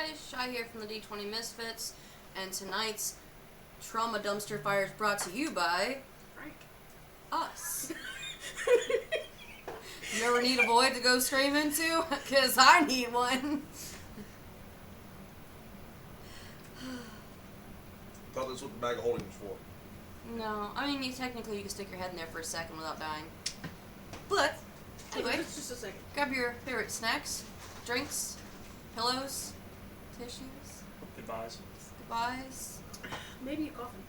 guys, Shy here from the D20MISFITS, and tonight's Trauma Dumpster Fire is brought to you by Frank. Us. You ever need a void to go straight into? Because I need one. Thought that's what the bag of holding was for. No, I mean, technically you can stick your head in there for a second without dying. But, anyway, Just a second. grab your favorite snacks, drinks, pillows, tissues, Goodbyes. goodbyes, Maybe a coffin.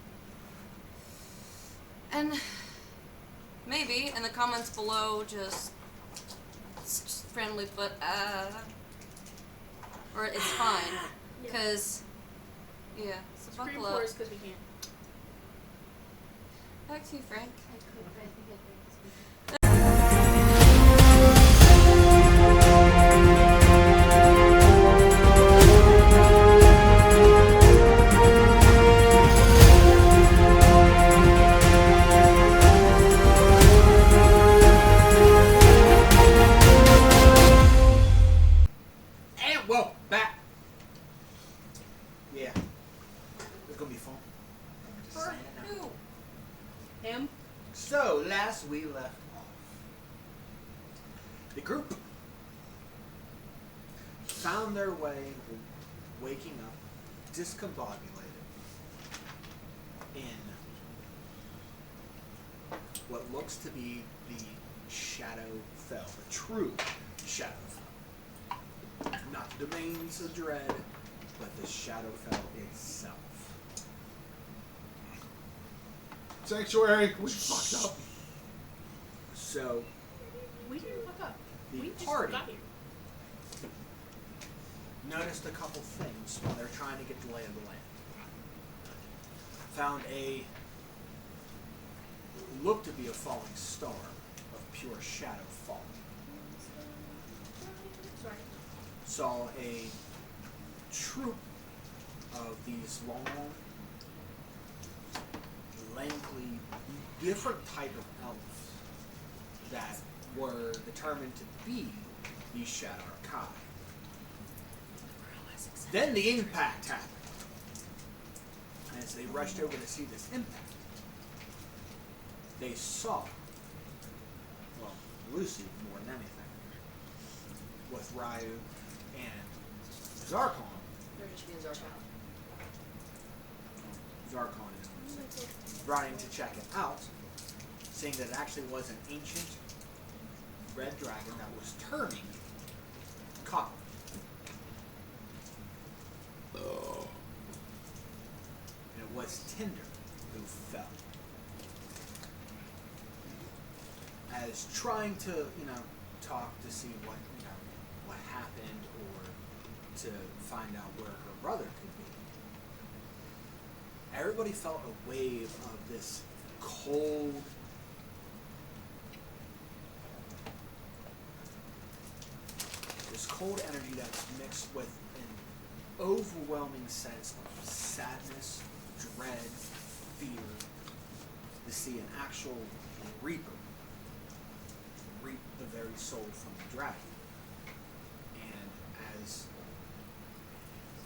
and maybe in the comments below just friendly put, or it's fine, because, yeah, so Scream buckle up. chorus because we can't. Back to you, Frank. And welcome back. Yeah, it's gonna be fun. I'm just saying it now. Who? Him? So, last we left off, the group found their way waking up discombobulated in what looks to be the Shadowfell, the true Shadowfell. Not the domains of dread, but the Shadowfell itself. Sanctuary, we fucked up. So, We didn't fuck up. the We just party got here. noticed a couple things while they're trying to get the lay of the land. Found a looked to be a falling star of pure shadow falling. Sorry. Saw a troop of these long, lanky, different type of elves that were determined to be these Shadow Archive. Then the impact happened. And as they rushed over to see this impact, they saw, well, Lucy more than anything, with Ryu and Zarkon. They're just being Zarkon. Zarkon is running to check it out, seeing that it actually was an ancient red dragon that was turning copper. And it was Tinder who fell. As trying to, talk to see what happened or to find out where her brother could be. Everybody felt a wave of this cold, energy that's mixed with an overwhelming sense of sadness, dread, fear, to see an actual reaper reap the very soul from the dragon. And as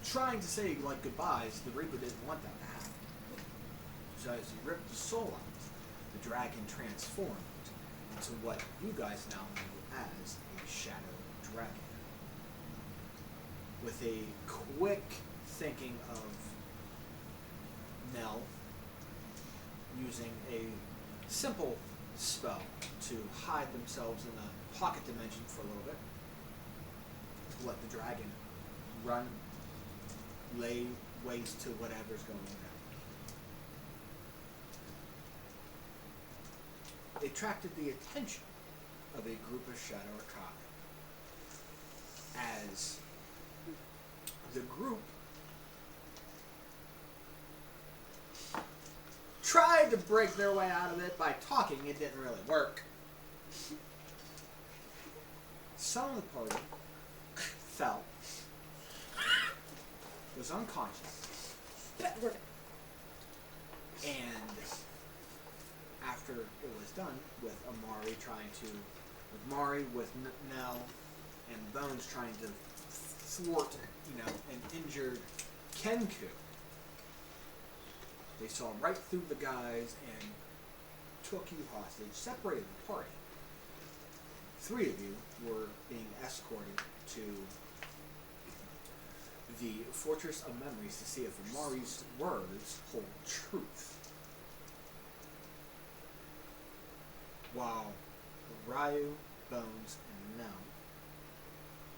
trying to say goodbyes, the reaper didn't want that to happen. So as he ripped the soul out, the dragon transformed into what you guys now know as a shadow dragon. With a quick thinking of Nell using a simple spell to hide themselves in a pocket dimension for a little bit, to let the dragon run, lay waste to whatever's going on. It attracted the attention of a group of Shadow Archive as the group tried to break their way out of it by talking. It didn't really work. Some of the party fell, was unconscious, and after it was done, with Amari with Nell and Bones trying to thwart, an injured Kenku. They saw right through the guys and took you hostage, separated the party. 3 of you were being escorted to the Fortress of Memories to see if Amari's words hold truth. While Ryu, Bones, and Nell,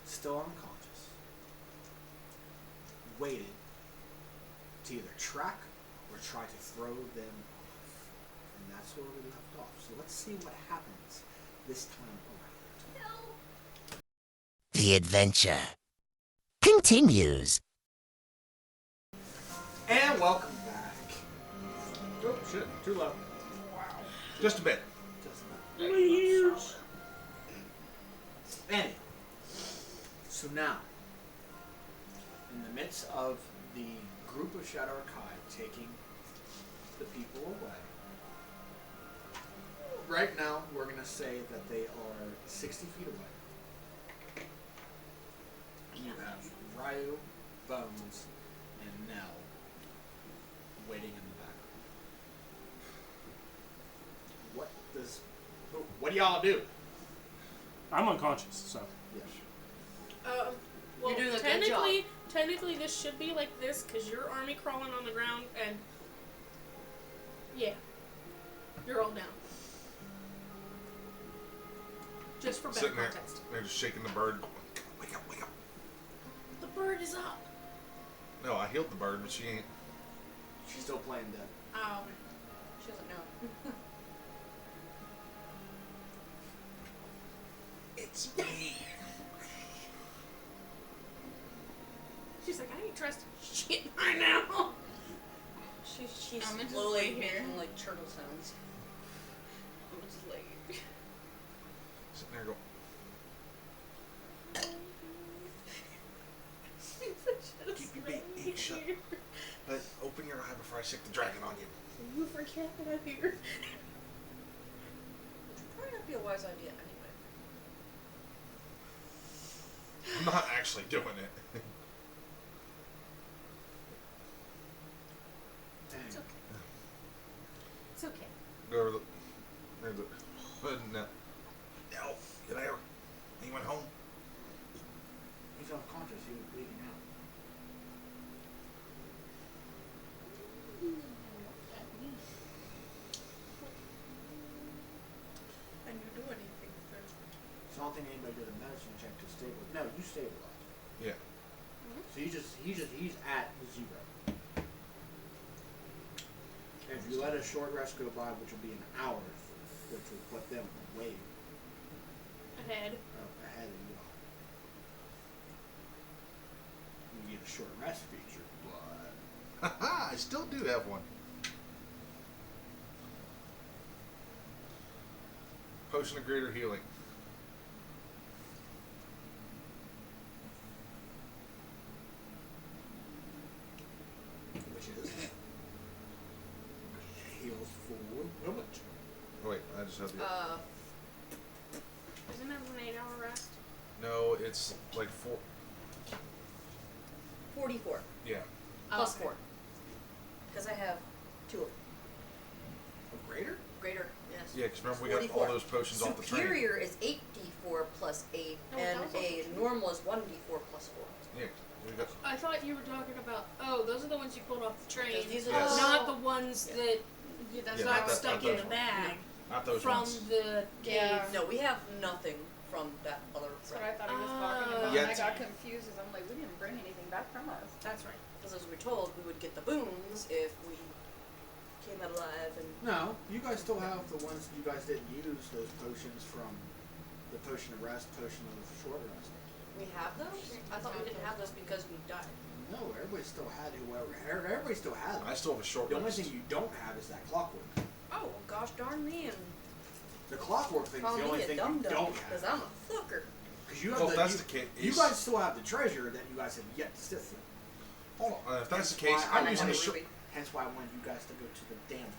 still unconscious, waited to either track or try to throw them off. And that's where we left off. So let's see what happens this time around. The adventure continues. And welcome back. Oh, shit. Too low. Just a bit. My ears. Anyway, so now, in the midst of the group of Shadow Archive taking the people away, right now we're going to say that they are 60 feet away. You have Ryu, Bones, and Nell waiting in the background. What do y'all do? I'm unconscious, so. Yes. Well, You're doing a good technically, this should be like this because you're army crawling on the ground and yeah, you're all down. Just for better Sitting there. context. They're just shaking the bird. Wake up, wake up. The bird is up. No, I healed the bird, but she ain't. She's still playing dead. Oh. She doesn't know. It's me. She's like, I ain't trusting shit right now. She's I'm just slowly laying here. making like turtle sounds. I'm just like, Sitting there go. Keep your beak shut. But open your eye before I sick the dragon on you. You forget that I'm here. Probably not be a wise idea anyway. I'm not actually doing it. It's okay. It's okay. Go over there's the hood and that. No, get there. He went home. He's unconscious. He was bleeding out. I didn't do anything first. So I don't think anybody did a medicine check to stabilize. No, you stabilized. Yeah. So he's at 0. And if you let a short rest go by, which will be an hour, which will put them way Ahead. ahead of you all. You get a short rest feature, but Haha, I still do have one. Potion of greater healing. which is heals for how much? Oh, wait, I just have the. Isn't it an 8-hour rest? No, it's like 4. 44. Yeah. Plus okay. 4. Because I have 2 of them. A greater? Greater, yes. Yeah, because remember we got 44. all those potions off the train. Superior is 8d4 plus 8, Oh, and that was a also- normal is 1d4 plus 4. Yeah, we got. I thought you were talking about, those are the ones you pulled off the train. Because these are Yes. Not the ones Yeah. that Yeah, that's Yeah, what I got was stuck not in those the ones. bag Not those from ones. the cave. Yeah. No, we have nothing from that other That's what I route. thought he was talking about. Yeah. And I got confused because I'm like, we didn't bring anything back from us. That's right. Because as we were told, we would get the boons if we came out alive and... No, you guys still have the ones you guys didn't use, those potions from the potion of rest, potion of short rest. We have those? I thought we didn't have those because we died. No, everybody still had everybody still had them. I still have a short The only rest. thing you don't have is that clockwork. Oh, well, gosh darn me, and The clockwork thing is call the only me a thing you dum-dum don't because have. I'm a fucker. Because you have Well, if that's you, the case, you guys still have the treasure that you guys have yet to sift through. Hold on. If that's the Hence case, why I'm I using the wanted- short. Hence why I wanted you guys to go to the damn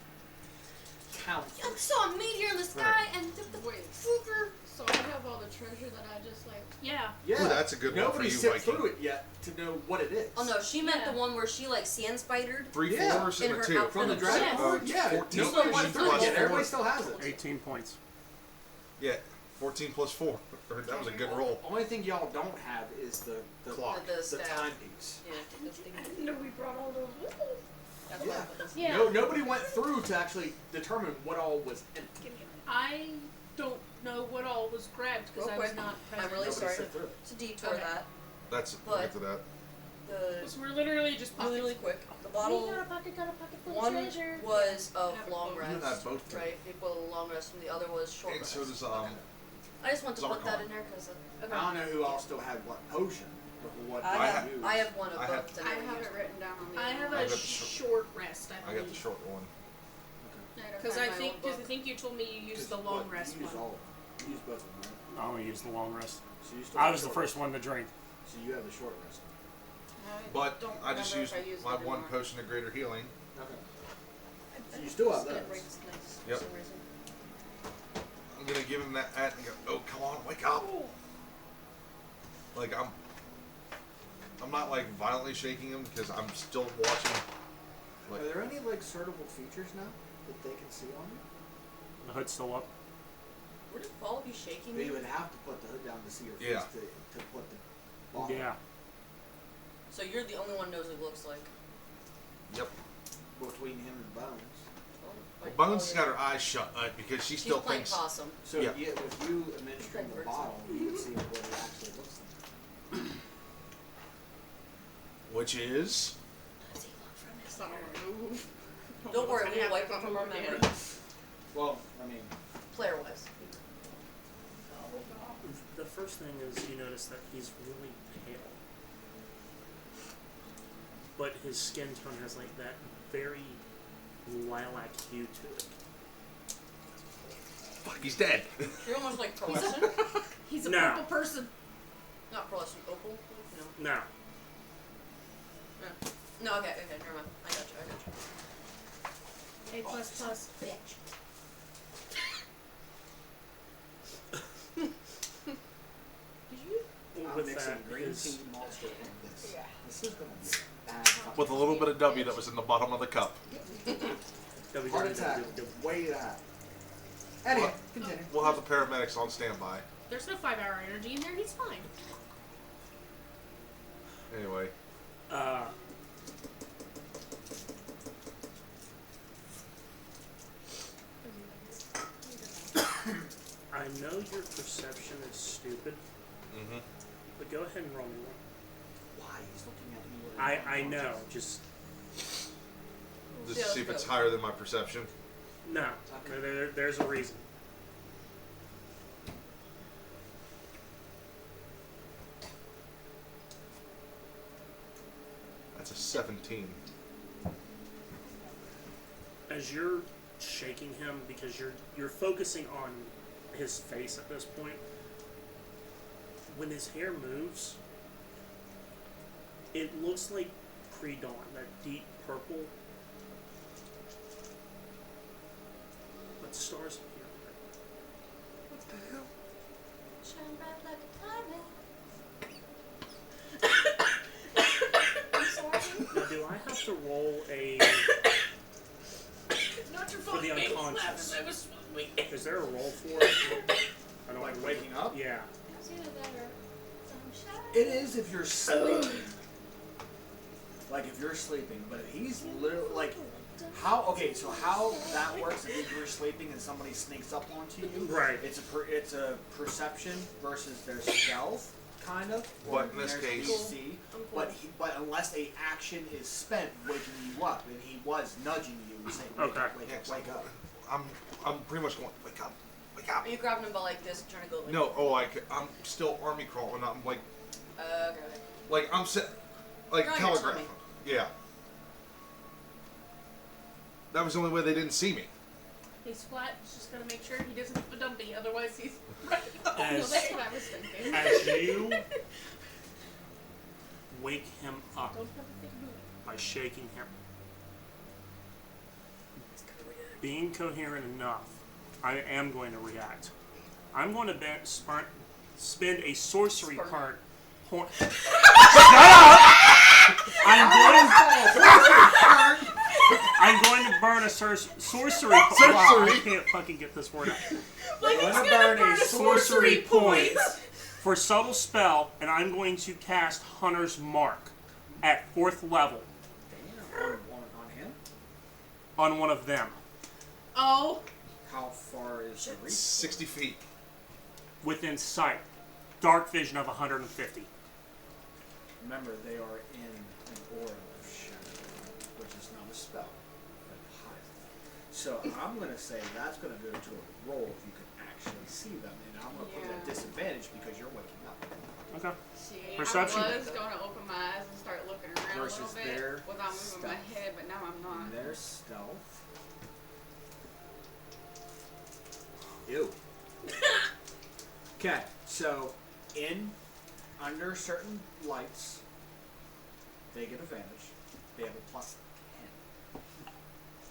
count. I saw a meteor in the sky and the Wait. fucker. So I have all the treasure that I just like. Yeah. Yeah, Ooh, that's a good one for Nobody you, sipped Viking. through it yet to know what it is. Oh no, she meant Yeah. the one where she like sand spidered. 3 Yeah. fours In and a her 2. outfit. From the Yeah. dragon board, yeah. 14 Nobody went through it plus yet. four. Everybody still has it. 18 points. Yeah, 14 plus 4. That was a good roll. Only thing y'all don't have is the Clock. The the staff. timepiece. Yeah, the thing. I didn't know we brought all those with us. That's Yeah. why I put this. Yeah. No, nobody went through to actually determine what all was in it. Give me I don't know what all was grabbed because Real I was quick, not I'm present. really Nobody sorry sipped through it. to detour Okay. that. That's But- get to that. The Because we're literally just really, really quick. The bottle got a pocket full of one treasure. was of have long both. rest, You and I both did. right? It was long rest, and the other was short And rest. so does I just want to put that Zarkon. in there because I don't know who all still had what potion, or what I I have used. I have one of I have- both. that I never have used. it written down on the. I have I a got the short rest, I I got the believe. short one. Because I think you told me you used the long rest You used one. all of them. You used both of them, right? I only used the long rest. So you still I have was the short first rest. one to drink. So you have the short rest. But don't I just remember used if I used my it or one not. potion of greater healing. Okay. So you still have It those. breaks nice Yep. for some reason. I'm gonna give him that and go, oh come on, wake up. Like I'm not like violently shaking him because I'm still watching. Are Like, there any like sortable features now that they can see on you? The hood's still up. Would it fall be shaking They me? would have to put the hood down to see your face Yeah. to put the bottle Yeah. So you're the only one who knows what it looks like. yep. between him and Bones. Oh, Well, like, Bones oh, got her eyes shut because she She's still playing thinks. possum. So Yeah. with you administering the Birds. bottle, you can see what it actually looks like. Which is Sorry. Move. Don't worry, we'll wipe it from our memory. Well, I mean, Player wise. The first thing is you notice that he's really pale. But his skin tone has like that very lilac hue to it. fuck, he's dead. You're almost like pearlescent. He's a No. purple person. Not pearlescent, opal? No. No. No, okay, never mind. I got you. A plus plus. Bitch. Did you? I'm With mixing that, green his- tea monster and this. Yeah. This is gonna be a bad fucking With a little bit of W that was in the bottom of the cup. heart attack. Way that. Anyway, continue. We'll have the paramedics on standby. There's no 5-hour energy in there. He's fine. Anyway, I know your perception is stupid, mm-hmm. but go ahead and roll me one. Why he's looking at you? with I a- know, just Just Yeah, to see if let's it's go. higher than my perception. no. Okay. There's a reason. That's a 17. As you're shaking him because you're focusing on his face at this point, when his hair moves, it looks like pre-dawn, that deep purple. But stars appear. What the hell? Shine bright like a diamond. Now, do I have to roll a? Not your For the fault. unconscious. I was wait. Is there a roll for it? I don't Like know. waking up? Yeah. It is if you're sleeping. Like if you're sleeping, but if he's literally like how that works if you're sleeping and somebody sneaks up onto you. Right. It's a perception versus their stealth kind of. or But in this their case- DC. But unless a action is spent waking you up, and he was nudging you and saying, wake Okay. up, wake Yeah, up, wake up. I'm pretty much going, wake up, wake up. Are you grabbing him by like this, trying to go like? No, I'm still army crawling. I'm like Okay. I'm set, like You're on your telegraph. tummy. Yeah. That was the only way they didn't see me. He's flat. He's just gonna make sure he doesn't have a dumpy. Otherwise, he's right. As- That's what I was thinking. As you wake him up Don't have a big move. by shaking him, being coherent enough, I am going to react. I'm going to spend a sorcery card point. Shut up! I'm going to burn a sorcery. Wow, I can't fucking get this word out. Like I'm he's gonna gonna burn a sorcery point. For subtle spell, and I'm going to cast Hunter's Mark at 4th level On him? on one of them. Oh. How far is the reach? 60 feet. Within sight. Dark vision of 150. Remember, they are in an aura of shadow, which is not a spell, but high. So I'm going to say that's going to go to a roll if you can actually see them, and I'm going to put it at disadvantage because you're waking up. Okay. See, Perception. I was going to open my eyes and start looking around Versus a little their bit without moving my stealth. head, but now I'm not. And their stealth. Ew. Okay, so under certain lights, they get advantage. They have a +10.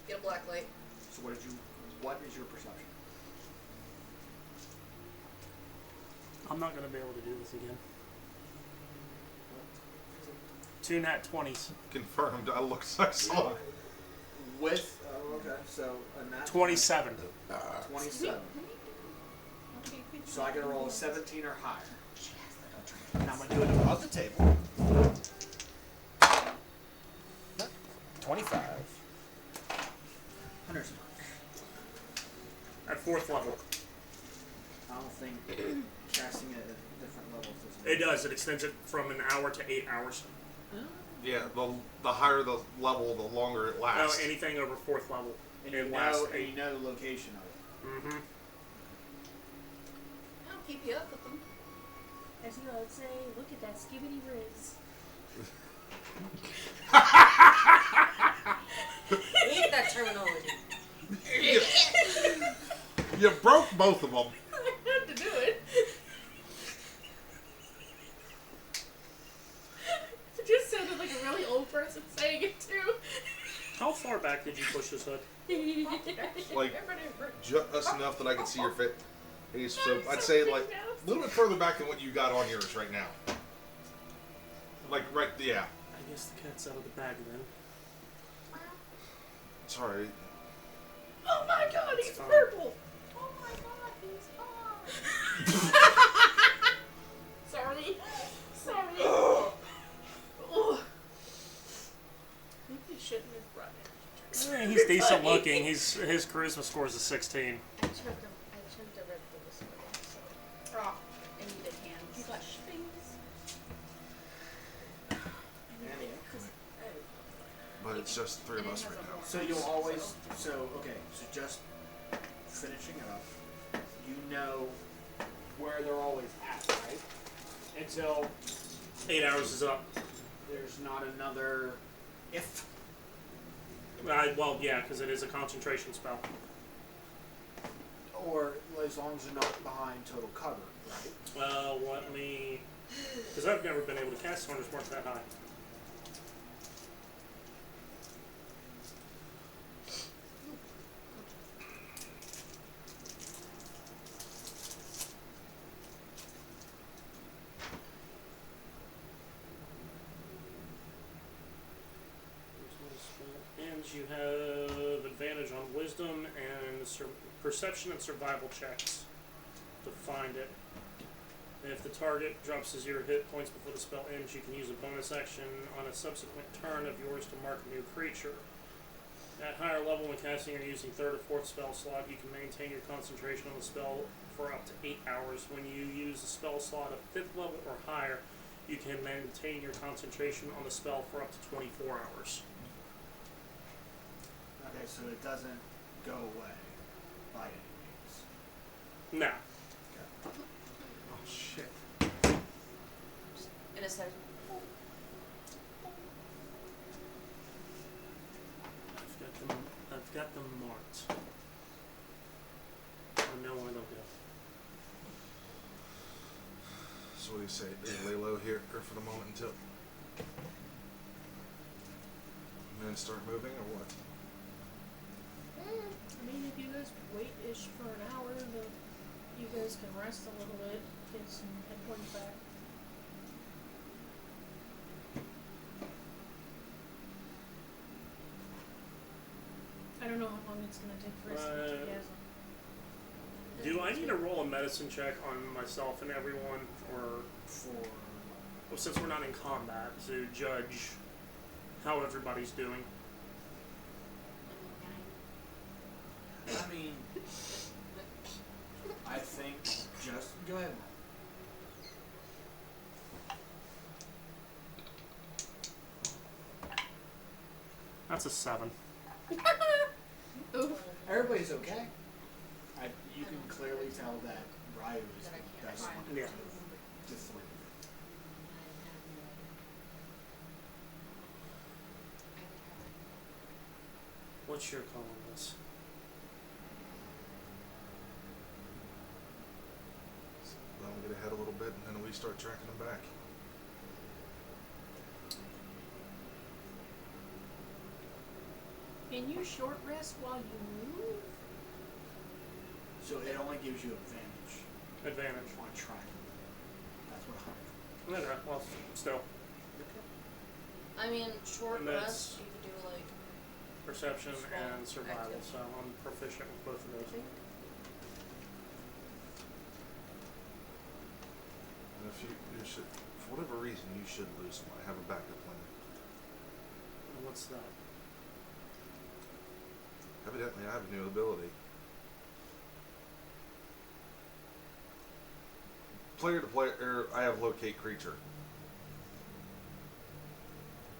Get a black light. So what is your perception? I'm not going to be able to do this again. 2 nat 20s. Confirmed. I looked. I saw it. With okay, so a nat 27. 27. So I can roll a 17 or higher. And I'm gonna do it above the table. 25. Hunter's Mark. At 4th level. I don't think casting it at different levels doesn't. It does. It extends it from an hour to 8 hours. Yeah, the higher the level, the longer it No, lasts. anything over 4th level. And It you lasts know, and 8. you know the location of it. Mm-hmm. I'll keep you up with them. As you would say, look at that skibbity riz. Hate that terminology. You broke both of them. I had to do it. It just sounded like a really old person saying it too. How far back did you push this hood? Like, just enough that I could see your face. So I'd say like a little bit further back than what you got on yours right now. Like right, yeah. I guess the cat's out of the bag then. Sorry. Oh my god, he's fine. purple! Oh my god, he's hot. Sorry. Sorry. Ugh. Maybe you shouldn't have brought it. He's decent looking. His charisma score is a 16. I took a Red Bull this morning, so. Oh. I needed hands. You got things. But it's just 3 of us right now. So you'll always so just finishing it up. You know where they're always at, right? Until 8 hours is up. there's not another if. Well, yeah, because it is a concentration spell. Or as long as you're not behind total cover, right? Well, let me... Because I've never been able to cast Hunter's Mark that high. And you have advantage on wisdom and perception and survival checks to find it. And if the target drops to 0 hit points before the spell ends, you can use a bonus action on a subsequent turn of yours to mark a new creature. At higher level, when casting or using 3rd or 4th spell slot, you can maintain your concentration on the spell for up to 8 hours. When you use a spell slot of 5th level or higher, you can maintain your concentration on the spell for up to 24 hours. Okay, so it doesn't go away by any means. No. Oh shit. In a second. I've got them marked. I know where they'll go. So what do you say? Lay low here for the moment until, and then start moving, or what? I mean, if you guys wait-ish for an hour, you guys can rest a little bit, get some hit points back. I don't know how long it's gonna take for us to get together. Do I need to roll a medicine check on myself and everyone, or well, since we're not in combat, to judge how everybody's doing? I mean, I think just go ahead. That's a 7. Oof. Everybody's okay. You can clearly tell that Ryu is the best one Yeah. to flee. What's your call on this? Let them get ahead a little bit, and then we start tracking them back. Can you short rest while you move? So it only gives you Advantage. on tracking. That's what 100. Okay, well, still. I mean, short And rest, you could do like. Perception and Strong, survival, active. so I'm proficient with both of those. And if you should, for whatever reason, you should lose them. I have a backup plan. What's that? Evidently, I have a new ability. Player to player, I have locate creature.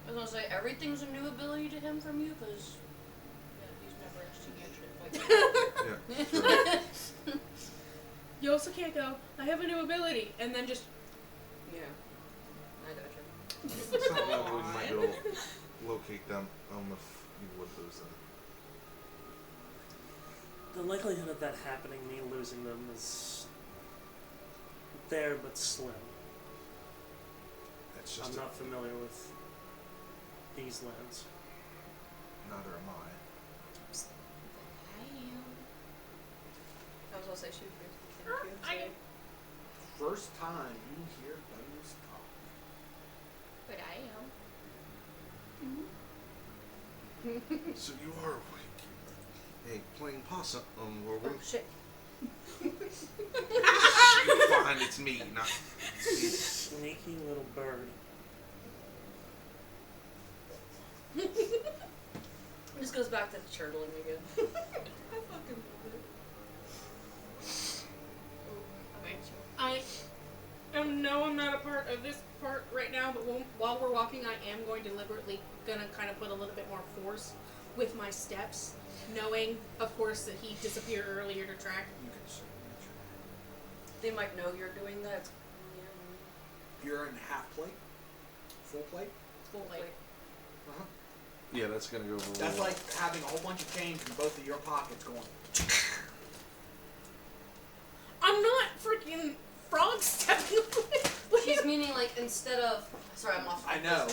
I was gonna say everything's a new ability to him from you, because he's never actually shit like that. Yeah, sure. You also can't go, I have a new ability, and then just... Yeah, I gotcha. It's not that we might be able to locate them if you would lose them. The likelihood of that happening, me losing them, is there but slim. It's just I'm not familiar with these lands. neither am I. I was gonna say shoot I- First time you hear those talk. But I am. So you are awake. Hey, playing possum. Where we? Oh shit. Fine, it's me, not. Sneaky little bird. This goes back to the turtling again. I fucking love it. I'm not a part of this part right now, but while we're walking, I am going to deliberately gonna kind of put a little bit more force with my steps, knowing, of course, that he disappeared earlier to track. You can certainly try. They might know you're doing that. You're in half plate, full plate. Full like. Uh-huh. Yeah, that's gonna go over. That's well. like having a whole bunch of change in both of your pockets going. I'm not freaking frog stepping. He's meaning like instead of. Sorry, I'm off. I know.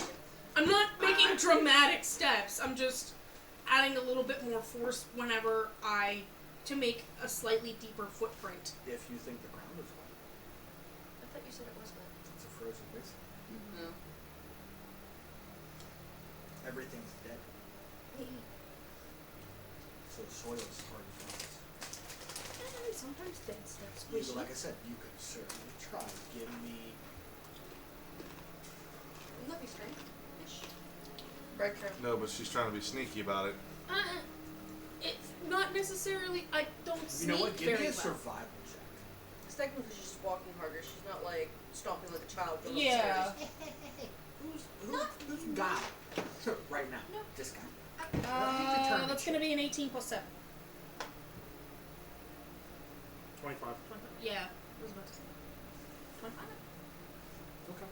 I'm not making dramatic steps. I'm just adding a little bit more force whenever to make a slightly deeper footprint. If you think the ground is wet, I thought you said it was wet. it's a frozen wasteland. No. Everything's dead. So the soil is hard to rise. Sometimes dead steps. So like I said, you could certainly try. Give me. Wouldn't that be strange? Right, Karen. No, but she's trying to be sneaky about it. It's not necessarily. I don't You sneak know what? Give very me a well. survival check. It's technically she's just walking harder. She's not like stomping like a child. Going Yeah. upstairs. Who's guy? Right now. No. This guy. That's gonna be an 18 plus 7. 25. Yeah, I was about to say. 25. Okay.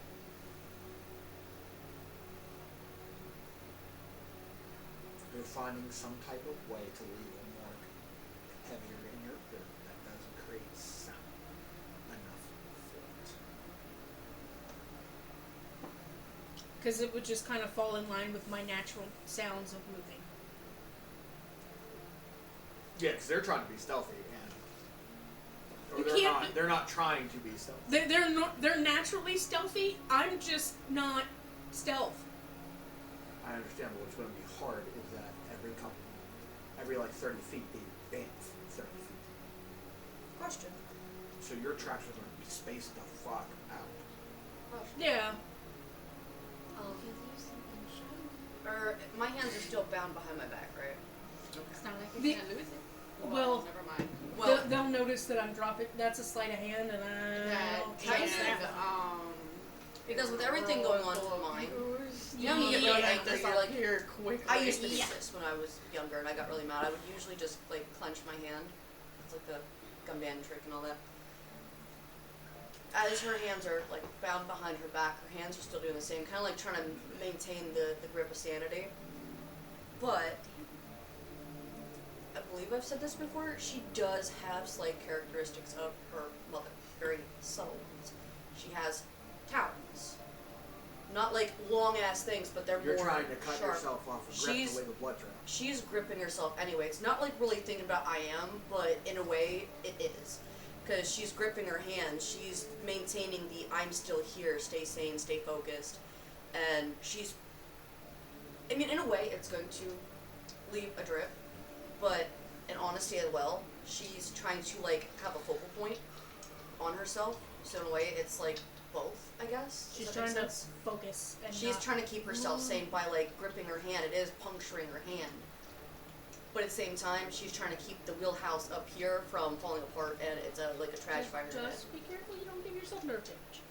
You're finding some type of way to leave a mark heavier in your boot that doesn't create sound enough for it. Because it would just kind of fall in line with my natural sounds of moving. Yeah, because they're trying to be stealthy, or You they're can't- not. They're not trying to be stealthy. They're naturally stealthy. I'm just not stealth. I understand, but what's going to be hard is that every like 30 feet, they advance 30 feet. Question. So your tracks are going to be spaced the fuck out. Yeah. Or my hands are still bound behind my back, right? It's not like The- you can't lose it. Well, never mind. Well, they'll notice that I'm dropping. That's a sleight of hand, and I don't Kind care. of. Because with everything going on in mine, you know, you get Yeah. really angry. You're like, here quickly. I used to do this when I was younger, and I got really mad. I would usually just like clench my hand. It's like the gum-band trick and all that. As her hands are like bound behind her back, her hands are still doing the same, kind of like trying to maintain the grip of sanity. But I believe I've said this before. She does have slight characteristics of her mother, very subtle ones. She has talons, not like long ass things, but they're You're more trying to cut sharp. yourself off a grip She's- to leave a blood trail. She's gripping herself anyway. It's not like really thinking about I am, but in a way it is. Because she's gripping her hand, she's maintaining the I'm still here, stay sane, stay focused. And she's, I mean, in a way it's going to leave a drip, but in honesty as well, she's trying to like have a focal point on herself. So in a way it's like both, I guess. She's Does that make trying to sense? focus. And She's not, trying to keep herself sane by like gripping her hand. It is puncturing her hand. But at the same time, she's trying to keep the wheelhouse up here from falling apart, and it's like a trash fire. Just be careful you don't give yourself nerve damage.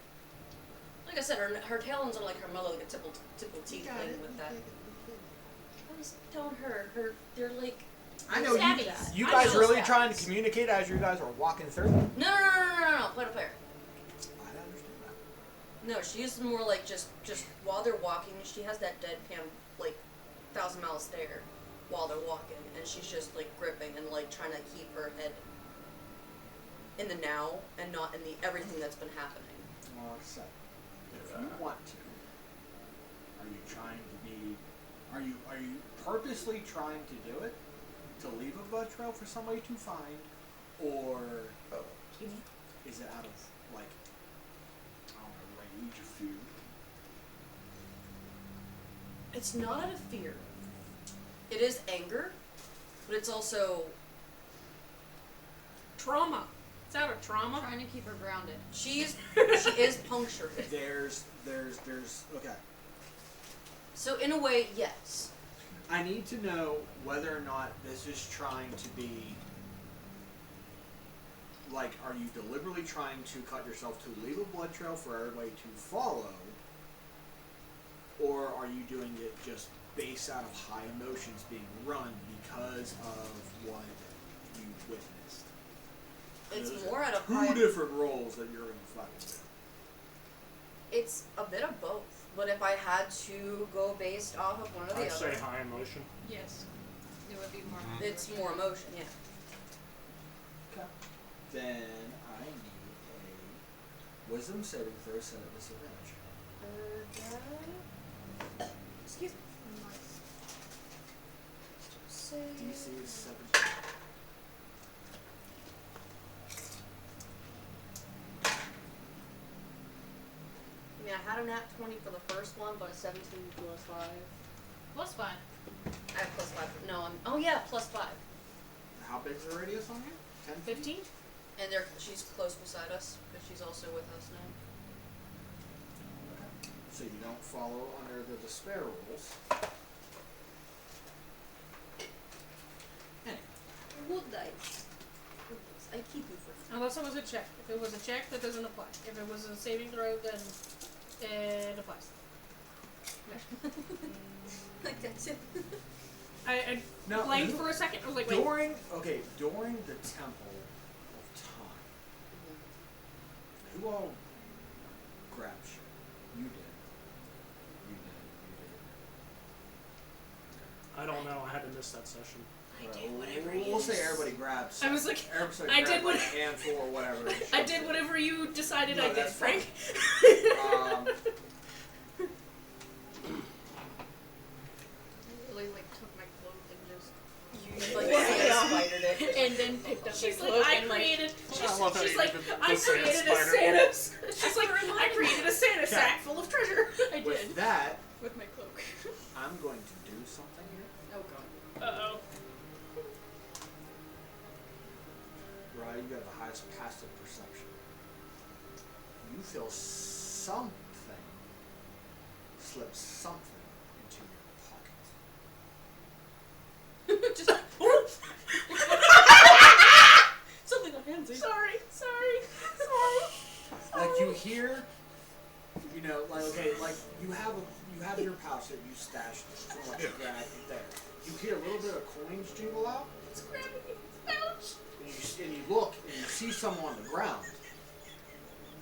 Like I said, her talons are like her mother, like a typical teeth playing with that. I was telling her, they're like. I know Stabbies. you I guys know really stabbies. trying to communicate as you guys are walking through. No, play to player. I don't understand that. No, she's more like just while they're walking, she has that deadpan like 1,000-mile stare while they're walking, and she's just like gripping and like trying to keep her head in the now and not in the everything that's been happening. Well, so if you want to, are you trying to be? Are you purposely trying to do it to leave a blood trail for somebody to find, or is it out of like I don't know, rage of fear? It's not out of fear. It is anger, but it's also Trauma. It's out of trauma. Trying to keep her grounded. she is punctured. There's okay. So in a way, yes. I need to know whether or not this is trying to be like, are you deliberately trying to cut yourself to leave a blood trail for everybody to follow, or are you doing it just based out of high emotions being run because of what you witnessed? It's Those more are out of two high. different roles that you're in fucking do. It's a bit of both. But if I had to go based off of one or the I'd other, say high emotion. Yes. It would be more. it's more emotion. Yeah. Okay. Then I need a wisdom saving throw set at disadvantage. Excuse me. DC is 17. I mean, I had a nat 20 for the first one, but a 17 plus 5. Plus 5. I have plus 5. No, oh yeah, plus 5. How big's the radius on here? 10 feet? 15? And she's close beside us, because she's also with us now. Okay. So you don't follow under the despair rules. Anyway. Good dice. I keep you for Unless it was a check. If it was a check, that doesn't apply. If it was a saving throw, then it applies. Like that's it. I Now, blanked for a second. I was like, wait. during the Temple of Time, who all grabbed shit? You did. I don't know. I had to miss that session. We'll say everybody grabbed. I was like, everybody I grabbed did what- like a handful or whatever. I did whatever you decided No, I did, that's fine. Frank. Really like took my clothes and just. You like spidered it. and then picked up She's my like, cloak I and created. I love how she's you like, did the I Santa created a spider. Santa. She's like, I created a Santa sack full of treasure. I With did that, with my cloak. I'm going to do something here. Oh god. Uh oh. Right, you have the highest passive perception. You feel something slip something into your pocket. Just something on handsy. Sorry. Like you hear, you know, like okay, like you have your pouch that you stashed from what you grabbed there. You hear a little bit of coins jingle out. It's grabbing me. Ouch. And you look and you see someone on the ground.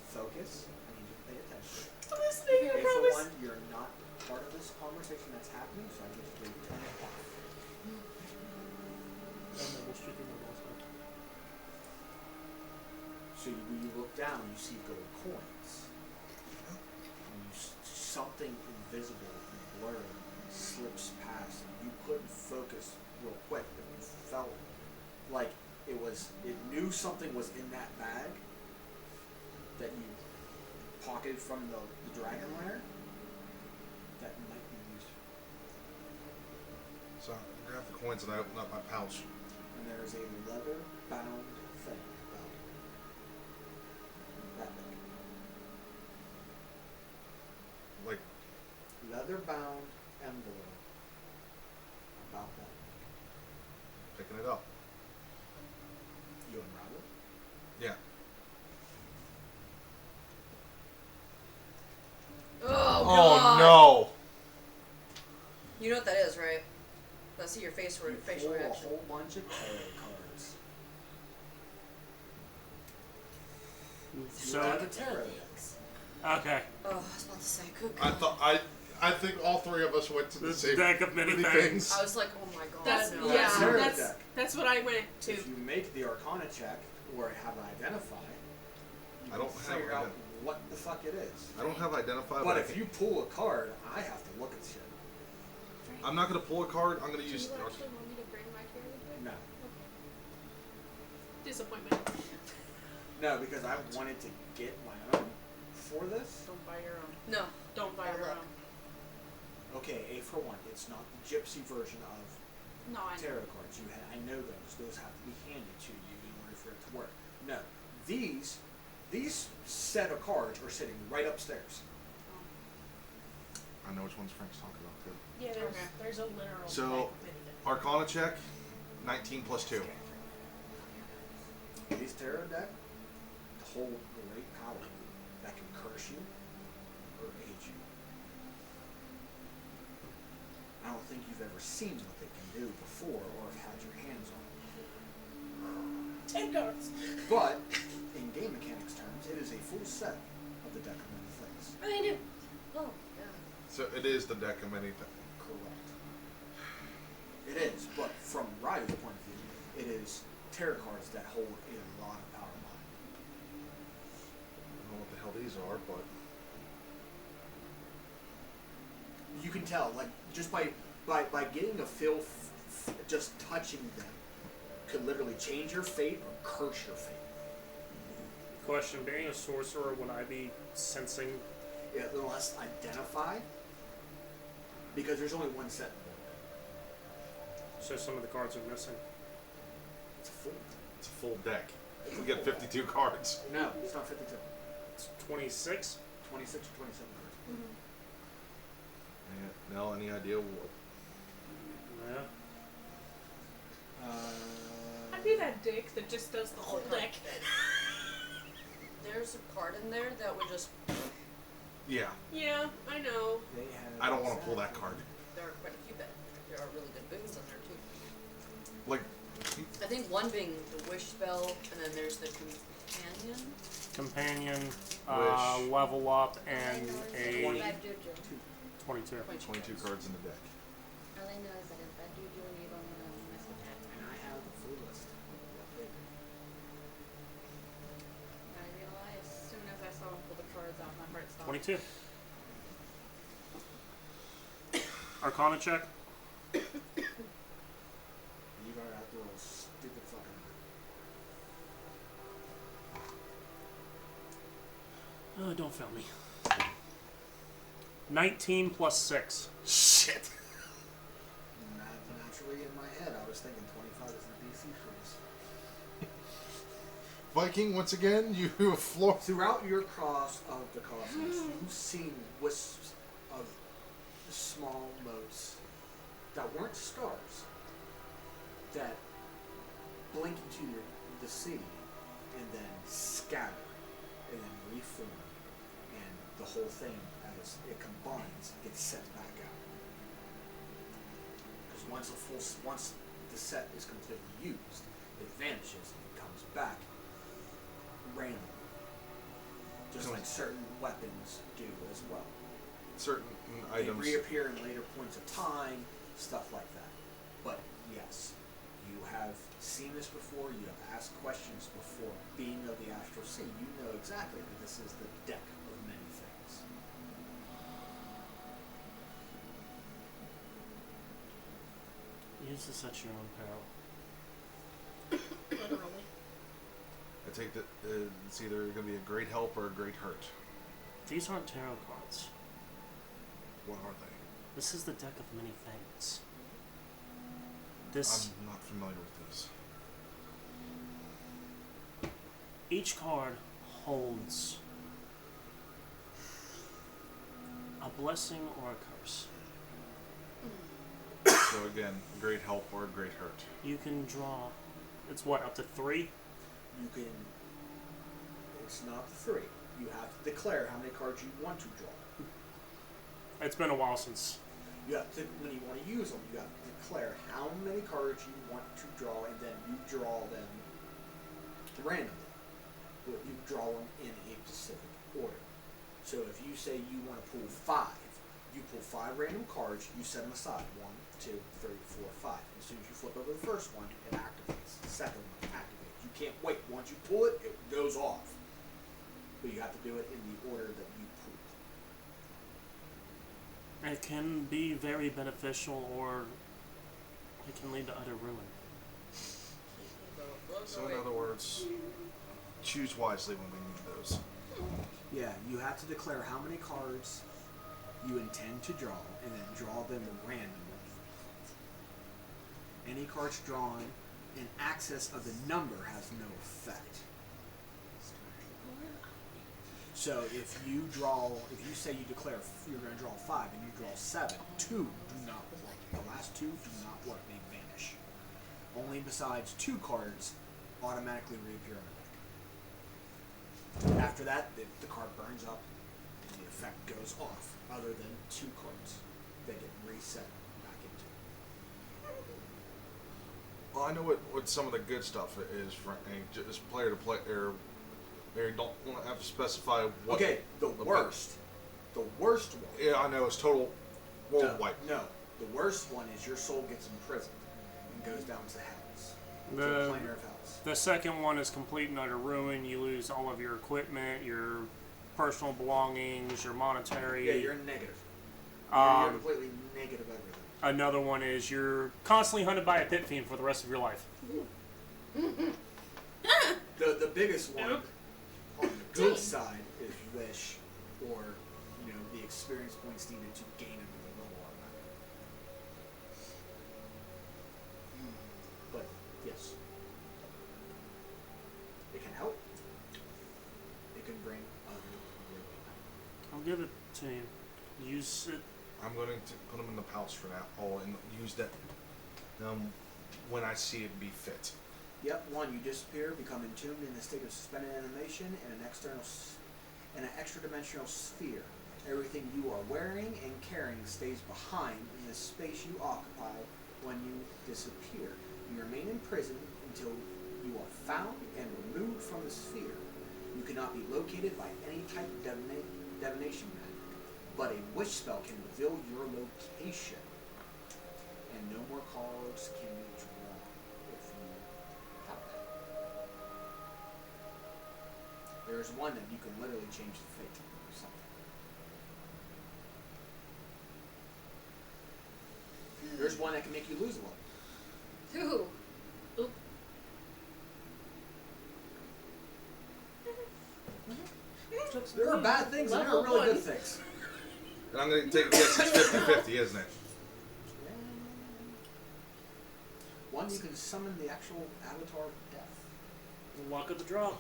Focus. I need you to pay attention. I'm listening. I Okay, for promise. one, you're not part of this conversation that's happening, so I just give you 10 off. So you look down, you see gold coins. And something invisible and blurred slips past. You couldn't focus real quick, but you felt like it knew something was in that bag that you pocketed from the dragon lair that might be useful. So I grab the coins and I open up my pouch. And there is a leather-bound thing about that big. Like, Leather-bound envelope about that big. picking it up. You unravel it? Yeah. Oh, Oh God. no! You know what that is, right? I see your facial You facial pull a reaction. whole bunch of tarot cards. So You have the tarot decks. okay, Oh, I was about to say, good I God. thought I think all three of us went to the this same deck of many things. I was like, oh my God. That's no. yeah. Tarot That's deck. that's what I went to. If you make the Arcana check or have identify, you I don't can have figure out ident- what the fuck it is. I don't have identify, But I if can- you pull a card, I have to look at shit. I'm not gonna pull a card. I'm gonna Do you use. actually want me to bring my carriage with? No. Disappointment. No, because I wanted to get my own for this. Don't buy your own. No. Don't buy Bad your luck. own. Okay, A for one, it's not the gypsy version of No, I know. tarot cards. I know those. Those have to be handed to you in order for it to work. No, these set of cards are sitting right upstairs. I know which ones Frank's talking about too. Yeah, there's a literal. So, bag with it. Arcana check, 19 plus 2. These tarot deck hold great power that can curse you or aid you. I don't think you've ever seen what they can do before or have had your hands on. 10 cards. But in game mechanics terms, it is a full set of the deck of many things. I knew. Oh, yeah. So it is the deck of many things. Correct. It is, but from Ryder's point of view, it is tarot cards that hold a lot of power behind. I don't know what the hell these are, but You can tell, like, just by getting a feel, just touching them, could literally change your fate or curse your fate. Question: being a sorcerer, would I be sensing? Unless identified, because there's only one set. So some of the cards are missing. It's a full. it's a full deck. We get 52 cards. No, it's not 52. It's 26. 26 or 27 cards. Nell, any idea what? Yeah. I'd be that dick that just does the whole deck. There's a card in there that would just. Yeah, Yeah, I know. They have. I don't want to pull that card. There are quite a few that. There are really good boons in there too. Like, I think one being the wish spell, and then there's the companion. Companion, Wish. level up, and a Bad juju. 22. 22 cards in the deck. All I know is that if bad juju and you don't want to mess with that. And I have the full list. I realized as soon as I saw him pull the cards out, my heart stopped. 22. Arcana check. You gotta have to roll stupid fucking. don't fail me. 19 plus 6. Shit. Naturally, in my head, I was thinking 25 is the DC for this. Viking, once again, you floor. Throughout your cross of the cosmos, you've seen wisps of small motes that weren't stars that blink into the sea and then scatter and then reform, and the whole thing, as it combines, gets set back out. Because once the set is completely used, it vanishes and comes back randomly, just like certain weapons do as well. Certain They items. reappear in later points of time, stuff like that. But yes, you have seen this before, you have asked questions before. Being of the Astral Sea, you know exactly that this is the deck of many things. Use this at your own peril. Literally. I take that it's either going to be a great help or a great hurt. These aren't tarot cards. What are they? This is the deck of many things. This I'm not familiar with this. each card holds a blessing or a curse. So again, a great help or a great hurt. You can draw. It's what, up to 3? You can. It's not 3. You have to declare how many cards you want to draw. It's been a while since. You have to, when you want to use them, you have to declare how many cards you want to draw, and then you draw them randomly. But you draw them in a specific order. So if you say you want to pull 5, you pull 5 random cards, you set them aside. 1, 2, 3, 4, 5. As soon as you flip over the first one, it activates. The second one activates. You can't wait. Once you pull it, it goes off. But you have to do it in the order that you pull. It can be very beneficial, or it can lead to utter ruin. So in other words, choose wisely when we need those. Yeah, you have to declare how many cards you intend to draw, and then draw them randomly. Any cards drawn in excess of the number has no effect. So if you say you declare you're going to draw 5 and you draw 7, 2 do not work. The last 2 do not work, they vanish. Only besides 2 cards automatically reappear on the deck. After that, the card burns up and the effect goes off, other than 2 cards that get reset back into. Well, I know what some of the good stuff is for just player to play, or you don't want to have to specify what. Okay, the worst one. Yeah, I know, it's total world wipe. No, the worst one is your soul gets imprisoned and goes down to Hells. To the planar of Hells. The second one is complete and utter ruin. You lose all of your equipment, your personal belongings, your monetary. Yeah, you're negative. You're completely negative everything. Another one is you're constantly hunted by a pit fiend for the rest of your life. The biggest one on the good side is wish, or the experience points needed to gain another level on that. But yes, it can help. It can bring other really. I'll give it to you. Use it. I'm going to put them in the pouch for now. And use that when I see it be fit. Yep, 1, you disappear, become entombed in a state of suspended animation in an extra-dimensional sphere. Everything you are wearing and carrying stays behind in the space you occupy when you disappear. You remain imprisoned until you are found and removed from the sphere. You cannot be located by any type of divination magic, but a wish spell can reveal your location, and no more cards can be drawn if you have that. There's one that you can literally change the fate or something. There's one that can make you lose a level. Ooh. Oop. Took some There are bad things and there are really good things. And I'm going to take a guess it's 50-50, isn't it? One, you can summon the actual avatar of death. Luck of the draw.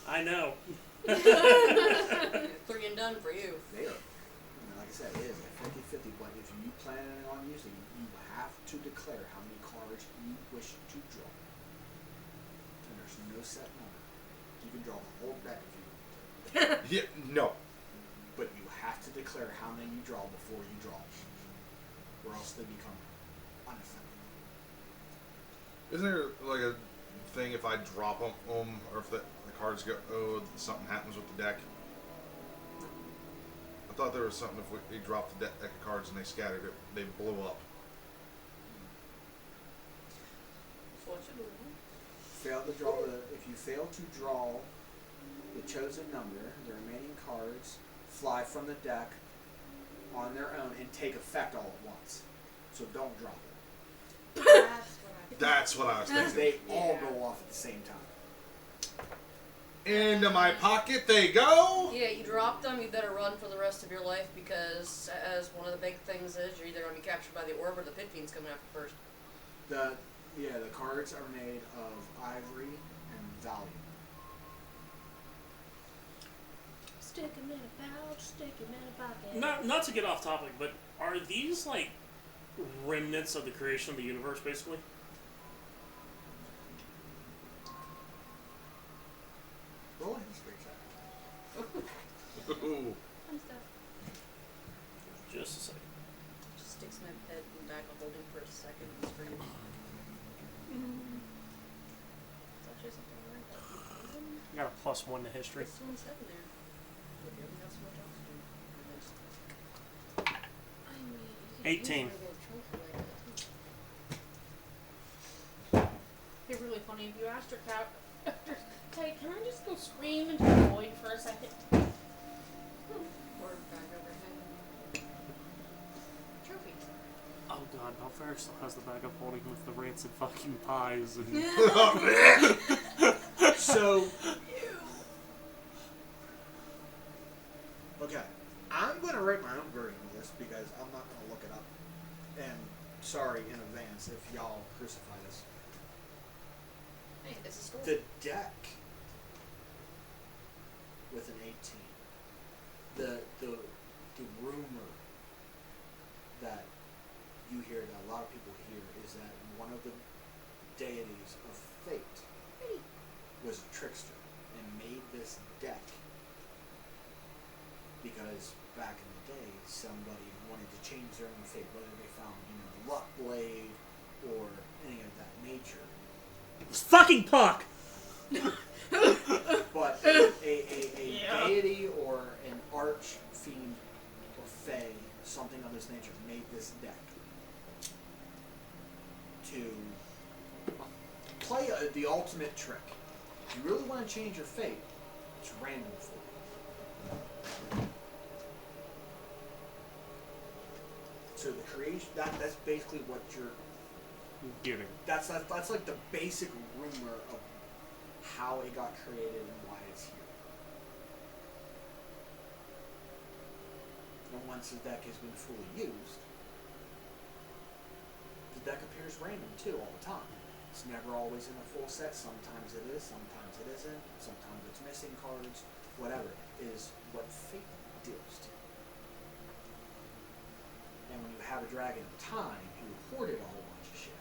I know. 3 and done for you. There. Like I said, it is a 50-50, but if you plan on using it, you have to declare how many cards you wish to draw. And there's no set number. You can draw the whole deck if you want to. Yeah, no. But you have to declare how many you draw before you draw. Or else they become unaffected. Isn't there like a thing if I drop them, or if the cards go, something happens with the deck? I thought there was something if we dropped the deck of cards and they scattered it, they blew up. So what you do? If you fail to draw the chosen number, the remaining cards fly from the deck on their own and take effect all at once. So don't drop it. That's what I was thinking. They all go off at the same time. Into my pocket they go. Yeah, you drop them, you better run for the rest of your life because, as one of the big things is, you're either going to be captured by the orb or the pit fiend's coming after first. The cards are made of ivory and valium. Stick 'em in a pouch, stick 'em in a pocket. Not to get off topic, but are these like remnants of the creation of the universe, basically? Roll a history check. Ooh. Fun stuff. Just a second. Just sticks my head in the back of holding for a second and scream. It's actually something I learned. You got a +1 to history. This one's in there. But you haven't got so much else to do. I mean, 18. It'd be really funny if you asked your cat, hey, can I just go scream into the void for a second? Or back overhead. Trophy. Oh god, Belfair still has the bag of holding with the rancid fucking pies and So, okay, I'm going to write my own version of this because I'm not going to look it up. And sorry in advance if y'all crucify this. Hey, it's a story. The deck with an 18. The rumor that you hear, that a lot of people hear, is that one of the deities of fate was a trickster and made this deck because back in the day somebody wanted to change their own fate, whether they found, the luck blade or any of that nature. it's fucking Puck! But a deity or an arch fiend or fae, something of this nature, made this deck to play the ultimate trick. If you really want to change your fate, it's random for you. So the creation, that's basically what you're Getting. That's like the basic rumor of how it got created and why it's here. And once the deck has been fully used, the deck appears random too all the time. It's never always in a full set. Sometimes it is, sometimes it isn't. Sometimes it's missing cards. Whatever is what fate deals to. And when you have a dragon of time who hoarded a whole bunch of shit,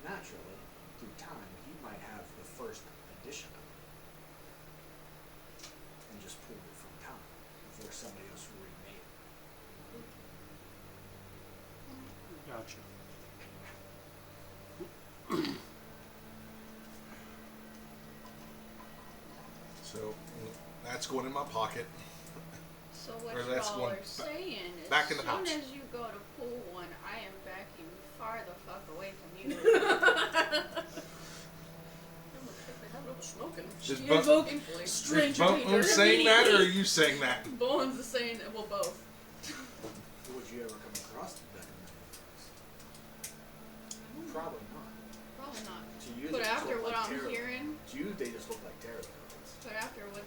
naturally, through time, he might have the first edition of it and just pulled it from time before somebody else remade it. Gotcha. So that's going in my pocket. So what Or that's y'all one are saying is, back in the as soon pouch. as you go to pull one, I am backing far the fuck away from you. Smoking. Is You Bo- invoke Thankfully. stranger Bo- danger saying that, or are immediately. you saying that? Bowen's the saying, well, both. Would you ever come across the deck of Probably not. Probably not. To use But it after for what like I'm tarot. hearing,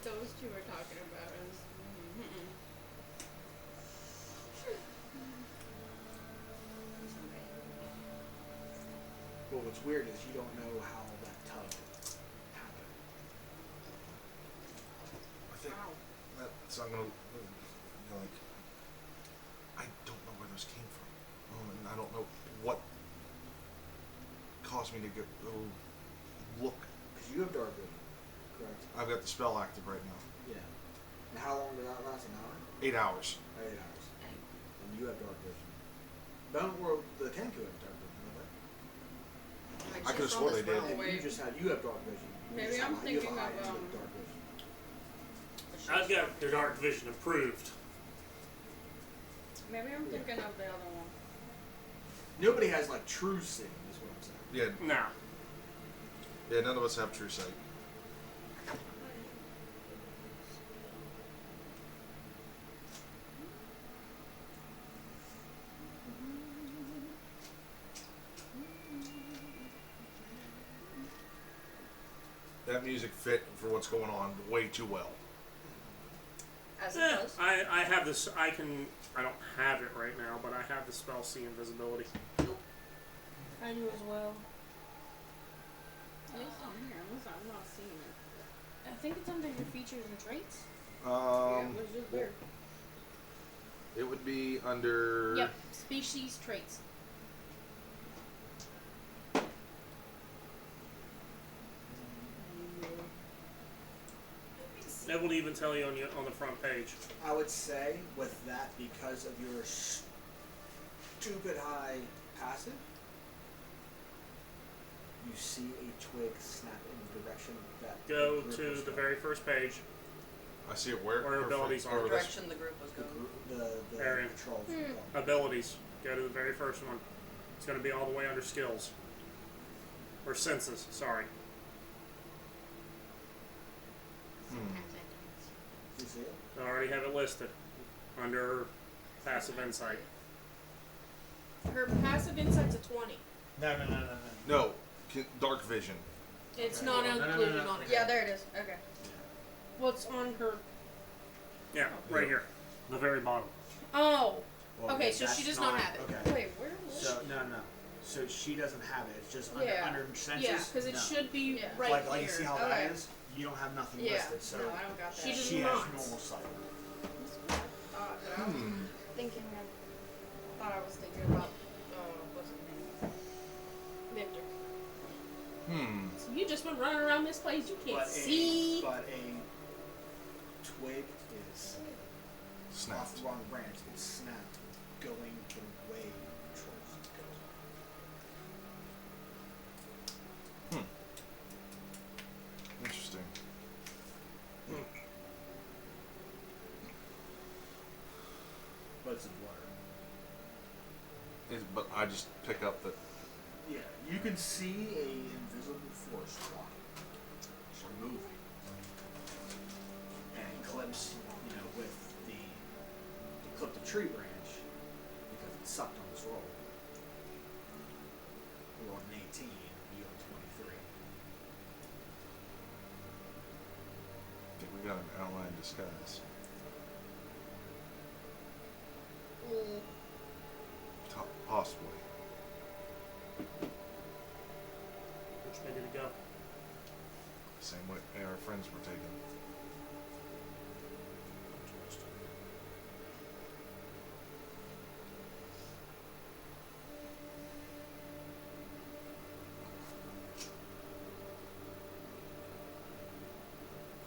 those two are talking about is. Well, what's weird is you don't know how that tug happened. I think that's I'm gonna like. I don't know where those came from, and I don't know what caused me to go look. Because you have dark vision, correct? I've got the spell active right now. Yeah. And how long did that last? An hour? 8 hours. 8 hours. And you have dark vision. Don't world the Kenku have dark vision, don't they? I could've swore they did. And you have dark vision. Maybe I'm thinking of, dark vision. I've got their dark vision approved. Maybe I'm thinking of the other one. Nobody has like true seeing, is what I'm saying. Yeah, No. yeah. None of us have true sight. That music fit for what's going on way too well. As it does. I have this. I don't have it right now, but I have the spell see invisibility. I do as well. At least on here, unless I'm not seeing it. I think it's under your features and traits. Yeah, it was just there. It would be under. Yep, species traits. That will even tell you on the front page. I would say with that, because of your stupid high passive, you see a twig snap in the direction that Go the group to was the going. very first page. I see it where. Where abilities are. or The this- direction the group was The, going. the Area. patrols. were going. Abilities. Go to the very first one. It's going to be all the way under skills. Or senses, sorry. You see it? I already have it listed. Under passive insight. Her passive insight's a 20. No. No, dark vision. It's Okay. not No, no, no, included no. on it. Yeah, there it is. Okay. What's on her? Yeah, right here. The very bottom. Oh. Well, Okay, so that's she does not have it. Okay. Wait, where was So no. So she doesn't have it. It's just under, Yeah. under senses. Yeah, because it no. should be Yeah. right Like here. you see how Okay. that is? You don't have nothing Yeah. listed. So No, I don't got that. She does she not. has normal sight. Thought that I was thinking of. Thought I was thinking about. What's his name? Victor. Hmm. So you just been running around this place. You can't But see. but a twig is off Snapped. the wrong branch. It's snapped, going the way trolls go. Interesting. But it's in water. But I just pick up that. Yeah, you can see a invisible force walking or moving, and clips, with the clip the tree branch because it sucked on this roll. We rolled an 18, you on 23. I think we got an ally in disguise. Possibly. Which way did it go? Same way our friends were taken.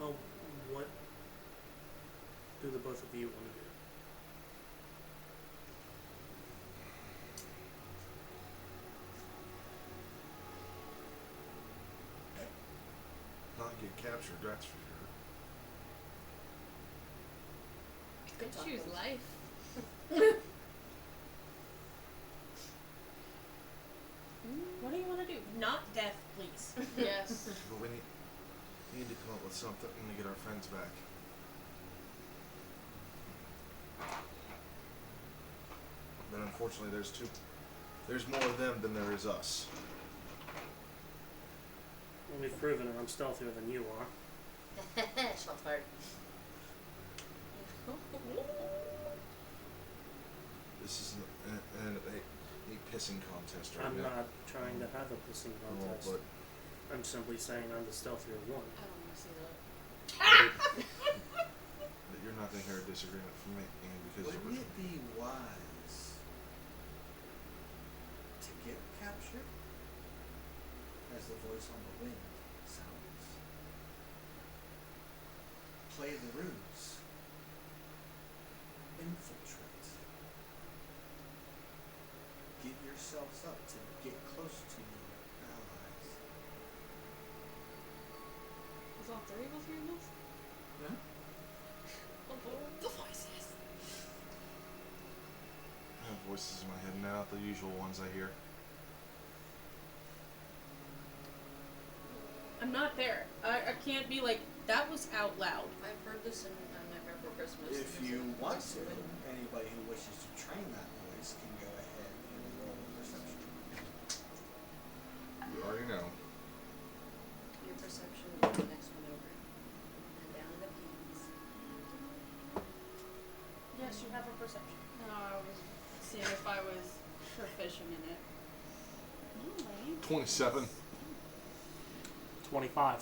Oh, what do the both of you want to do? Not get captured, that's for sure. Could choose life. What do you want to do? Not death, please. Yes. But we need to come up with something to get our friends back. But unfortunately, there's more of them than there is us. Well, we've proven it. I'm stealthier than you are. Shots fired. This is a pissing contest right I'm now. not trying to have a pissing No, contest. but I'm simply saying I'm the stealthier one. I don't want to see that. but you're not going to hear a disagreement from me, Ian, because Wouldn't it be wise to get captured as the voice on the wind sounds? Play the ruse. Infiltrate. Get yourselves up to get close to your allies. Was all three of us hearing this? Yeah? The voices. I have voices in my head now, not the usual ones I hear. I'm not there. I can't be like, that was out loud. I've heard this in Nightmare Before Christmas. If you want to, anybody who wishes to train that voice can go ahead and roll a perception. You already know. Your perception is the next one over. And down in the peas. Yes, you have a perception. No, I was seeing if I was proficient in it. Anyway. 27. 25.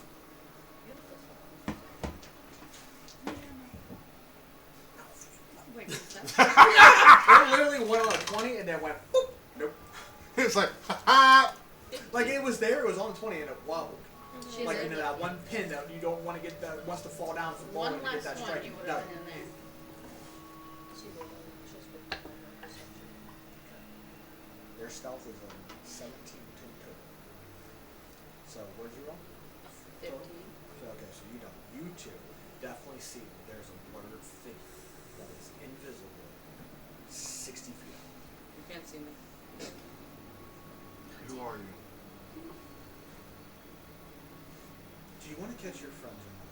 Wait, what's that? It literally went on a 20 and then went, boop. Nope. It's like, ha Like it was there, it was on 20 and it wobbled. She Like, has you know, that one pin that you don't want to get that wants to fall down from One bowling to get last that one, strike. you would No. have been in there. She rolled she's with her perception. Their stealth is a 17 total. So, where'd you roll? 15. So, okay, so you don't. You two definitely see that there's a blurred figure that is invisible 60 feet out. You can't see me. Who are you? Do you want to catch your friends or not?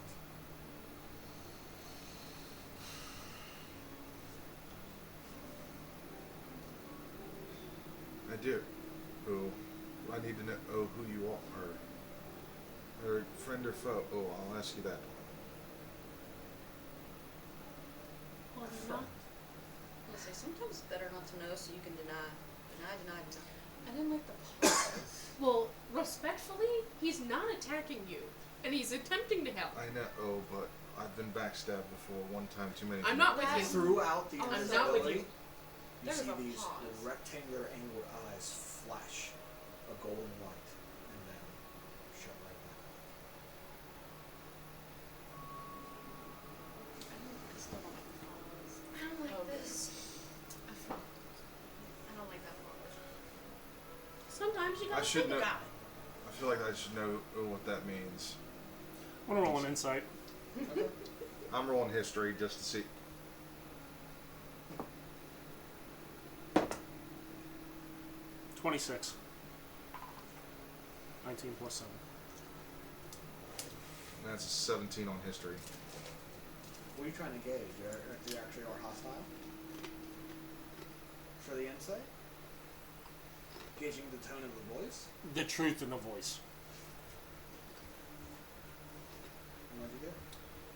I do. Oh, I need to know who you are. Or friend or foe. Oh, I'll ask you that. Well, A they're not. friend. I'll say sometimes it's better not to know so you can deny. Deny. I didn't like the pause. Well, respectfully, he's not attacking you, and he's attempting to help. I know. Oh, but I've been backstabbed before. One time too many. I'm not with you. Throughout the I'm not invisibility, with you. you There's see a these pause. rectangular angled eyes flash a golden light and then shut right back off. I still don't like the pause. I don't like Oh, this. I don't like that pause. Sometimes you I gotta should think know. about it. I feel like I should know what that means. I'm gonna roll an insight. Okay. I'm rolling history just to see. $26. 19 plus 7. That's a 17 on history. What are you trying to gauge? If you actually are hostile? For the insight? Gauging the tone of the voice? The truth in the voice. And what'd you get?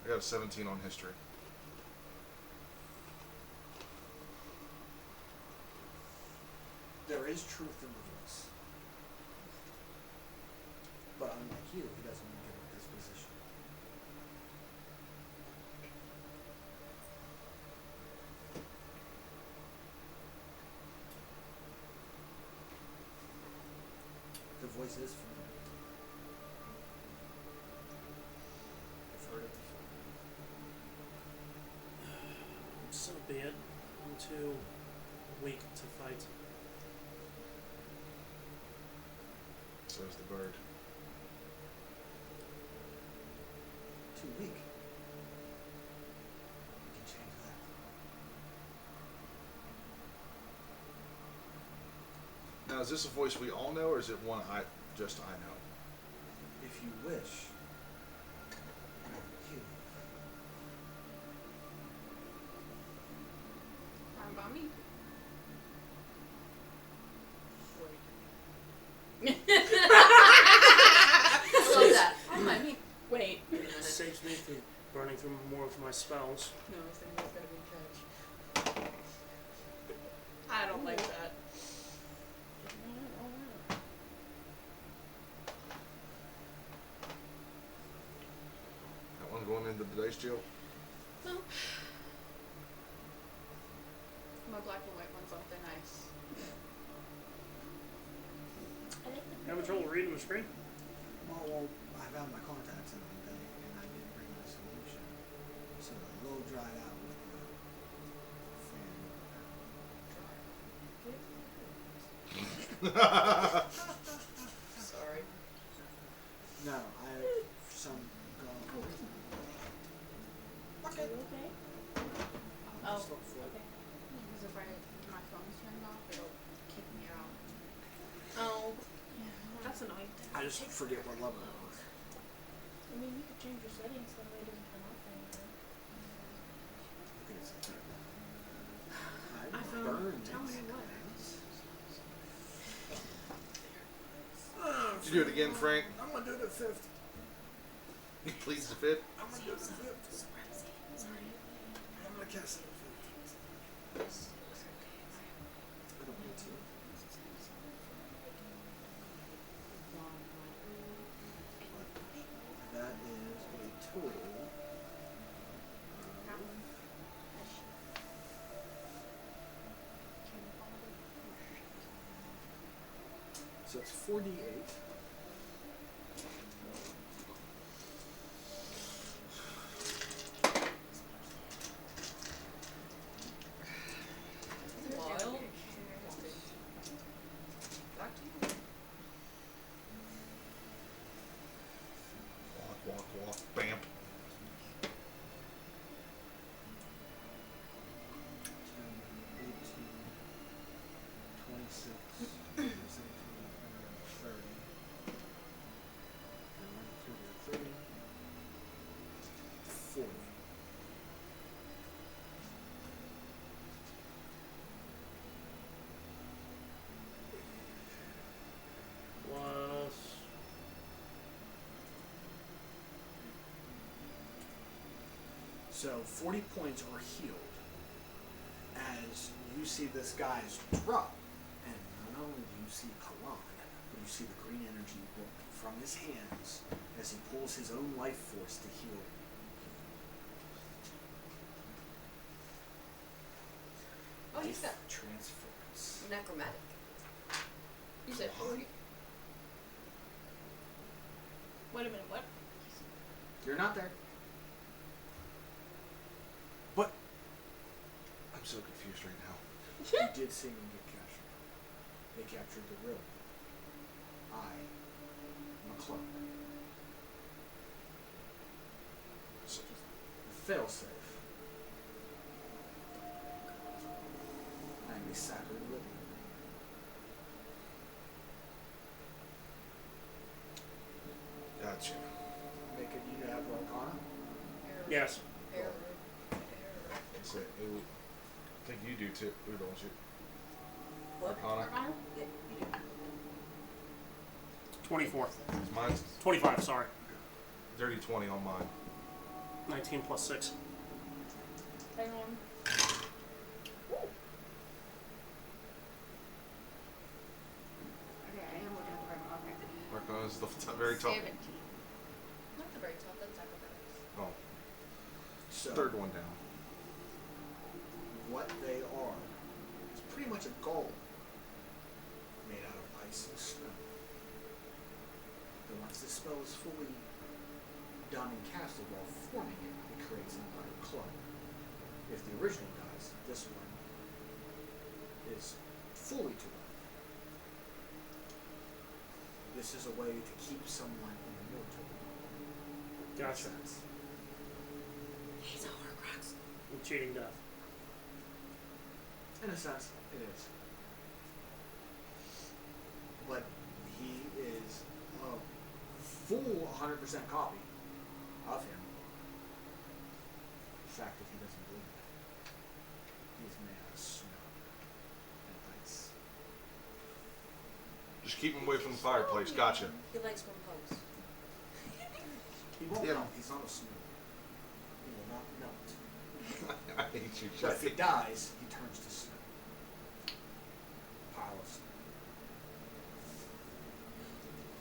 I got a 17 on history. There is truth in the voice. But unlike you, he doesn't give up his position. The voice is familiar. I've heard it before. So be it. I'm too weak to fight. So's the bird. Too weak. We can change that. Now, is this a voice we all know, or is it one I know? If you wish, I will heal you. Fine by me. I love that. Oh, I mean, Wait. Saves me Burning through more of my spells. No, I was thinking it was gonna be catch. I don't like that. That one going into the dice jail. No. My black and white one's something nice. Have a trouble reading the screen? Well, I found my contacts in one day, and I didn't bring my solution, so a little dried out with the fan. Sorry. No, I for some gone. Are you okay? I'll Oh, just look for it. okay. Because if my phone's turned off, it'll kick me out. Oh, that's annoying. I just forget what level it was. I mean, you could change your settings so that way it doesn't turn off anymore. Okay, it's the third. I found. burned Tell me it. what. Did you do it again, Frank? I'm gonna do the fifth. You pleads the fifth. I'm gonna do the fifth. I'm gonna cast it the fifth. I don't need to. That is a total. So it's 4d8. Wild. Back to you. Walk. Bam. 26, 30. And 1, 2, 3, 40. Plus. So 40 points are healed as you see this guy's drop, and not only do you see Kalan, but you see the green energy from his hands as he pulls his own life force to heal. Oh, he's got transference. necromantic. You said 40. Wait a minute, what? You're not there. But I'm so confused right now. you did see them get captured. They captured the real McClung. So, Failsafe. And we sacred living. gotcha. Make it you have Arcana? Yes. Error. So, ooh, I think you do too, don't you? What? Arcana. Yeah, you do. 24. Mine's 25, sorry. dirty 20 on mine. 19 plus 6. Hang on. Okay, I am looking at the right one. Okay. Arcana's the very top. 17. Not the very top, that's acrobatics. Oh, So third one down. what they are is pretty much a golem made out of ice and snow. But once this spell is fully done and casted while forming it, it creates an entire club. If the original dies, this one is fully to life. This is a way to keep someone immortal. Gotcha. He's a Horcrux. I'm cheating death. In a sense, it is. But he is a full 100% copy of him. The fact that he doesn't believe it. He's made out of snow and ice. Just keep him away from the fireplace. Gotcha. He likes one pose. He won't Yeah. come. He's not a snow. I hate you, But if he Chucky. dies, he turns to snow. Pile of snow.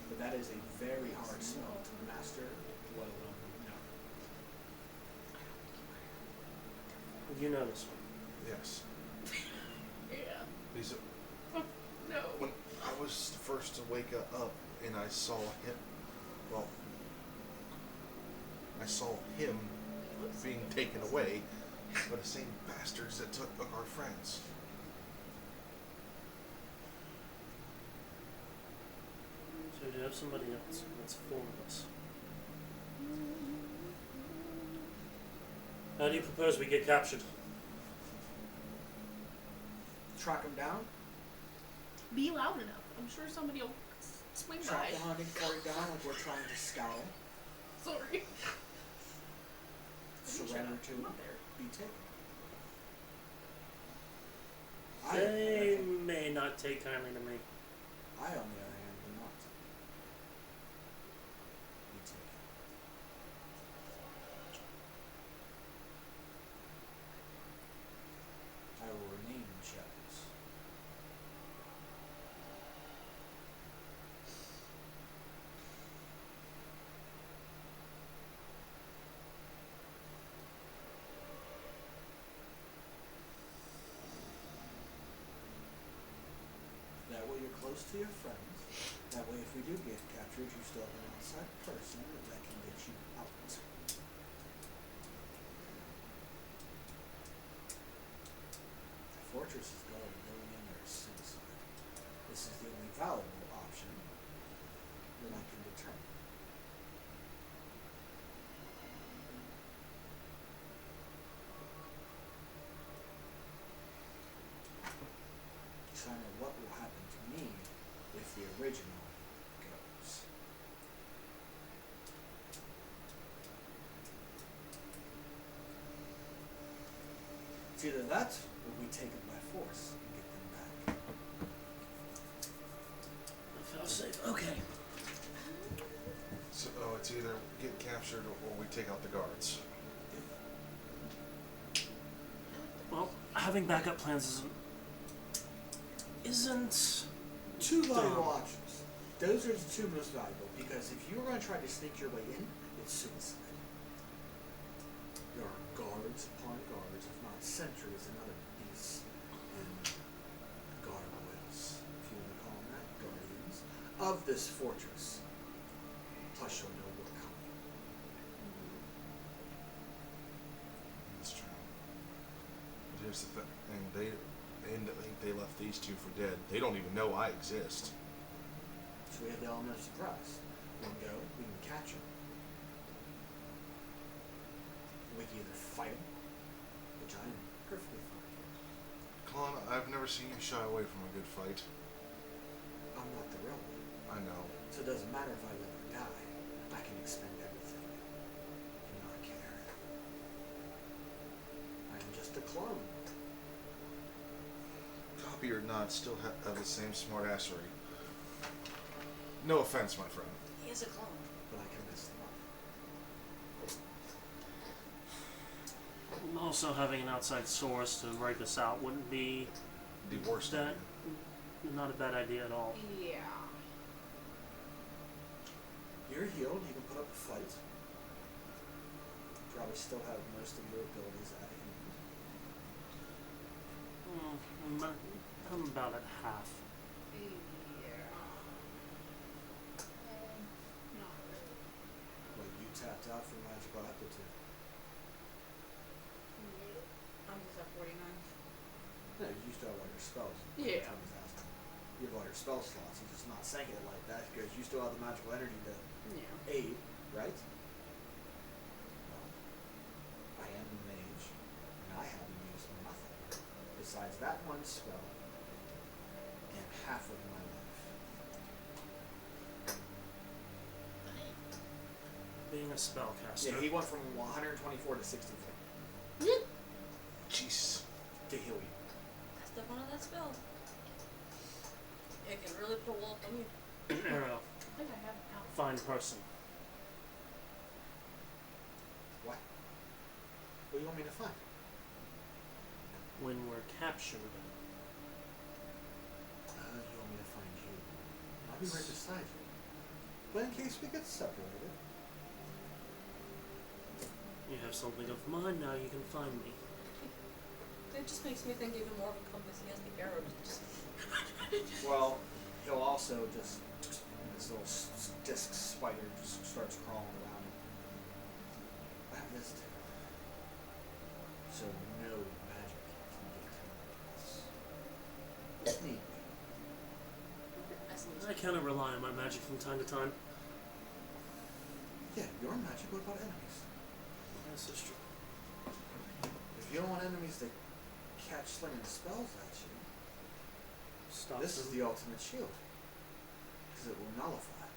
But that is a very hard spell to master, let alone know. You know this one. Yes. Yeah. He's No. when I was the first to wake up and I saw him, well, I saw him being taken away by the same bastards that took our friends. So we have somebody else. That's 4 of us. How do you propose we get captured? Track him down, Be loud enough. I'm sure somebody will swing by. track the hunting party down like we're trying to scowl. Sorry. Surrender to I'm not there. be taken. They may not take kindly to me. I, on the other hand, do not. Be taken. I will remain in shadows. That way you're close to your friends. That way if we do get captured, you still have an outside person that can get you out. The fortress's guard going in there is suicide. This is the only valuable option that I can determine. So I know what will happen to me if the original goes. It's either that or we take them by force and get them back. I feel safe. Okay. So it's either get captured or we take out the guards. Well, having backup plans isn't Two valuable Dumb. options. Those are the two most valuable because if you were going to try to sneak your way in, it's suicide. There are guards upon guards, if not sentries and other beasts and gargoyles, if you want to call them that, guardians, of this fortress. Plus you'll know we're coming. That's true. But here's the thing: they left these two for dead. They don't even know I exist. So we have the element of surprise. We can go, we can catch them. We can either fight them, which I am perfectly fine with. Colin, I've never seen you shy away from a good fight. I'm not the real one. I know. So it doesn't matter if I live or die. I can expend everything and not care. I am just a clone. Copy or not, still have the same smartassery. No offense, my friend. He is a clone. But I can mess them up. also having an outside source to write this out wouldn't be The worst. that not a bad idea at all. Yeah. You're healed, you can put up a fight. Probably still have most of your abilities at hand. I'm about at half. Not really. Well, you tapped out for magical aptitude. I'm just at 49. No, you still have all your spells. Yeah. That's what I was asking. You have all your spell slots, you're just not saying it like that because you still have the magical energy to Yeah. aid, right? Well, I am a mage, and I haven't used nothing besides that one spell and half of my life. Being a spellcaster. Yeah, he went from 124 to 63 Jeez. to heal you. That's the fun of that spell. It can really put a wall on you. An arrow. I think I have it out. Find person. What? What do you want me to find? when we're captured. You want me to find you? I'll be right beside you. But in case we get separated. You have something of mine, now you can find me. It just makes me think even more of a compass. He has the arrow to just. Well, he'll also just, this little disc spider just starts crawling around him. I have this too. So no magic can get to us. If need be. I kind of rely on my magic from time to time. Yeah, your magic, what about enemies? This is true. If you don't want enemies to catch slinging spells at you, Stop this them. is the ultimate shield. Because it will nullify.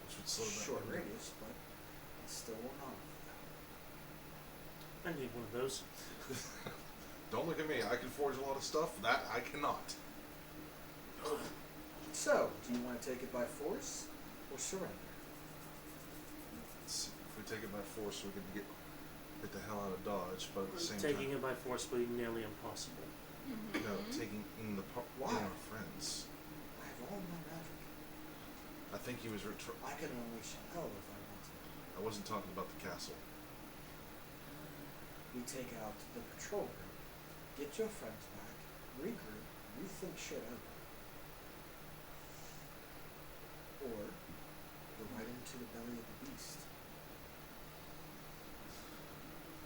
Which would slow Short down. radius, but it still will nullify. I need one of those. Don't look at me. I can forge a lot of stuff. That I cannot. So, do you want to take it by force or surrender? Let's see. If we take it by force, we can get the hell out of Dodge. But at the same Taking time, it by force will be nearly impossible. no, taking in the Why? in our friends. I have all my magic. I think he was. I can unleash hell if I want to. I wasn't talking about the castle. We take out the patrol group, get your friends back, regroup, rethink shit over. Or go right into the belly of the beast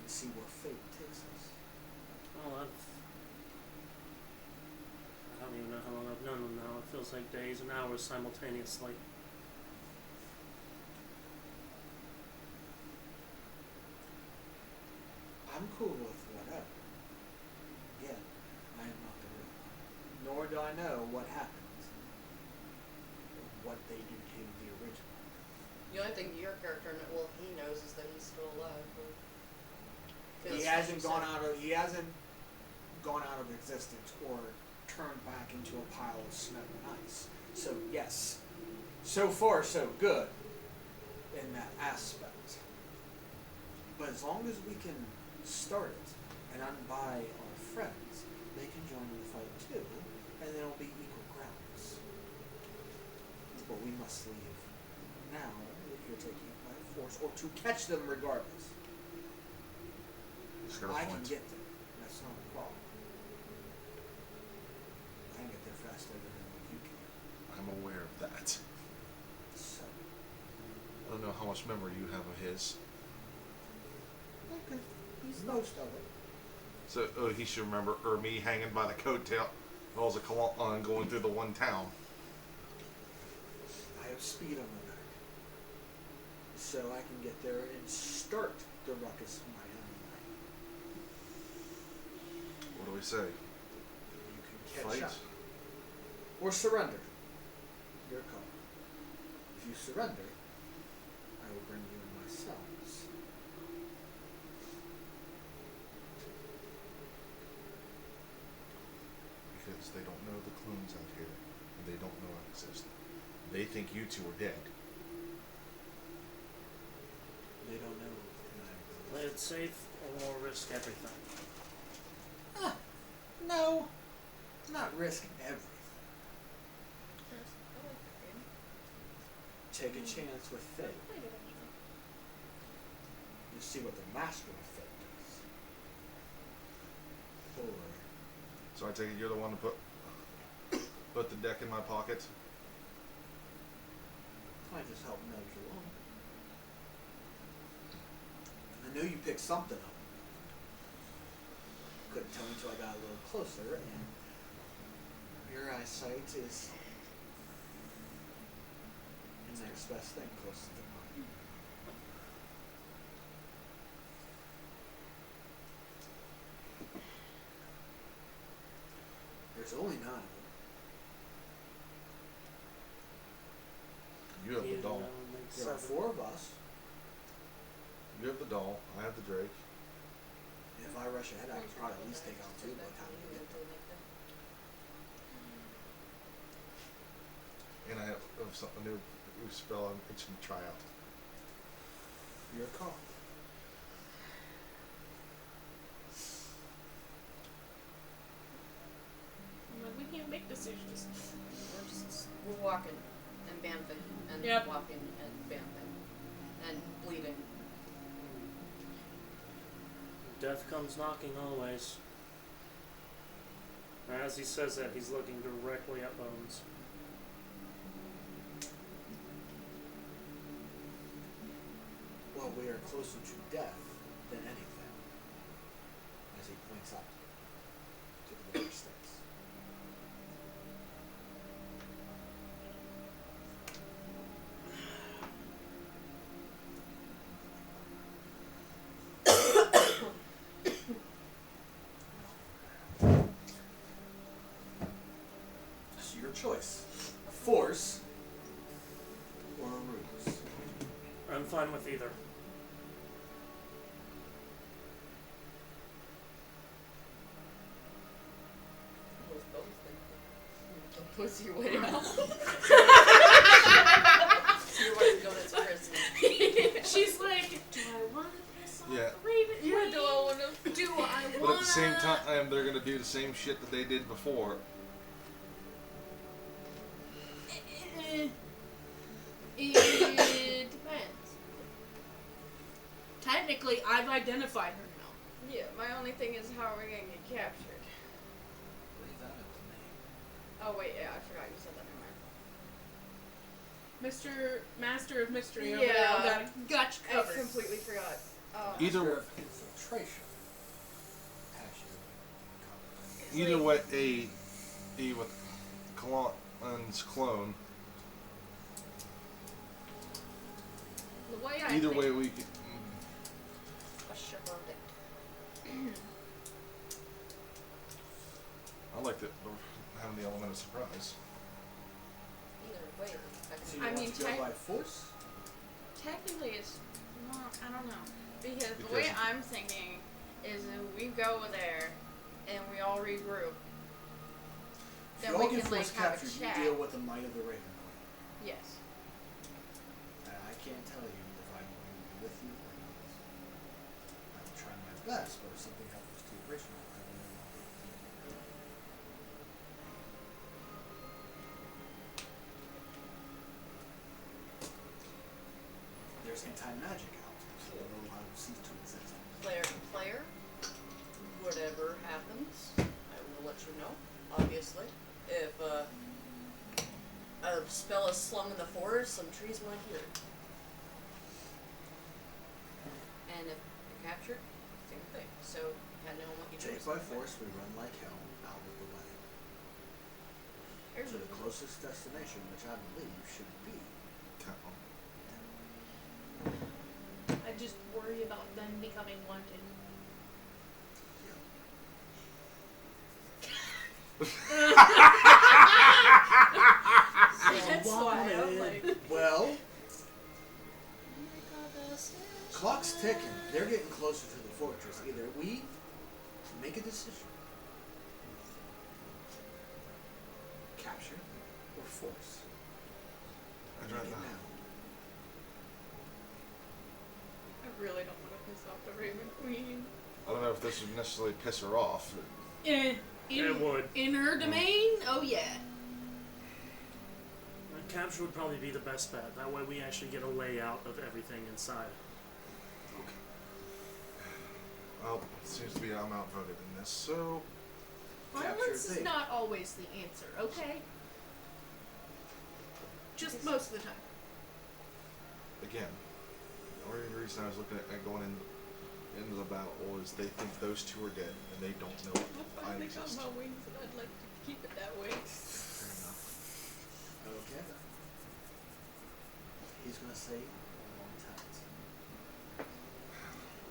and see where fate takes us. Well, I don't even know how long I've known them now. It feels like days and hours simultaneously. I'm cool with whatever. Again, I am not the real one. Nor do I know what happens. Or what they do to the original. The only thing your character, he knows is that he's still alive. He hasn't gone out of existence or turned back into a pile of snow and ice. So yes, so far so good in that aspect. But as long as we can start it and unbuy our friends, they can join in the fight too, and then it'll be equal grounds. But we must leave now if you're taking it by force, or to catch them regardless. Just got a I can point. get there. That's not a problem. I can get there faster than you can. I'm aware of that. So, I don't know how much memory you have of his. okay. Most of it. So he should remember me hanging by the coattail of going through the one town. I have speed on my back. So I can get there and start the ruckus my own way. What do we say? You can catch Fight? up. Or surrender. Your call. If you surrender, I will bring you in my cells. Because they don't know the clones out here, and they don't know I exist. They think you two are dead. They don't know that I exist. Play it safe or risk everything. No. Not risk everything. Take a chance with fate. You see what the master of fate does. Or So I take it you're the one to put the deck in my pocket. I just help nudge you along. I knew you picked something up. Couldn't tell until I got a little closer, and your eyesight is the next best thing closer to mine. There's only 9 of them. You have the doll. There are 4 of us. You have the doll. I have the Drake. If I rush ahead, I can probably at least take out 2 by the time we get there. And I have something new spell I'm itching to try out. Your call. make decisions. We're walking and vamping and Yep. walking and vamping and bleeding. Death comes knocking always. As he says that, he's looking directly at Bones. Well, we are closer to death than anything. As he points up to the river Styx. So your choice. A force or a ruse. I'm fine with either. Pussy your way out. Your wife's going to prison. She's like, do I want to piss off Yeah. the Raven Queen? Yeah, do I want to? Do I want to? But at the same time, they're gonna do the same shit that they did before. It depends. Technically, I've identified her now. Yeah, my only thing is how are we gonna get captured? Leave that up to me. Oh wait, yeah, I forgot you said that. Never mind. Mr. Master of Mystery over Yeah. there. Got you I covered. completely forgot. Either Master way, of infiltration. Passion. either way, a with Kalon's clone. The way I Either think, way, we. Could, What's your verdict? I like that having the element of surprise. Either way, So you I want mean, to go by force? technically it's not, I don't know. Because the Because- way I'm thinking is if we go there and we all regroup, If then you we all get can like force have a captured, chat. you deal with the might of the Raven Queen. Yes. And I can't tell you if I'm going to be with you or not. I'm trying my best, but if something happens to the original, I don't know. There's anti-magic out, so the little I will cease to exist. Player to player, whatever happens, I will let you know. Obviously, if a spell is slung in the forest, some trees won't hear it. And if you're captured, same thing. So, depending on what you Take choose. by force, we run like hell out of the way. To the closest destination, which I believe should be. I just worry about them becoming wanted. That's why I'm like, Well, clock's ticking. They're getting closer to the fortress. Either we make a decision, capture or force. I'd Make rather it not. now. I really don't want to piss off the Raven Queen. I don't know if this would necessarily piss her off. It would. In her domain? Oh yeah. Capture would probably be the best bet. That way we actually get a layout of everything inside. Okay. Well, it seems to be I'm outvoted in this, so Violence is thing. not always the answer, okay? Just most of the time. again, the only reason I was looking at going into the battle is they think those two are dead and they don't know I finally exist. got my wings and I'd like to keep it that way. Fair enough. Okay. He's gonna say one time.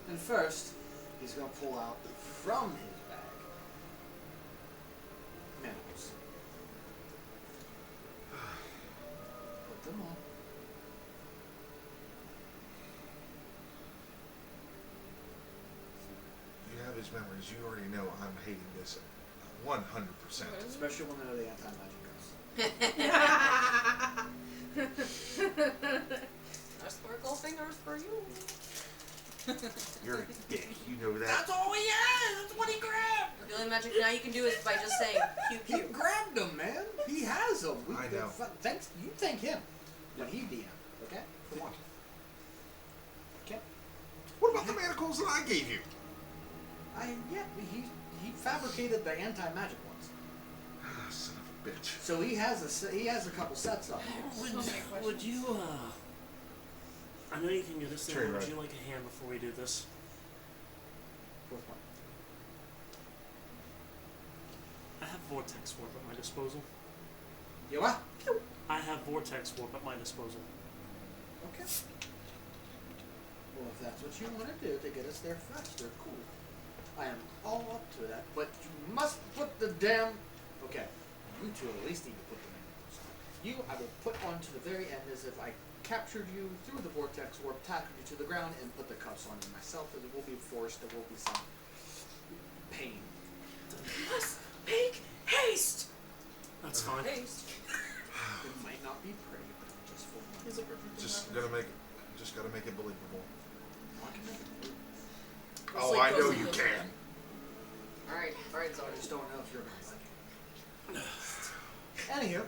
And first, he's gonna pull out from his bag manacles. Put them on. You have his memories. You already know I'm hating this 100%. Especially when they're the anti-magic guys. No sparkle fingers for you. You're a dick. You know that. all he has! That's what he grabbed! You'd be only magic now you can do is by just saying pew He pew. grabbed them, man. He has them. I know. Thanks. You thank him when he DM. Okay. Come on. Okay. What about the manacles that I gave you? He fabricated the anti-magic ones. Son of a bitch. So he has a couple sets of them. Would you, I know you can do this thing, Cherry but would red. you like a hand before we do this? Fourth one. I have Vortex Warp at my disposal. You what? I have Vortex Warp at my disposal. Okay. Well, if that's what you want to do to get us there faster, cool. I am all up to that, but you must put the damn... Okay, you two at least need to put them in. You, I will put onto the very end as if I captured you through the vortex warp, tackled you to the ground, and put the cuffs on you myself. There will be force, there will be some pain. Must make haste. That's fine. Haste. It might not be pretty, but just for one. Is it perfect? Just gotta make it believable. I can make it work. Oh, I know you can. Alright, So I just don't know if you're going to like it. Anywho,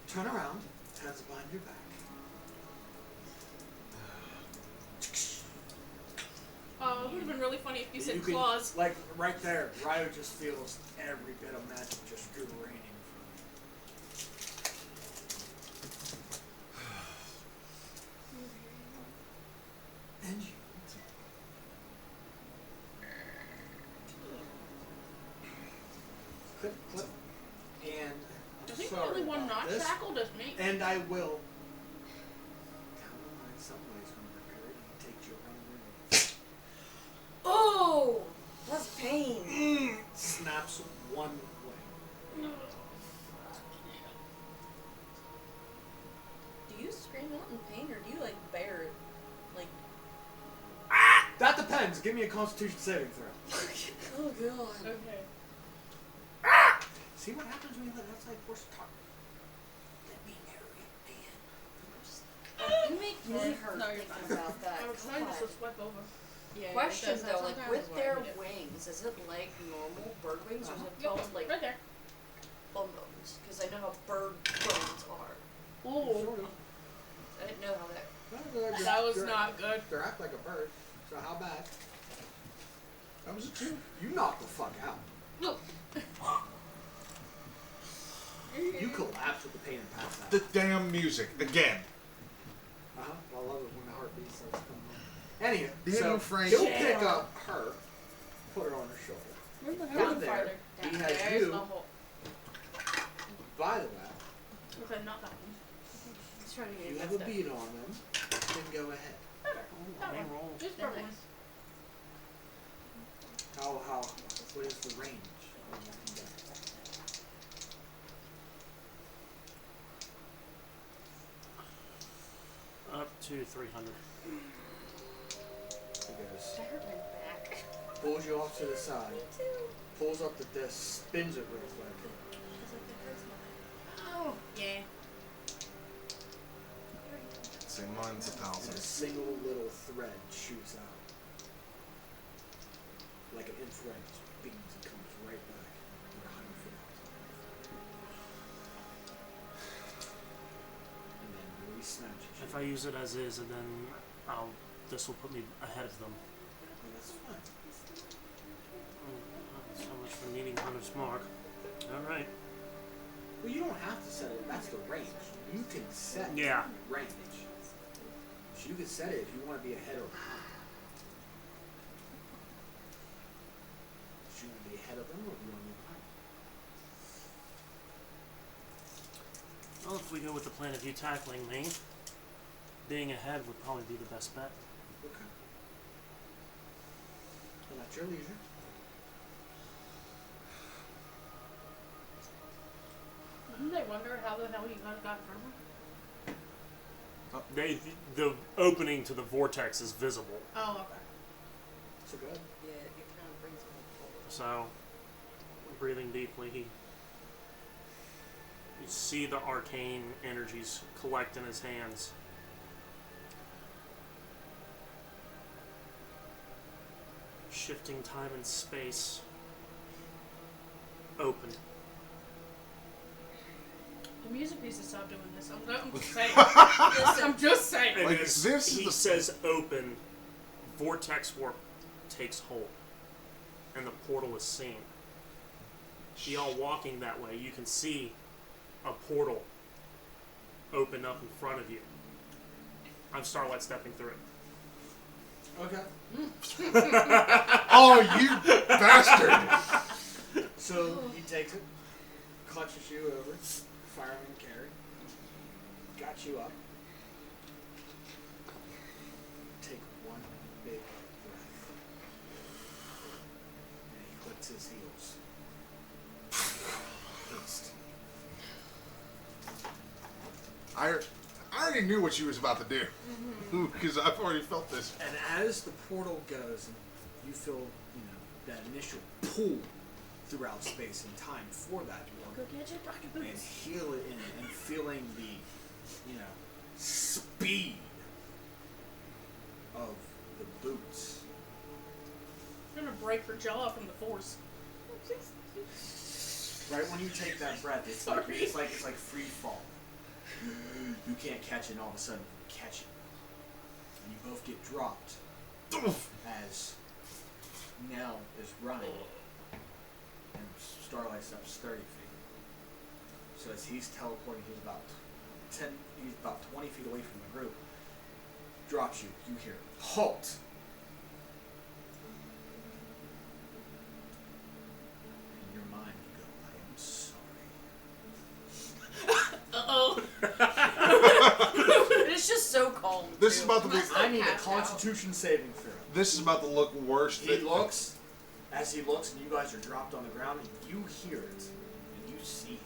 turn around, hands behind your back. Oh, it would have been really funny if you said can, claws. like right there, Ryo just feels every bit of magic just draining from him. And you. Clip, clip, and I think sorry only one about not this. shackled is me. And I will down the line some ways when we're prepared and take you around the room. Oh, that's pain. Snaps one way. Do you scream out in pain or do you like bear it? Like, That depends. Give me a Constitution saving throw. oh god. Okay. See what happens when you let outside force talk. Let me narrate, man. You make me hurt No, you're thinking about that. I was trying God. to swipe over. Yeah, Question it does that though, like sometimes with is why their I hate it. wings, is it like normal bird wings or is it Yep, bone, like right there. bone bones? Because I know how bird bones are. Oh, Sort of. I didn't know how that. Well, that was they're- not good. They act like a bird. So how bad? That was a 2. You knocked the fuck out. Look. You collapse with the pain and pass out. The damn music again. Uh-huh. I love it when the heartbeat starts coming on. Anyway, Damn so you, Frank. he'll pick up her, put her on her shoulder. Where the Down hell there, farther? he Down has there's you. the hole. By the way, Okay, not that one. He's trying to get you it have a left bead on them. Then go ahead. That Main one. roll. Just They're purple. nice. What is the range? on what you got? Up to 300. He goes, That hurt my back. pulls you off to the side, Me too. pulls up the disc, spins it real quick. Because like it hurts my back. Oh. Yeah. See, mine's a And a 1,000. single little thread shoots out. Like an infrared beams and comes right back. Like 100 feet out. And then re-snatches you. If I use it as is, and then this will put me ahead of them. And that's fine. So much for needing Hunter's Mark. Alright. Well, you don't have to set it. That's the range. You can set Yeah. range. So you can set it if you want to be ahead or behind. Do you want to be ahead of them or do you want to be behind? Well, if we go with the plan of you tackling me, being ahead would probably be the best bet. Okay. And at your leisure. Didn't they wonder how the hell you guys got from her? The opening to the vortex is visible. Oh, okay. So good. Yeah, it kind of brings me forward. So, breathing deeply, you see the arcane energies collect in his hands. Shifting time and space open. The music needs to stop doing this. I'm just saying. I'm just saying. And Like, as this is he the- says open, vortex warp takes hold, and the portal is seen. Y'all walking that way, you can see a portal open up in front of you. I'm Starlight stepping through it. Okay. Oh, you bastard! So he takes it, clutches you over, fireman carry, got you up. Take one big breath. And he clicks his heels. Haste. I already knew what she was about to do. Because I've already felt this. And as the portal goes, and you feel, you know, that initial pull throughout space and time for that Go one, get your Dr. and Boots. heal it in, and feeling the, you know, speed of the boots. I'm gonna break her jaw from the force. Right when you take that breath, it's Sorry. like free fall. You can't catch it, and all of a sudden you catch it, and you both get dropped as Nell is running, and Starlight's up 30 feet. So as he's teleporting, he's about 20 feet away from the group. Drops you. You hear halt. In your mind, you go, "I am sorry." Uh-oh. It's just so calm. This is too. about to be. Must I have need a passed out. Constitution saving throw. This is about to look worse. He looks, as he looks, and you guys are dropped on the ground, and you hear it, and you see him.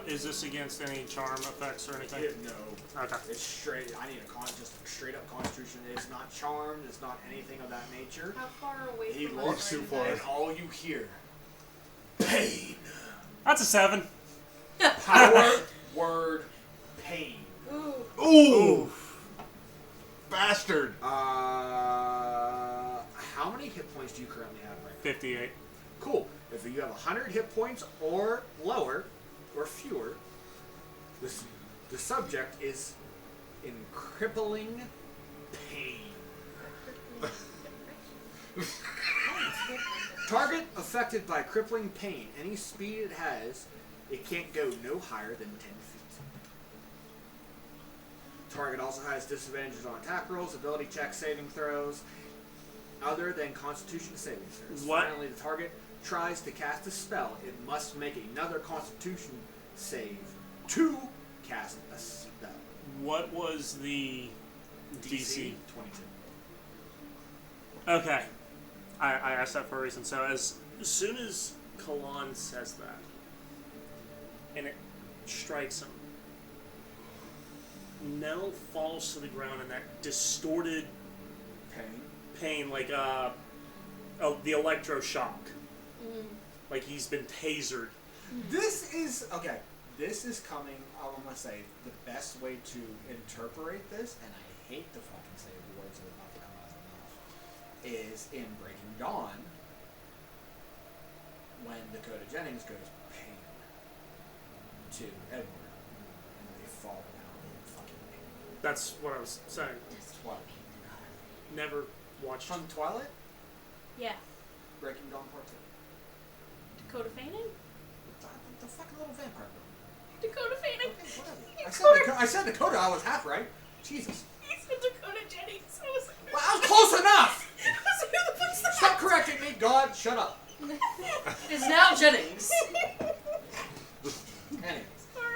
Is this against any charm effects or anything? No. Okay. It's straight. I need just a straight up Constitution. It's not charmed. It's not anything of that nature. How far away He from looks us too are you far. And guys? all you hear, pain. That's a 7. Power word pain. Ooh. Ooh! Bastard! How many hit points do you currently have right now? 58. Cool. If you have 100 hit points or lower, or fewer, the subject is in crippling pain. Target affected by crippling pain. Any speed it has, it can't go no higher than 10 feet. Target also has disadvantages on attack rolls, ability checks, saving throws, other than Constitution saving throws. What? Finally, the target tries to cast a spell, it must make another Constitution save to cast a spell. What was the DC? 22. Okay. I asked that for a reason. So as soon as Kalan says that, and it strikes him, Nell falls to the ground in that distorted pain, like the electroshock. Like he's been tasered. This is okay. This is coming. I'm gonna say the best way to interpret this, and I hate to fucking say the words that are about to come out of my mouth, is in Breaking Dawn when Dakota Jennings goes pain to Edward, and they fall down in fucking pain. That's what I was saying. What? Never watched. From Twilight, Yeah. Breaking Dawn Part 2. Dakota Fanning? The fucking little vampire girl. Dakota Fanning. Okay, whatever. I said Dakota. I was half right. Jesus. He said Dakota Jennings. I was like, Well, I was close enough. I was like, who the fuck's that? Stop correcting me, God. Shut up. It's now Jennings. Anyways.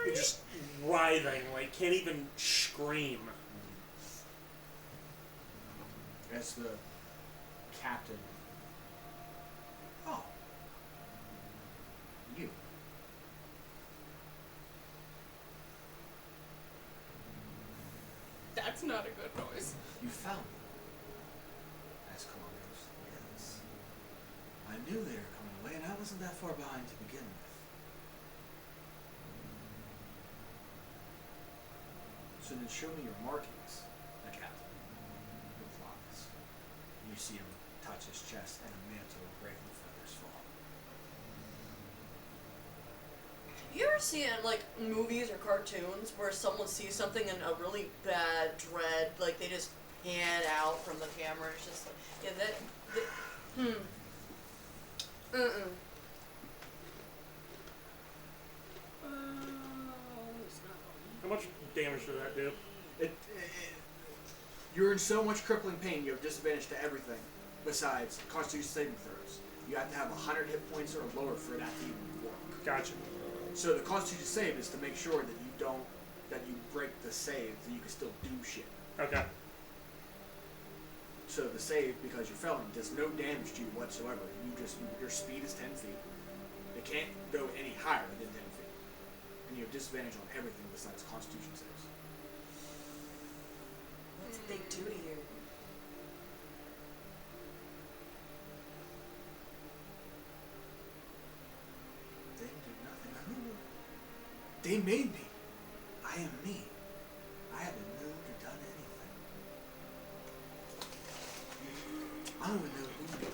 You're just writhing, like can't even scream. As the captain. Oh. You. That's not a good noise. You found me. Asked Columbus. Yes. I knew they were coming away, and I wasn't that far behind to begin with. So then show me your markings, the captain replies. You see him touch his chest, and a mantle of raven feathers fall. see in like movies or cartoons where someone sees something in a really bad dread, like they just pan out from the camera? It's just like, yeah, How much damage did that do? You're in so much crippling pain, you have disadvantage to everything besides Constitution saving throws. You have to have 100 hit points or lower for that to even work. Gotcha. So the Constitution save is to make sure that you break the save, so you can still do shit. Okay. So the save, because you're failing, does no damage to you whatsoever. Your speed is 10 feet. It can't go any higher than 10 feet. And you have disadvantage on everything besides Constitution saves. What's they do to you? They do nothing. They made me. I am me. I haven't moved or done anything. I don't even know who you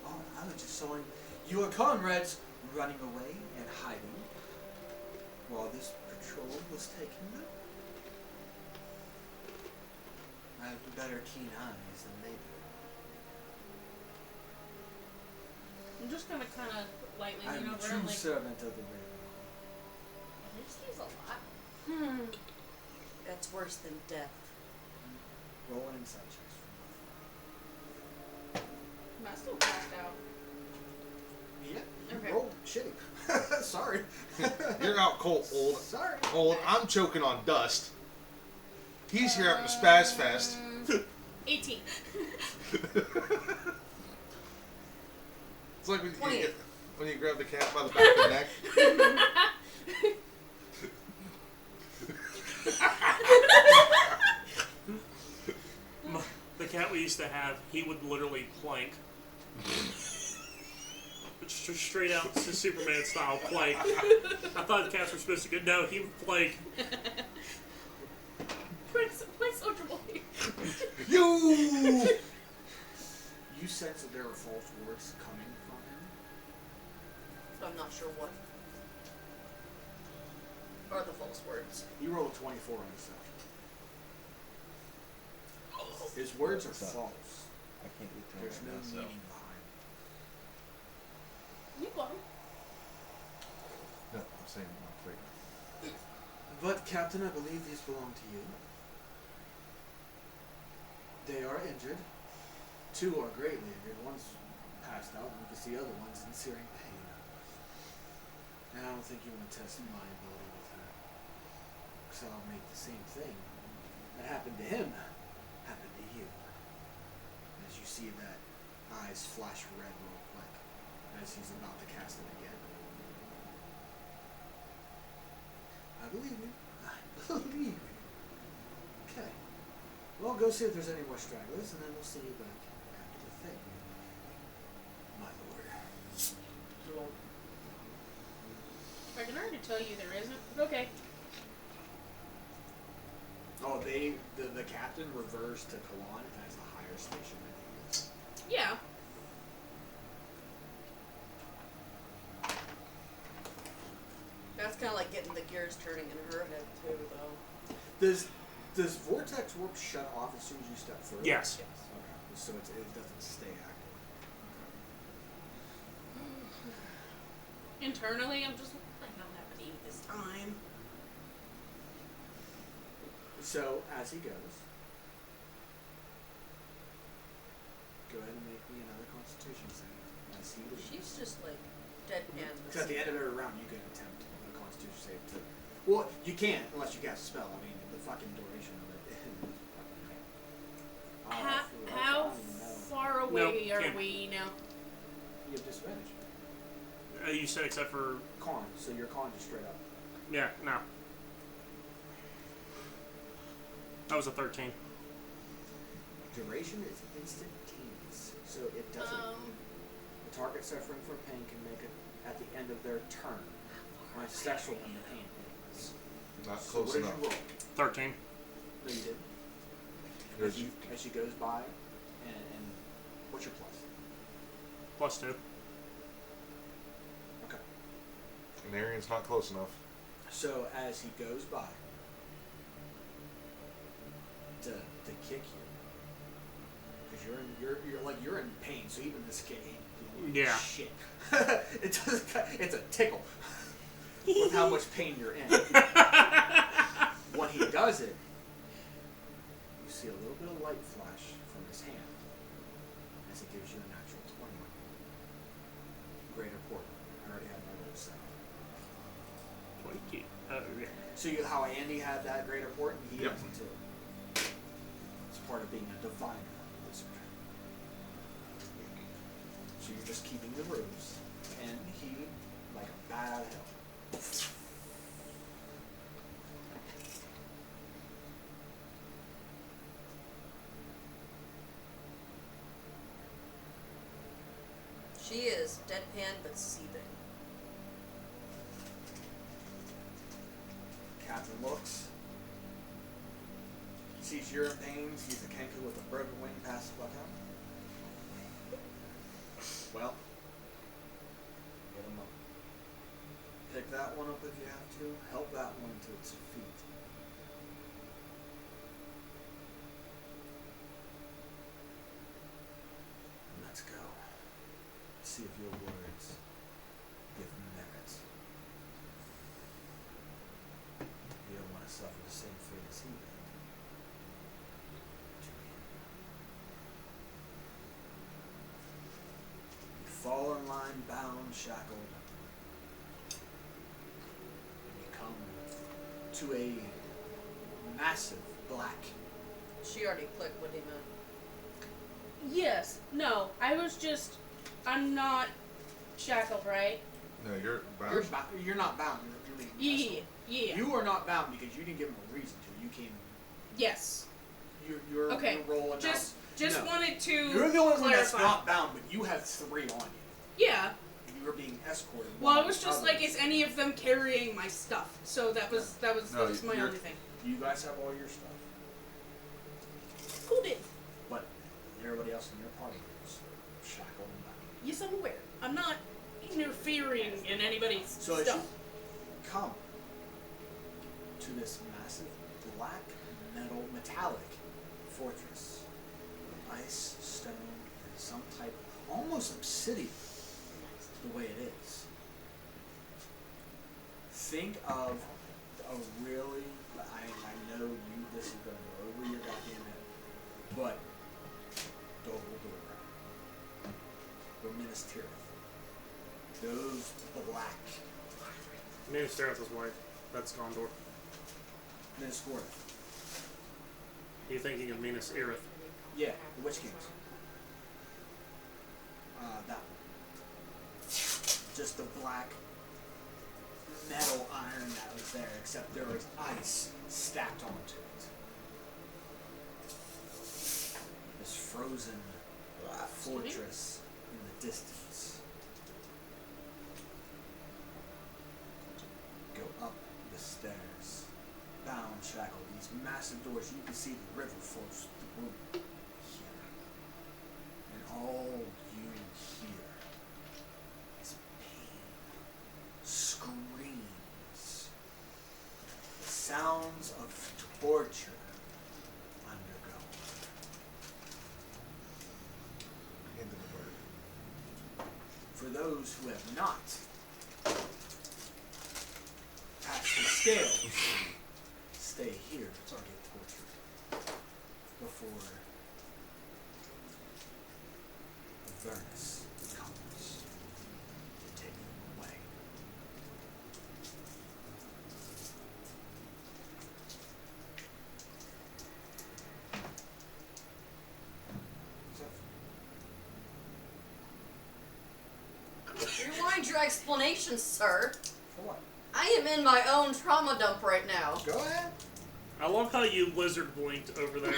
are. I was just sawing your comrades running away and hiding while this patrol was taking them. I have better keen eyes than they do. I'm just gonna kind of lightly I am lean a over true and like, servant of the Raven. This seems a lot. That's worse than death. Roll an insight checks for am I still passed out? both. Yeah. You Okay. rolled shitty. Sorry. You're out cold, old. Sorry. Old, I'm choking on dust. He's here having a spaz fest. 18. It's like when 20. you grab the cat by the back of the neck. The cat we used to have, he would literally plank. Straight out to Superman style plank. I thought the cats were supposed to go. No, he would plank. My soldier boy. You! You sense that there are false words coming from him. I'm not sure what are the false words. You roll a 24 on yourself. His words are false. I can't get to There's it no right now, so. meaning behind You won. No, I'm saying not fake. it. But, Captain, I believe these belong to you. They are injured. 2 are greatly injured. One's passed out, and you can see other ones in searing pain. And I don't think you want to test my ability with her. So I'll make the same thing that happened to him happen to you. As you see that eyes flash red real quick as he's about to cast it again. I believe you. I believe you. Okay. Well, go see if there's any more stragglers, and then we'll see you back after the thing. My lord. I can already tell you there isn't. But okay. Oh, the captain reversed to Kalan as a higher station than he is. Yeah. That's kind of like getting the gears turning in her head too, though. Does Vortex Warp shut off as soon as you step through? Yes. Okay. So it doesn't stay active. Internally, I'm just like, what the hell happened to you this time? So as he goes, go ahead and make me another Constitution save. As he leaves. She's just like deadpan. Because at the end of every round, you can attempt a Constitution save too. Well, you can't unless you cast a spell. I mean, the fucking duration of it is fucking night. How far away Nope, are can't. we now? You have disadvantage. You said except for... Con, so your con just straight up. Yeah, no. That was a 13. Duration is instantaneous, so it doesn't. The target suffering from pain can make it at the end of their turn. My special when the pain ends. Not So close what did enough. you roll? 13. No, you didn't. As she goes by, and what's your plus? +2. Okay. And Arian's not close enough. So as he goes by to kick you, because you're in pain. So even this kid ain't doing Yeah. shit. It doesn't. It's a tickle with how much pain you're in. When he does it, you see a little bit of light flash from his hand as he gives you a natural 20. Greater port. I already had my roll set. 20. Oh, yeah. So how Andy had that greater port, and he Yep. has it too. It's part of being a diviner wizard. So you're just keeping the rules, and he, like a bat out of hell. She is deadpan but seething. Captain looks, sees you're in pain, sees a Kenku with a broken wing pass the buck out. Well, get him up. Pick that one up if you have to. Help that one to its feet. Let's go. See if your words give merit. You don't want to suffer the same fate as he did. You fall in line, bound, shackled. And you come to a massive black. She already clicked what he meant. Yes. No. I'm not shackled, right? No, you're bound. You're not bound. You're being Yeah. escorted. Yeah. You are not bound because you didn't give him a reason to. You came. Yes. You're Okay. rolling Just No. wanted to You're the only one that's clarify. not bound, but you have 3 on you. Yeah. And you were being escorted. Well, by I was just others. like, is any of them carrying my stuff? So that was No, my you're- only thing. You guys have all your stuff, Who did? but everybody else in your party is shackled and bound. Yes, I'm aware. I'm not interfering in anybody's So as stuff. you come to this massive black metallic fortress, ice, stone, and some type of almost obsidian, the way it is. Think of a really, I know you, this is going to go over your goddamn head, but Doldora, or Minas Tirith, those black Minas Tirith was white. That's Gondor. Minas Tirith. Are you thinking of Minas Tirith? Yeah, the Witch Kings. That one. Just the black metal iron that was there, except there was ice stacked onto it. This frozen fortress in the distance. Go up the stairs, bound, shackled, these massive doors. You can see the river flows through here. And all you hear is pain, screams, the sounds of torture undergoing. Hand in the bird. For those who have not passed the scale, stay here to get tortured before Avernus comes to take them away. Rewind your explanation, sir. For what? I am in my own trauma dump right now. Go ahead. I love how you lizard blinked over there.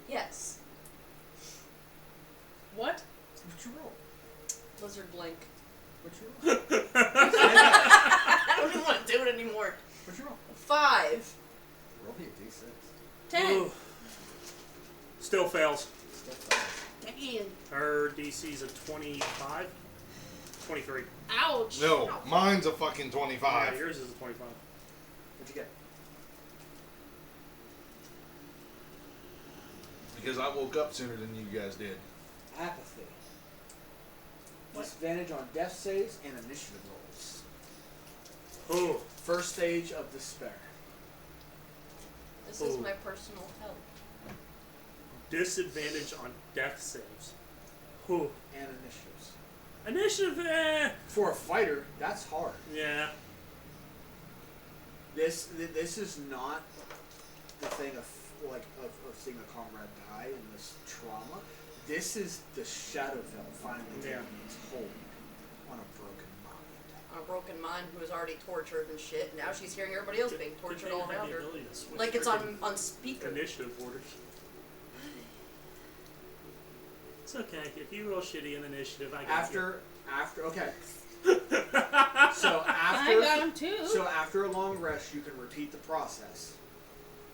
Yes. What? What'd you roll? Lizard blink. What'd you roll? I don't even want to do it anymore. What'd you roll? 5. Roll me a d6. 10. Ooh. Still fails. Dang. Her DC's a 25? 23. Ouch. No, Ouch. mine's a fucking Yeah, 25. yours is a 25. What'd you get? Because I woke up sooner than you guys did. Apathy. What? Disadvantage on death saves and initiative rolls. Oh. First stage of despair. This is Ooh. my personal hell. Disadvantage on death saves. Whew. And initiatives. Initiative, eh. For a fighter, that's hard. Yeah. This is not the thing of seeing a comrade die and this trauma. This is the Shadowfell finally Yeah. taking its hold on a broken mind. A broken mind who was already tortured and shit. And now she's hearing everybody else being tortured all around her. Switch Like it's freaking on speaker. initiative orders. It's okay. If you roll shitty in initiative, I got Okay. you. So I got him too. So after a long rest, you can repeat the process.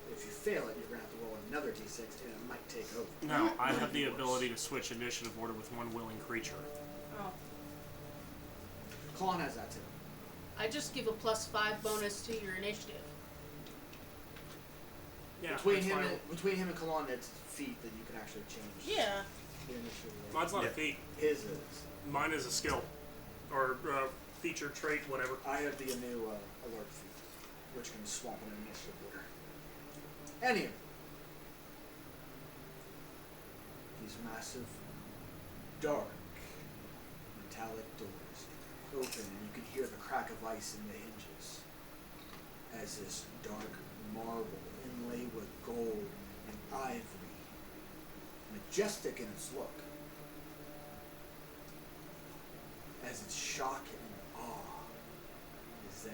If you fail it, you're gonna have to roll another d6, and it might take over. No, I have the ability to switch initiative order with one willing creature. Oh. Colin has that too. I just give a +5 bonus to your initiative. Yeah. Between that's him fine. and Colin, it's feat that you can actually change. Yeah. The initiative roll. Mine's not a feat. His is. Mine is a skill. Or feature, trait, whatever. I have the new alert feat, which can swap in an initiative order. Anyway, these massive, dark, metallic doors open, and you can hear the crack of ice in the hinges as this dark marble inlaid with gold and ivory, majestic in its look, as its shock and awe is there.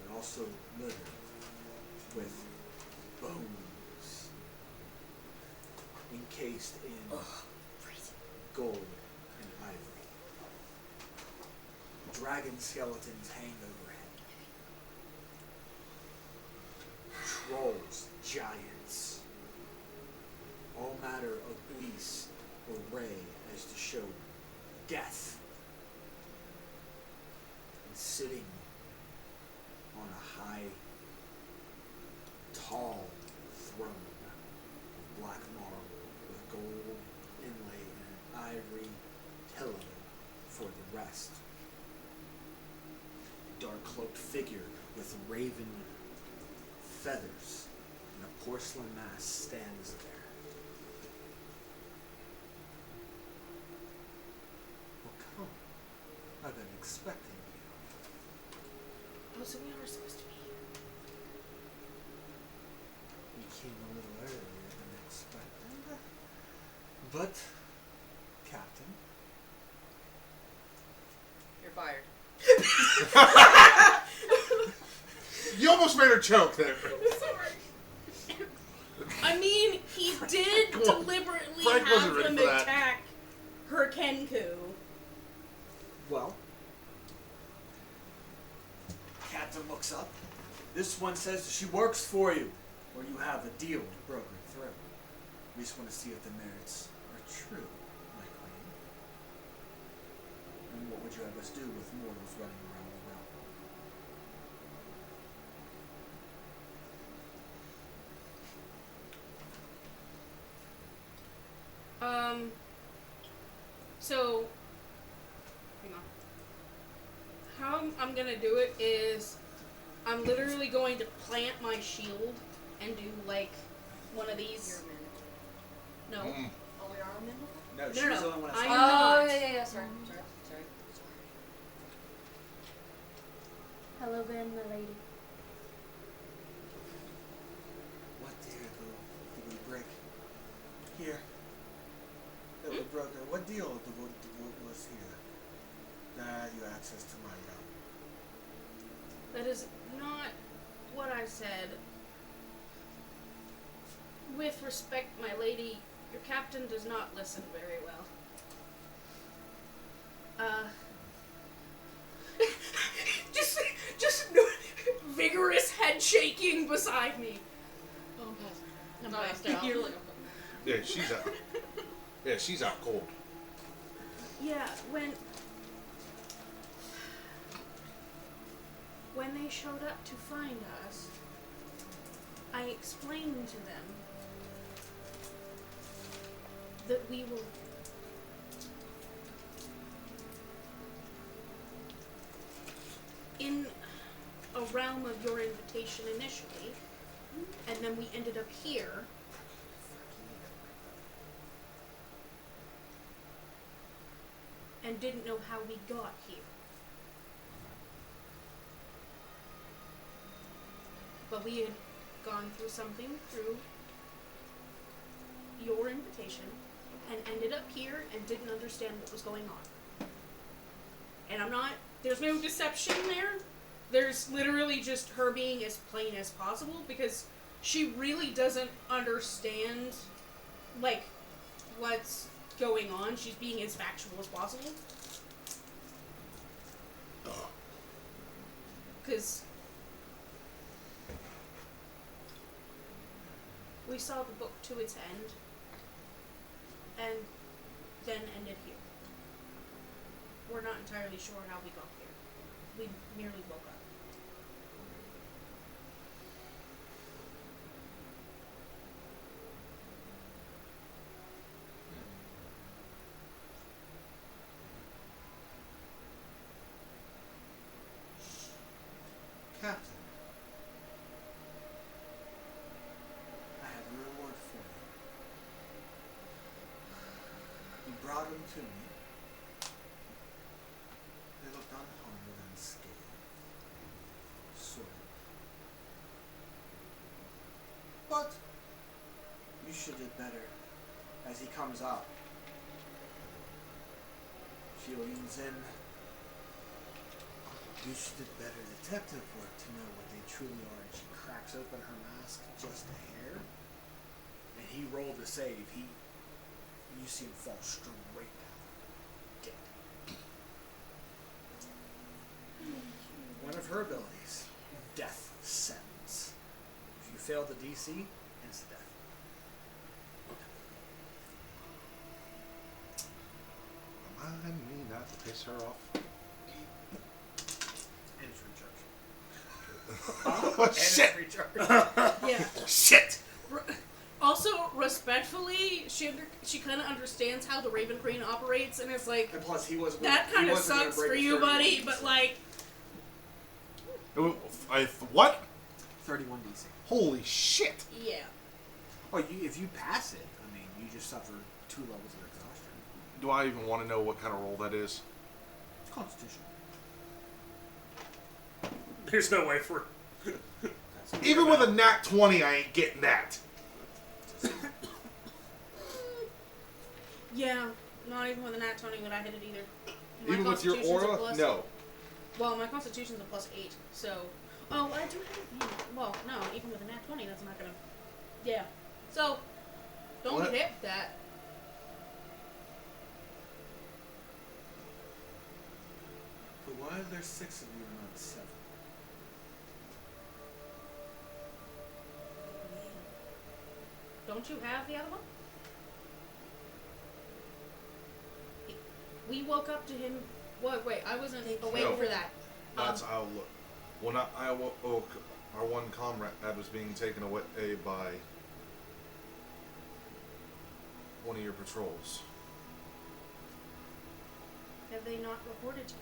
But also littered with bones encased in gold and ivory. Dragon skeletons hang overhead. Trolls, giants, all manner of beasts array as to show death. And sitting on a high, tall throne of black marble with gold inlay and an ivory pillow for the rest. A dark cloaked figure with raven feathers and a porcelain mask stands there. Well, come. I've been expecting you. Oh, so we are supposed to be here. You came a little earlier than expected. But, Captain, You're fired. You almost made her choke there. I mean, he did Come on. deliberately Frank wasn't have ready them for that. attack her Kenku. well, Captain looks up. This one says she works for you, or you have a deal to broker through. We just want to see if the merits are true, my queen. And what would you have us do with mortals running around the realm? So, hang on. How I'm gonna do it is, I'm literally going to plant my shield and do like one of You're these. a man. No. Mm. Oh, we are a man? No, No, she's no, the only one I that's am Oh, not. yeah. Sorry. Hello again, my lady. What deal did we break? Here. That we broke. What deal was here? That you access to my realm. That is not what I said. With respect, my lady, your captain does not listen very well. just vigorous head shaking beside me. I'm passed out. You're like, Yeah, she's out. Yeah, she's out cold. Yeah, when they showed up to find us, I explained to them that we were in a realm of your invitation initially, and then we ended up here. And didn't know how we got here. But we had gone through something through your invitation and ended up here and didn't understand what was going on. And there's no deception there. There's literally just her being as plain as possible because she really doesn't understand, like, what's going on. She's being as factual as possible. Because we saw the book to its end and then ended here. We're not entirely sure how we got here. We merely woke up. Captain, I have a reward for you. You brought them to me. They looked unharmed and unscathed. Sort of. But you should have better. As he comes up, she leans in. You should have better detective work to know what they truly are. And she cracks open her mask just a hair. And he rolled a save. You see him fall straight down. Dead. One of her abilities, death sentence. If you fail the DC, instant death. Remind me not to piss her off. And it's recharge. Oh, And shit! it's recharge. Yeah. Shit! Also, respectfully, she kind of understands how the Raven Queen operates, and it's like, And plus, he wasn't. that kind he of wasn't gonna sucks break for his you, 31 buddy, DC. but like, What? 31 DC. Holy shit! yeah. Oh, if you pass it, I mean, you just suffer 2 levels of exhaustion. Do I even want to know what kind of roll that is? It's Constitution. There's no way for. Even with a nat 20, I ain't getting that. Yeah, not even with a nat 20 would I hit it either. My Even with your Constitution's a aura? plus- No. Well, my Constitution's a +8, so... Oh, I do have... Well, no, even with a nat 20, that's not gonna... Yeah. So, don't What? get hit with that. But why are there 6 of you and not 7? Don't you have the other one? We woke up to him... Wait, I wasn't awake No. for that. That's how look. When I woke, our one comrade was being taken away by one of your patrols. Have they not reported to you?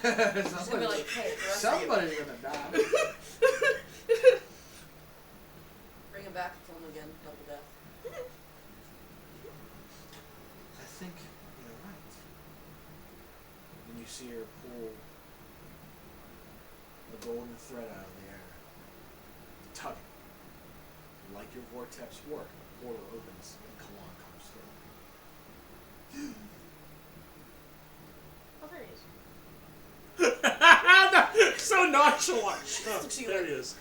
She's gonna be like, hey, the rest of you, Somebody's gonna die. bring him back, kill him again, double death. I think you're right. And you see her pull a golden thread out of the air, tugging. Like your vortex work, the portal opens and Kalan comes through. Oh, there he is. So nonchalant. Oh, there he is.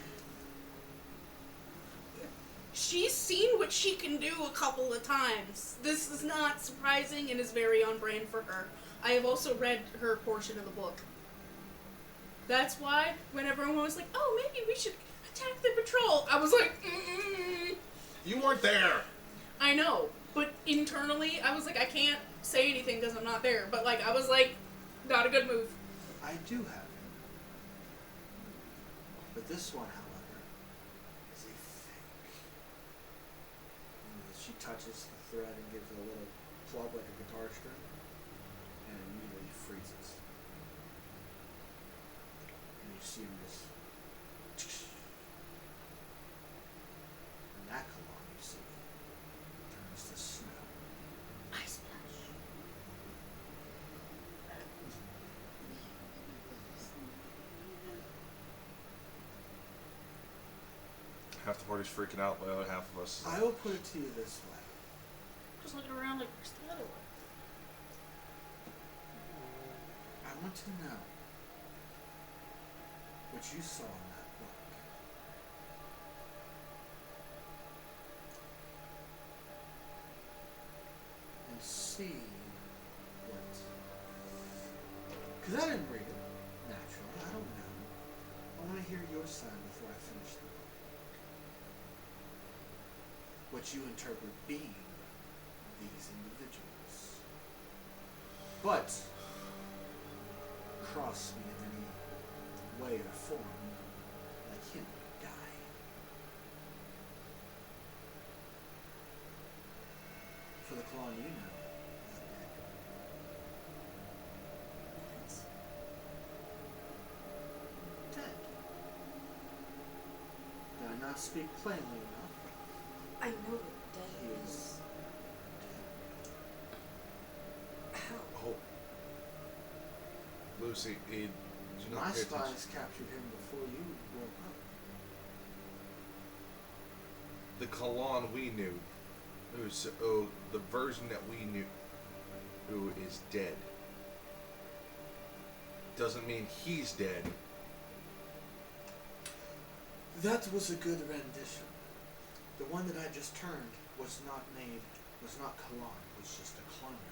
She's seen what she can do a couple of times. This is not surprising and is very on brand for her. I have also read her portion of the book. That's why when everyone was like, oh, maybe we should attack the patrol, I was like, You weren't there. I know, but internally, I was like, I can't say anything because I'm not there. But, like, I was like, not a good move. I do have him. But this one, however, is a fake. And she touches the thread and gives it a little plug like a guitar string, and it immediately freezes. And you see him just. And that cologne you see turns to snow. Ice splash. Half the party's freaking out, the other half of us. I will put it to you this way. Just looking around like, where's the other one? I want to know what you saw in that book. And see what. Because I didn't read it, naturally. I don't know. I want to hear your side before I finish the book. What you interpret being these individuals. But cross me in any way or form, like him, die. For the clone you know is dead. Dead. Did I not speak plainly enough? I know that dead He is. is How? Oh. Lucy, do not My pay attention. spies captured him before you woke up. The Kalan we knew, the version that we knew, who is dead, doesn't mean he's dead. That was a good rendition. The one that I just turned was not Kalan, it was just a clone of him.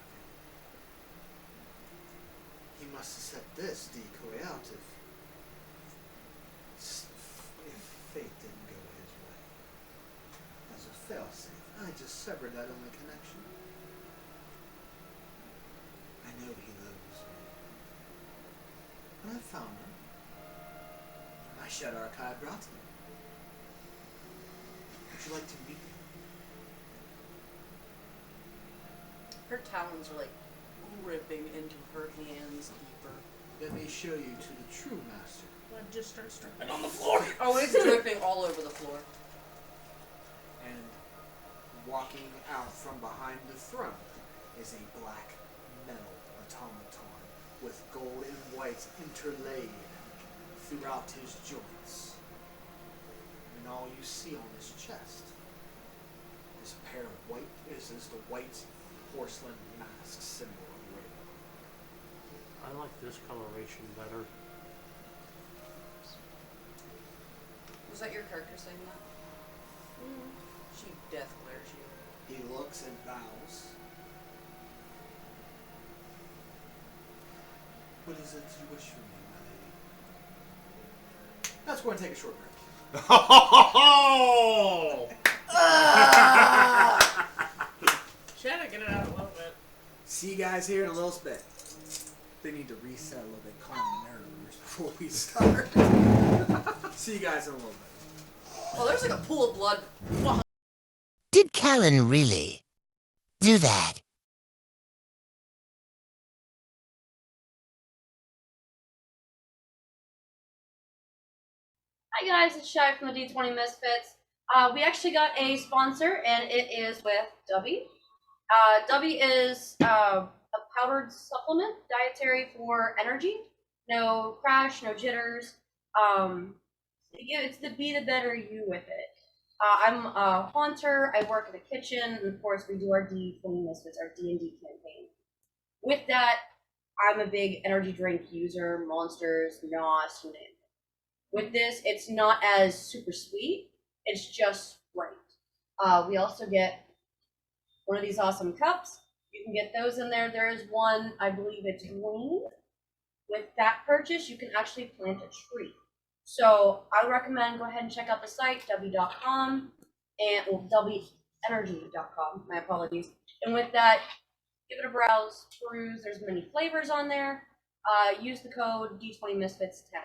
He must have set this decoy out if fate didn't go his way. As a failsafe, I just severed that only connection. I know he loves me. And I found him. My shed archive brought him. Would you like to meet him? Her talons are like ripping into her hands deeper. Let me show you to the true master. Blood just starts dripping on the floor. Oh, it's dripping all over the floor. And walking out from behind the throne is a black metal automaton with gold and white interlaid throughout his joints. And all you see on his chest is a pair of the white porcelain mask symbol of Raven. I like this coloration better. Was that your character saying that? She death glares you. He looks and bows. What is it you wish from me, my lady? Let's go and take a short break. Should I get it out a little bit? See you guys here in a little bit. They need to reset a little bit, calm the nerves before we start. See you guys in a little bit. Oh, there's like a pool of blood. Did Callan really do that? Hi guys, it's Shy from the D20MISFITS. We actually got a sponsor, and it is with Dubby. Dubby is a powdered supplement, dietary for energy. No crash, no jitters. It's to be the better you with it. I'm a haunter, I work in the kitchen, and of course we do our D20MISFITS, our D&D campaign. With that, I'm a big energy drink user, monsters, NOS, you name it. With this, it's not as super sweet. It's just right. We also get one of these awesome cups. You can get those in there. There is one, I believe it's green. With that purchase, you can actually plant a tree. So I would recommend go ahead and check out the site, w.com, and wenergy.com, my apologies. And with that, give it a browse, peruse. There's many flavors on there. Use the code D20MISFITS10.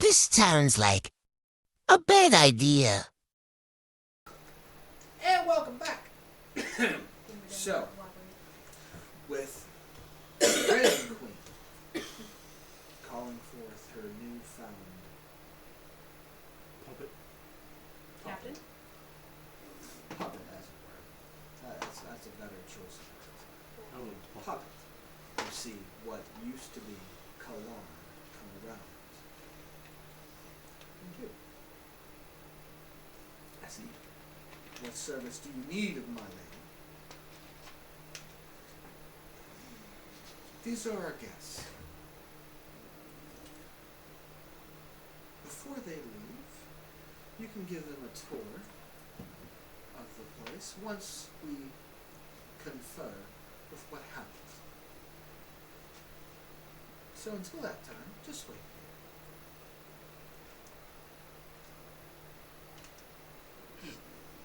This sounds like a bad idea. And welcome back. So, with the Dragon Queen calling forth her newfound Puppet. Captain? puppet, as it were. That's a better choice of words. Oh, Puppet. You see what used to be Kalan come around. And you. I see. What service do you need of my lady? These are our guests. Before they leave, you can give them a tour of the place once we confer with what happens. So until that time, just wait here.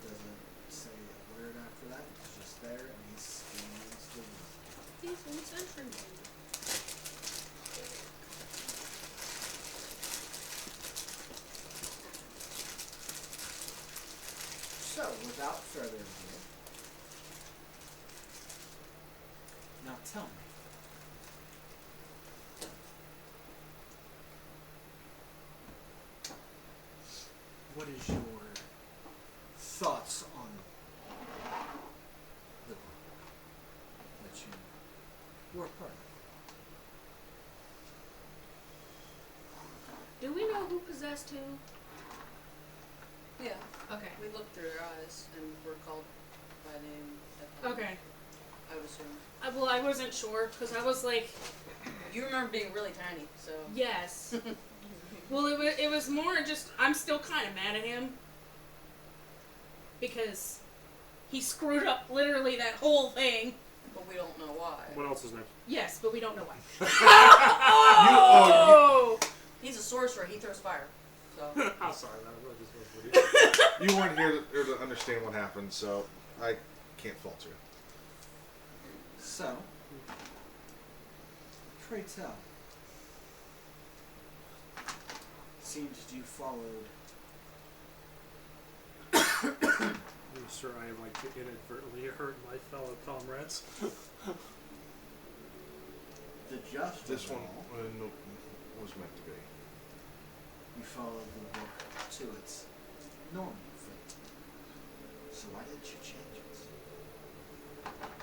Doesn't say a word after that. He's just there and he scans the room. He's in Century. So, without further ado, now tell me, what is your thoughts on the group that you were a part of? Do we know who possessed who? Yeah. Okay. We looked through their eyes and were called by name. At the Okay. I would assume. Well, I wasn't sure because I was like, You remember being really tiny, so. yes. Well, it was more just I'm still kind of mad at him because he screwed up literally that whole thing. But we don't know why. What else is next? Yes, but we don't know why. Oh! He's a sorcerer. He throws fire. So. I'm sorry, that was just what You weren't here to understand what happened, so I can't fault you. So, Pray tell. Seems you followed. I'm sure I am like to inadvertently hurt my fellow comrades. The just. This one all, was meant to be. You followed the book to its normal fate. So why didn't you change it?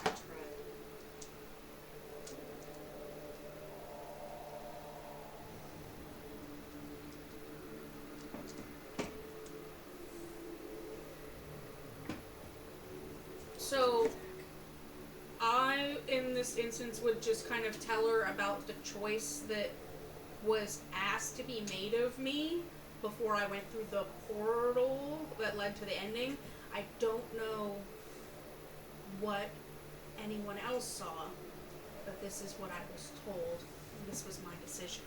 That's right. So, I, in this instance, would just kind of tell her about the choice that was asked to be made of me before I went through the portal that led to the ending. I don't know what anyone else saw, but this is what I was told. And this was my decision.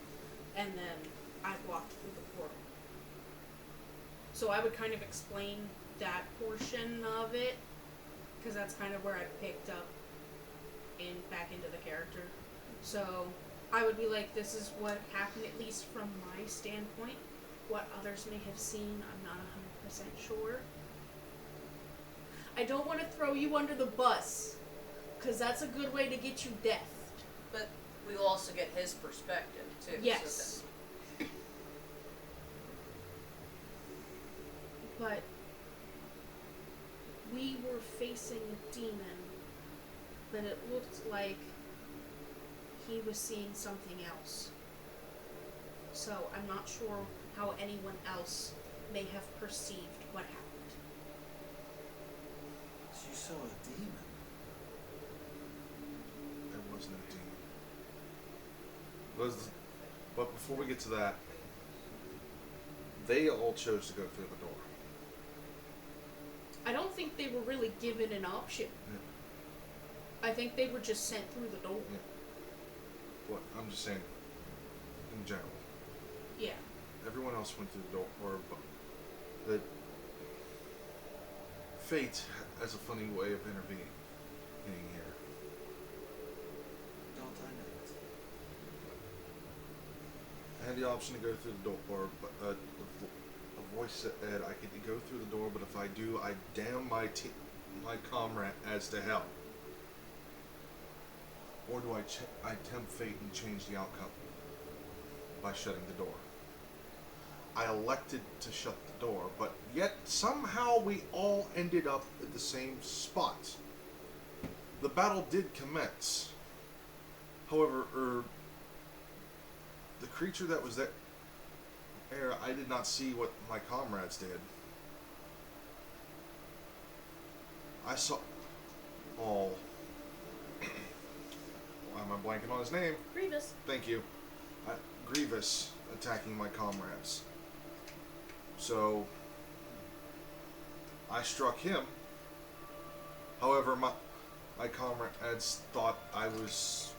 And then I walked through the portal. So I would kind of explain that portion of it, because that's kind of where I picked up back into the character. So I would be like, this is what happened, at least from my standpoint. What others may have seen, I'm not 100% sure. I don't want to throw you under the bus, because that's a good way to get you deathed. But we will also get his perspective, too. Yes. But we were facing a demon, but it looked like he was seeing something else. So I'm not sure how anyone else may have perceived what happened. So you saw a demon. There was no demon. But before we get to that, they all chose to go through the door. I don't think they were really given an option. Yeah. I think they were just sent through the door. Yeah. What I'm just saying, in general. Yeah. Everyone else went through the door, the fate has a funny way of intervening here. Don't I know it? I had the option to go through the door, but a voice said I could go through the door, but if I do, I damn my comrades to hell. Or do I tempt fate and change the outcome by shutting the door? I elected to shut the door, but yet somehow we all ended up at the same spot. The battle did commence. However, the creature that was there, I did not see what my comrades did. I saw all. Why am I blanking on his name? Grievous. Thank you. Grievous attacking my comrades. So I struck him. However, my comrades thought I was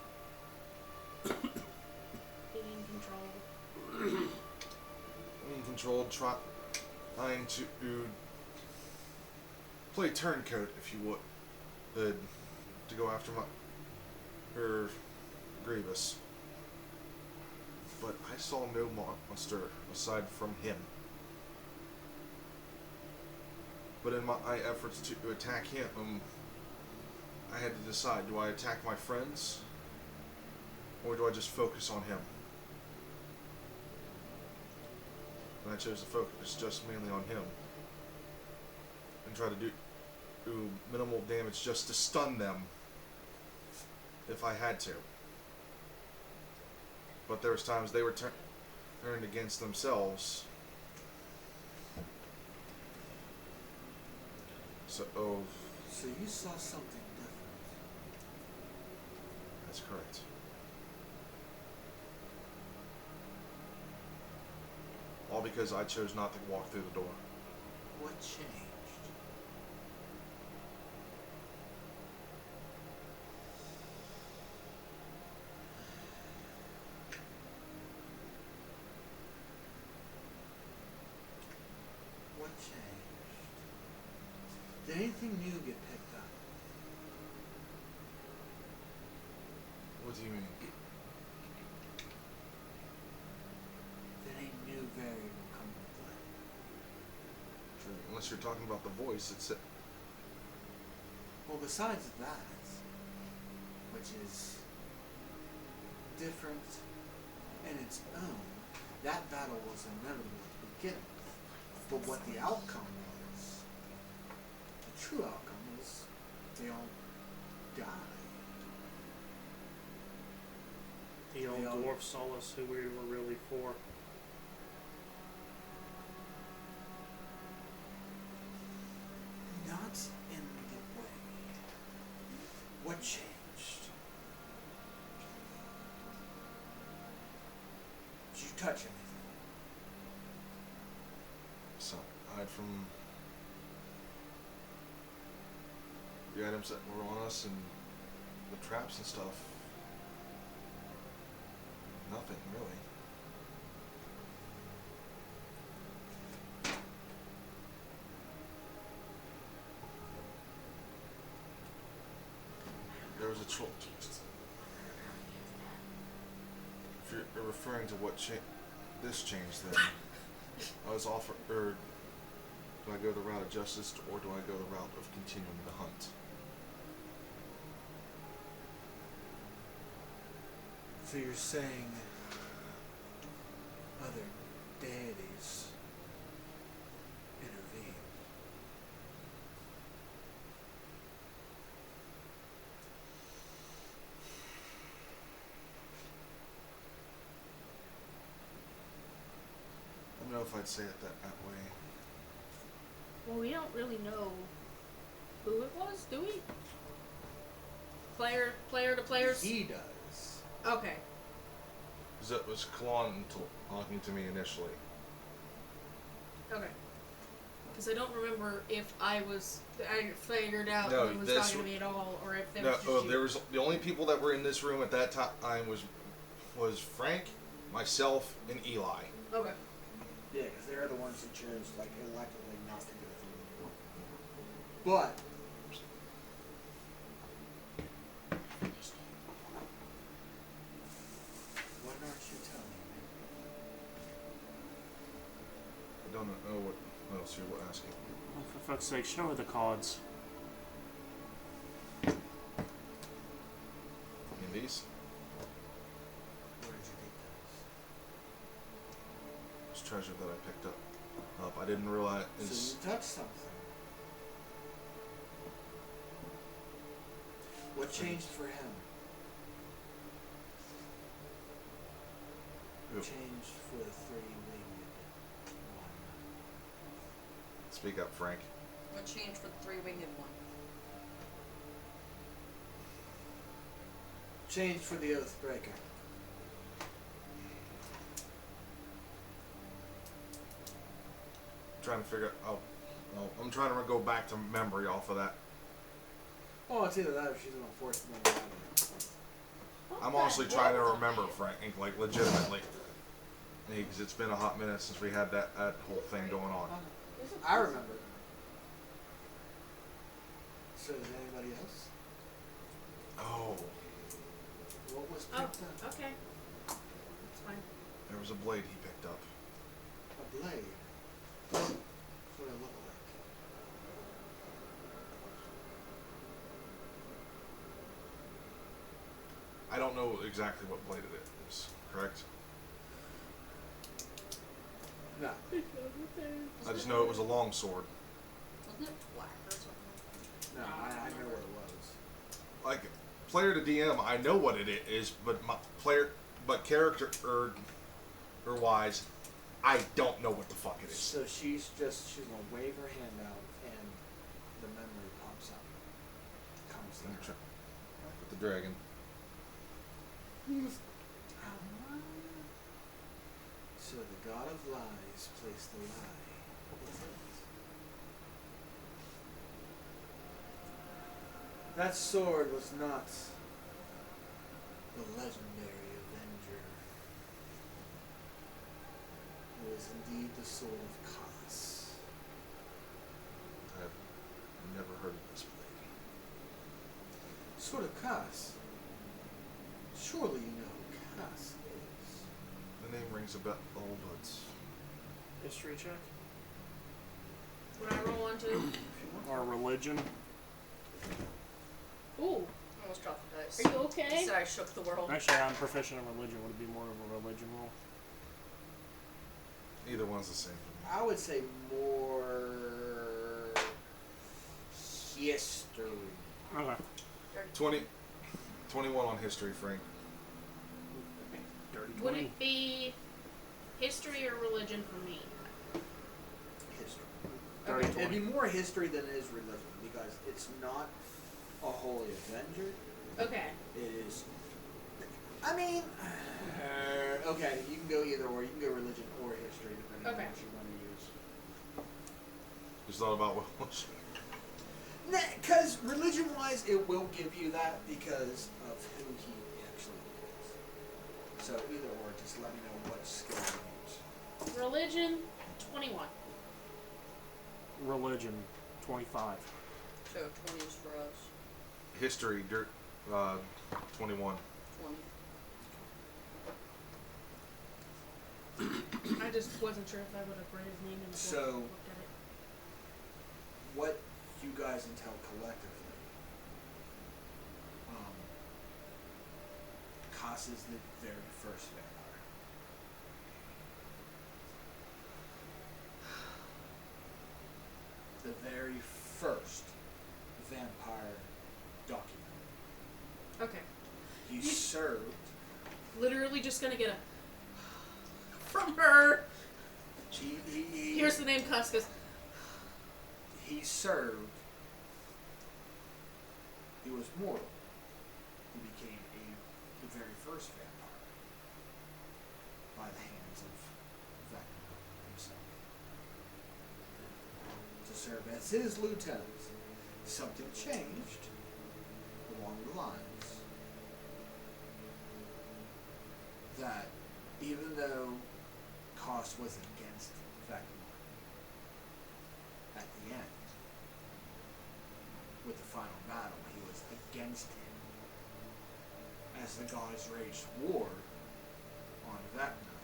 Being controlled. controlled, trying to play turncoat, if you would, to go after Grievous. But I saw no monster aside from him. But in my efforts to attack him, I had to decide, do I attack my friends? Or do I just focus on him? And I chose to focus just mainly on him. And try to do minimal damage just to stun them. If I had to. But there was times they were turned against themselves. So you saw something different. That's correct. All because I chose not to walk through the door. What changed? What changed? Did anything new get picked up? What do you mean? unless you're talking about the voice. It's Well, besides that, which is different in its own, that battle was inevitable to begin with. But what the outcome was, the true outcome was they all died. The old dwarf saw us who we were really for. Not in the way. What changed? Did you touch anything? aside from the items that were on us and the traps and stuff. Nothing really. There was a troll. If you're referring to what this changed, then I was offered. Or do I go the route of justice, or do I go the route of continuing the hunt? So you're saying other deities intervene? I don't know if I'd say it that way. Well, we don't really know who it was, do we? Player to players? He does. Okay. Because it was Kalon talking to me initially. Okay. Because I don't remember if I figured out No, who was this talking to me at all, or if there No, was just you. there was the only people that were in this room at that time was Frank, myself, and Eli. Okay. Yeah, because they're the ones who chose, like, electively not to go through. But what aren't you telling me? I don't know what else you were asking. Well, for fuck's sake, show her the cards. In these? Where did you get It's treasure that I picked up. I didn't realize. those? So you touched something. What changed for him? Who? Changed for the three-winged one. Speak up, Frank. What changed for the three-winged one? Changed for the Oathbreaker. Trying to figure out. Oh, I'm trying to go back to memory off of that. Oh, it's either that or she's gonna force them out of I'm honestly trying to remember, Frank, like legitimately. Because it's been a hot minute since we had that whole thing going on. I remember. So does anybody else? Oh, What was Oh, picked up? okay. That's fine. there was a blade he picked up. A blade. What did it look like? I don't know exactly what blade it is, correct? No. I just know it was a long sword. Wasn't it black or something? No, I know what it was. Like, player to DM, I know what it is, but character or wise, I don't know what the fuck it is. So she's gonna wave her hand out and the memory pops up. Comes there. With the dragon. So the god of lies placed the lie with it. That sword was not the legendary Avenger. It was indeed the sword of Kos. I've never heard of this blade. Sword of Kos? Surely you know who Kos is. The name rings a bell, but History check. When I roll on to. Or religion. Ooh, Almost dropped the dice. are you okay? Said I shook the world. Actually, I'm proficient in religion. Would it be more of a religion roll? Either one's the same for me. I would say more history. Okay. 21 on history, Frank. Dirty 20. Would it be history or religion for me? History. Dirty It'd be 20. more history than it is religion because it's not a holy avenger. Okay. It is. I mean, okay, you can go either or. You can go religion or history depending on Okay. what you want to use. Just thought about what. Because religion-wise, it will give you that because of who he actually is. So either or, just let me know what skill you use. Religion, 21. Religion, 25. So 20 is for us. History, 21. 20. I just wasn't sure if I would have read his name in the book. So- and looked at it. What you guys intel collectively, Koss is the very first vampire. The very first vampire document. Okay. He served. Literally just gonna get a. From her! He Here's the name Cuscus. He served. He was mortal. He became the very first vampire by the hands of Vecna himself. To serve as his lieutenant, something changed along the lines that even though Koss was against Vecna at the end, with the final battle, he was against him as the gods waged war on Vecna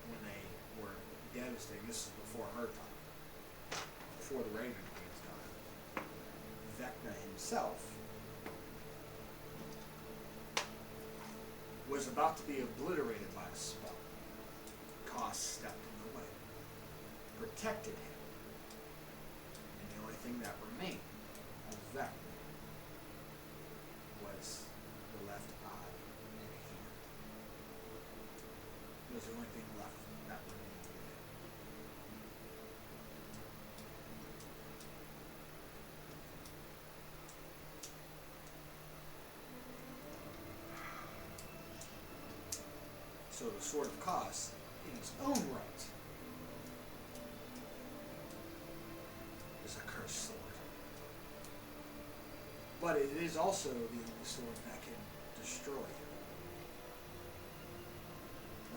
when they were devastating. This is before her time, before the Raven Queen's time. Vecna himself was about to be obliterated by a spell. Koss stepped in the way, protected him, and the only thing that remained of Vecna was the left eye and hand. It was the only thing left that remained with him. So the Sword of Koss, in its own right, is a cursed sword. But it is also the only sword that can destroy you.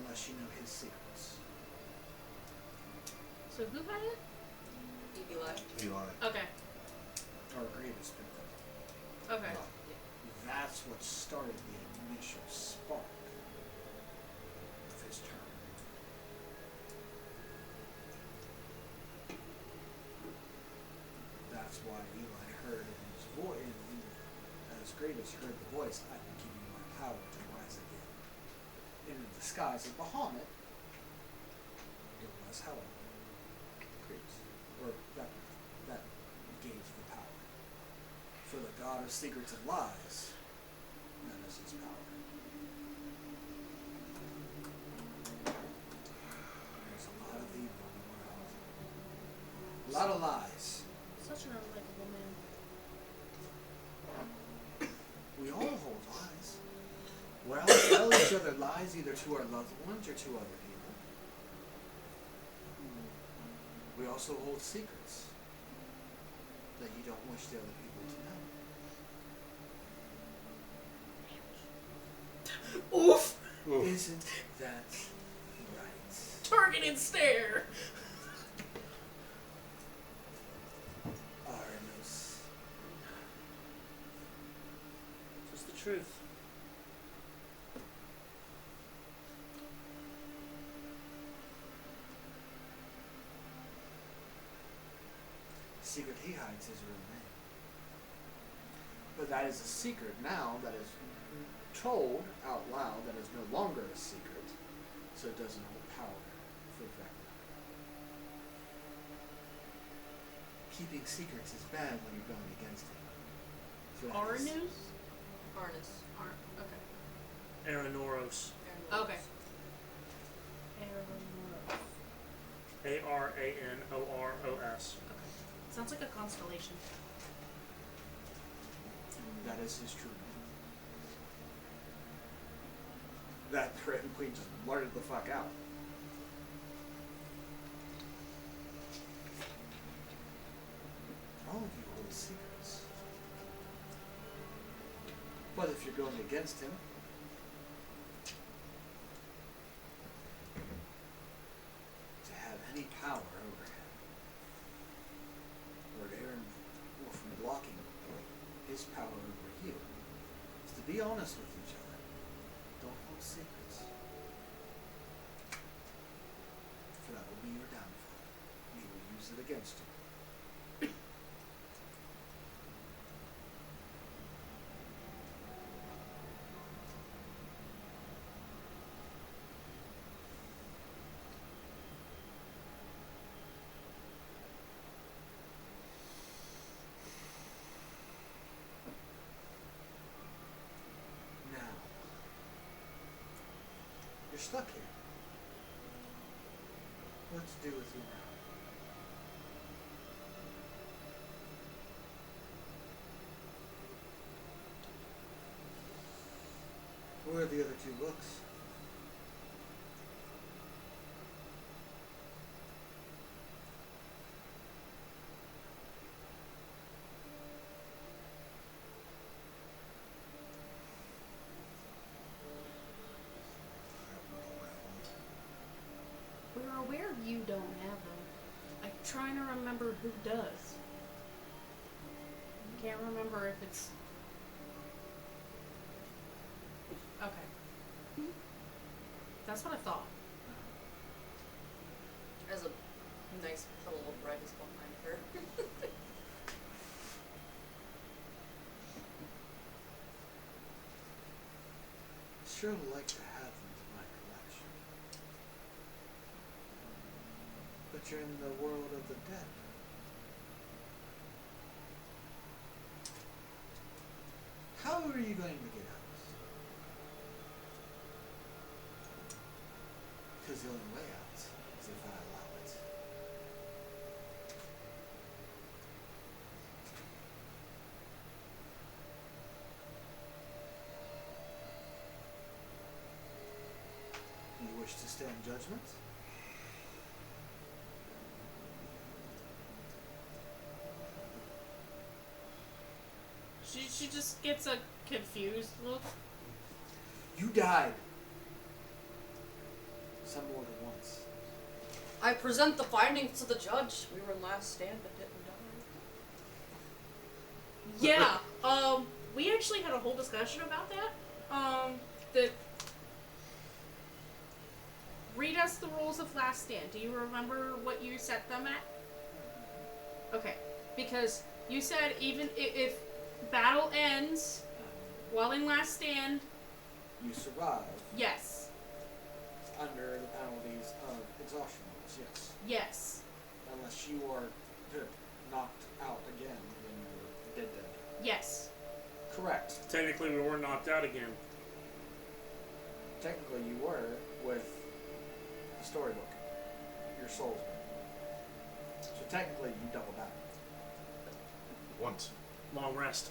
Unless you know his secrets. So who had it? Eli. Eli. Okay. Or Grievous picked it up. Okay. But that's what started the initial spark of his turn. That's why Eli heard in his voice, as Grievous heard the voice, I can give you my power to rise again. In the disguise of Bahamut, it was Helen. Grievous. Or that gave the power. For the god of secrets and lies, that is his power. There's a lot of evil in the world. A lot of lies. Such an unlikable man. We all hold lies. We all tell each other lies either to our loved ones or to other people. We also hold secrets that you don't wish the other people to know. Oof! Isn't that right? Targeted stare! Arnos. Just the truth. secret he hides his real name. But that is a secret now that is told out loud that is no longer a secret, so it doesn't hold power for Vecna. Keeping secrets is bad when you're going against him. So that is- Arnus? Harness. Okay. Aranoros. Okay. Aranoros. Okay. Sounds like a constellation. That is his true name. That Red Queen just blurted the fuck out. All of you hold secrets. But if you're going against him, to have any power over him, or from blocking his power over you, is to be honest with each other. Don't hold secrets. For that will be your downfall. We will use it against you. Now, you're stuck here. What to do with you now? Where are the other two books? We're aware you don't have them. I'm trying to remember who does. Can't remember if it's. Okay. That's what I thought. As a nice puddle of red is behind her. I'd sure like to have them in my collection. But you're in the world of the dead. How are you going to get out? Because the only way out is if I allow it. You wish to stand judgment? She just gets a confused look. You died. Some more than once. I present the findings to the judge. We were in last stand but didn't die. Yeah. We actually had a whole discussion about that. Read us the rules of Last Stand. Do you remember what you set them at? Okay. Because you said even if battle ends while in Last Stand, You survive yes. under the penalties of exhaustion rules, yes. Yes. Unless you are knocked out again when you're dead. Yes. Correct. Technically, we weren't knocked out again. Technically you were with the storybook. Your soul's been. So technically you doubled down. Once. Long rest.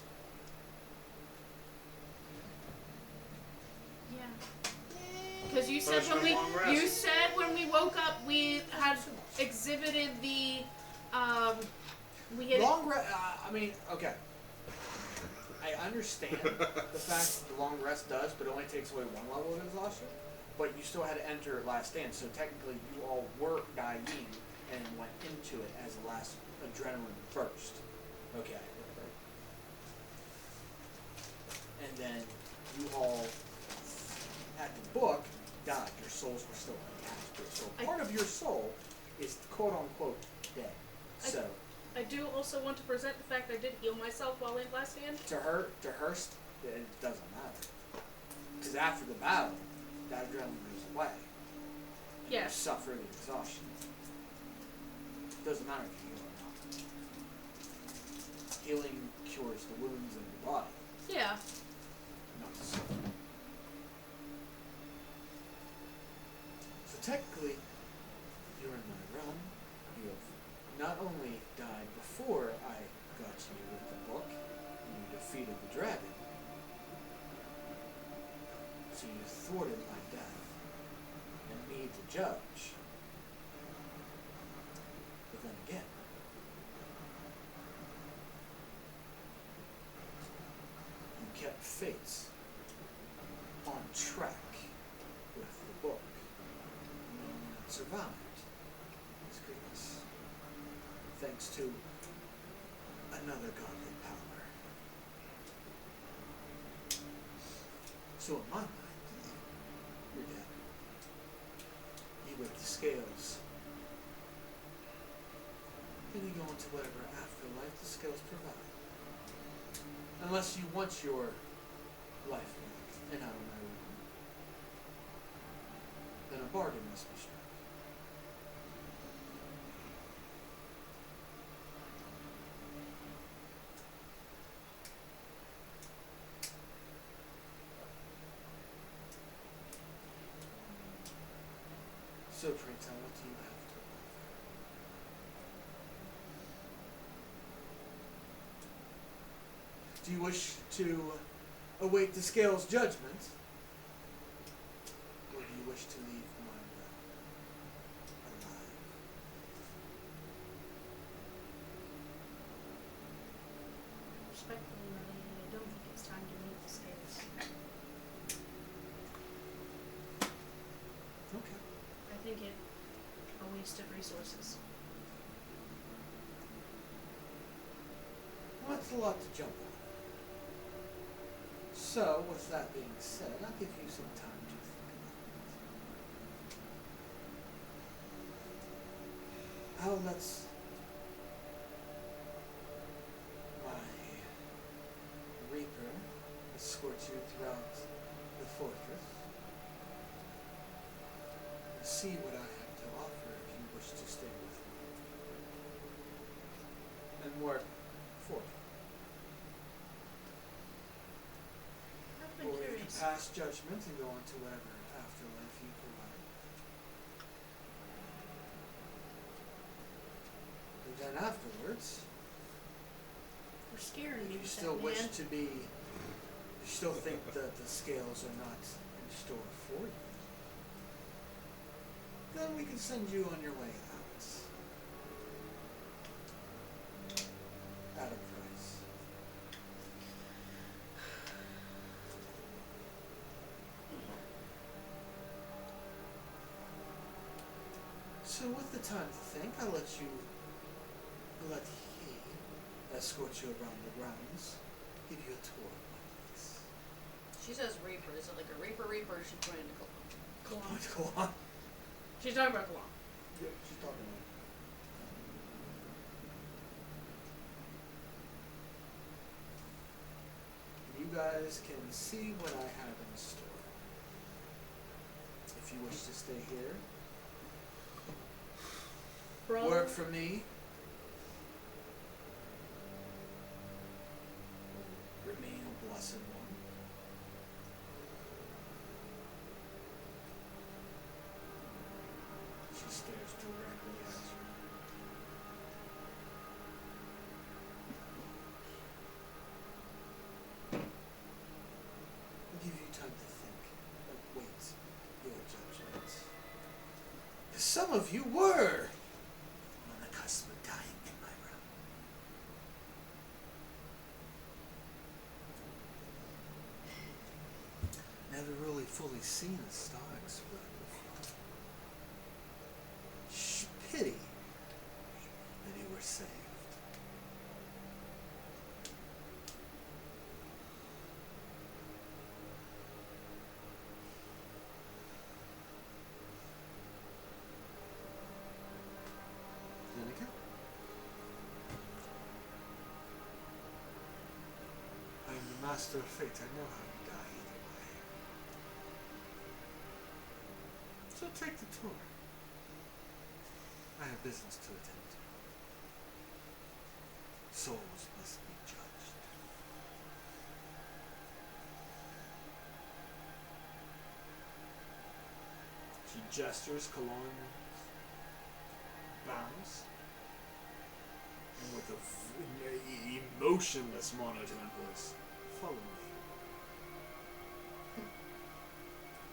Yeah. Because you said Potion when of long rest. you said when we woke up we had exhibited the we had Long rest. I mean, okay. I understand the fact that the long rest does, but it only takes away one level of exhaustion. But you still had to enter Last Stand, so technically you all were dying and went into it as the last adrenaline first. Okay. And then you all, at the book, died. Your souls were still attached to it. So part of your soul is quote unquote dead. So I do also want to present the fact I did heal myself while in last stand. To her, it doesn't matter. Because after the battle, that adrenaline goes away. And Yes. you suffer the exhaustion. It doesn't matter if you heal or not. Healing cures the wounds in your body, Yeah. not the suffering. So technically, you're in my realm. You have not only died before I got to you with the book, and you defeated the dragon, so you thwarted my death, and me to judge. But then again, you kept fates on track with the book. No one had survived his greatness, thanks to another godly power. So in my mind, you're dead. You weigh the scales. Then you go into whatever afterlife the scales provide. Unless you want your life back and out of my room, then a bargain must be struck. So, pray tell, what do you have to offer? Do you wish to await the scale's judgment? Or do you wish to leave my realm alive? Respectfully, my lady, I don't think it's time to meet the scales. Okay. I think it a waste of resources. Well, that's a lot to jump on. So, with that being said, I'll give you some time to think about it. How let's my Reaper escort you throughout the fortress and see what I have to offer if you wish to stay with me and work for me. I've been Or you can curious. pass judgment and go on to whatever afterlife you provide. And then afterwards, You're scaring me if you with still that, wish man. to be, you still think that the scales are not in store for you, then we can send you on your way out. At a price. So with the time to think, I'll let he escort you around the grounds, give you a tour of my place. She says Reaper. Is it like a Reaper or is she pointing to Cologne? Go on. She's talking about Kalon. Yeah, she's talking about you guys can see what I have in store. If you wish to stay here, Bro. work for me, remain a blessed one. She stares directly at you. I'll give you time to think, but wait your judgment. 'Cause some of you were on the cusp of dying in my realm. Never really fully seen a Styx before. Pity that you were saved. Then again, master of fate. I know how to die either way. So take the tour. I have business to attend to. Souls must be judged. She gestures, Kalon bows, and with a emotionless monotone voice, follow me.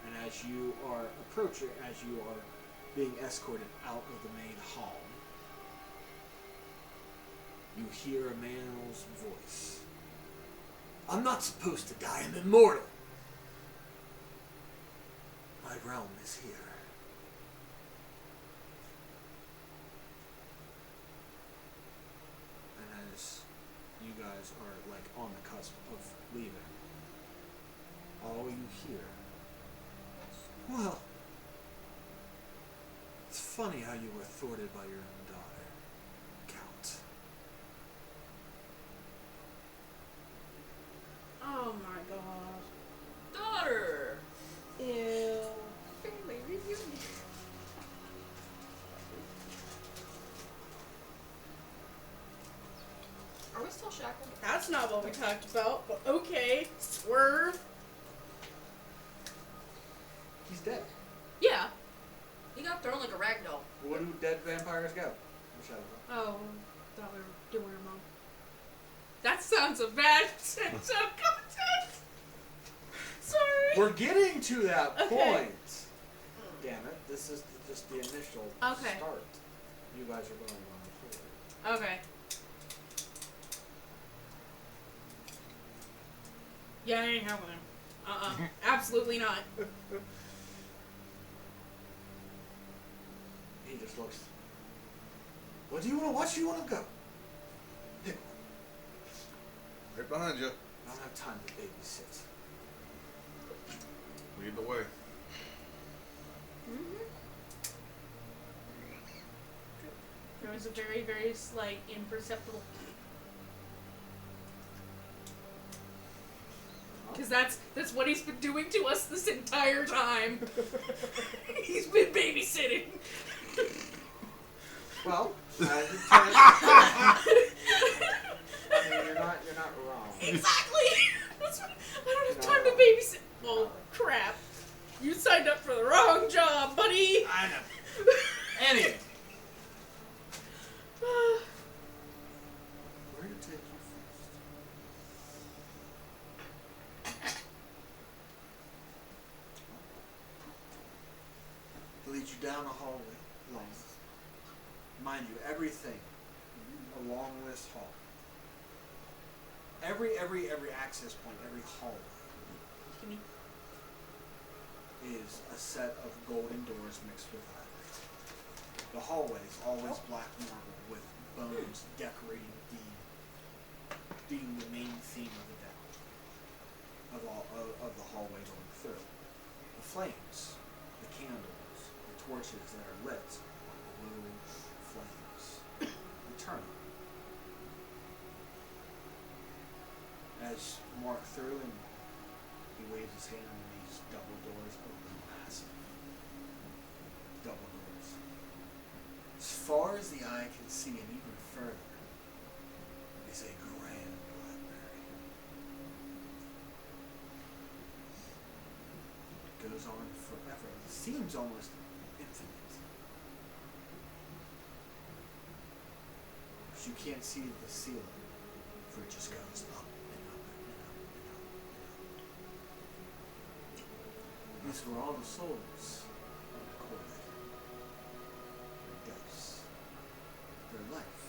And as you are approaching, as you are being escorted out of the main hall, you hear a male's voice. I'm not supposed to die, I'm immortal. My realm is here. And as you guys are like on the cusp of leaving, all you hear, well, it's funny how you were thwarted by your own daughter, Count. Oh my god. Daughter! Ew. Family reunion. Are we still shackled? That's not what we talked about, but okay. Swerve. He's dead. Yeah. He got thrown like a rag doll. Where do dead vampires go? Oh, thought we were doing her mom. That sounds a bad sense of context. Sorry. We're getting to that Okay. point. Damn it! This is just the initial Okay. start. You guys are going on forward. Okay. Yeah, I ain't helping him. Absolutely not. He just looks. What do you want to watch? You want to go? Pick one. Right behind you. I don't have time to babysit. Lead the way. There was a very, very slight, imperceptible. Because that's what he's been doing to us this entire time. He's been babysitting. Well, I mean, you're not wrong. Exactly. That's what, I don't have time to babysit. Well, crap. You signed up for the wrong job, buddy. I know. Anyway. Where to take you first? He'll lead you down a hallway. Long. Mind you, everything along this hall. Every access point, every hallway is a set of golden doors mixed with ivory. The hallway is always black marble with bones decorating the main theme of the day, of the hallway going through. The flames, the candles, the torches that are lit are blue flames, eternal. As you walk through and he waves his hand and these double doors open, massive double doors. As far as the eye can see and even further is a grand library. It goes on forever. It seems almost infinite. But you can't see the ceiling, for it just goes up. These were all the souls recorded. Their deaths, their life,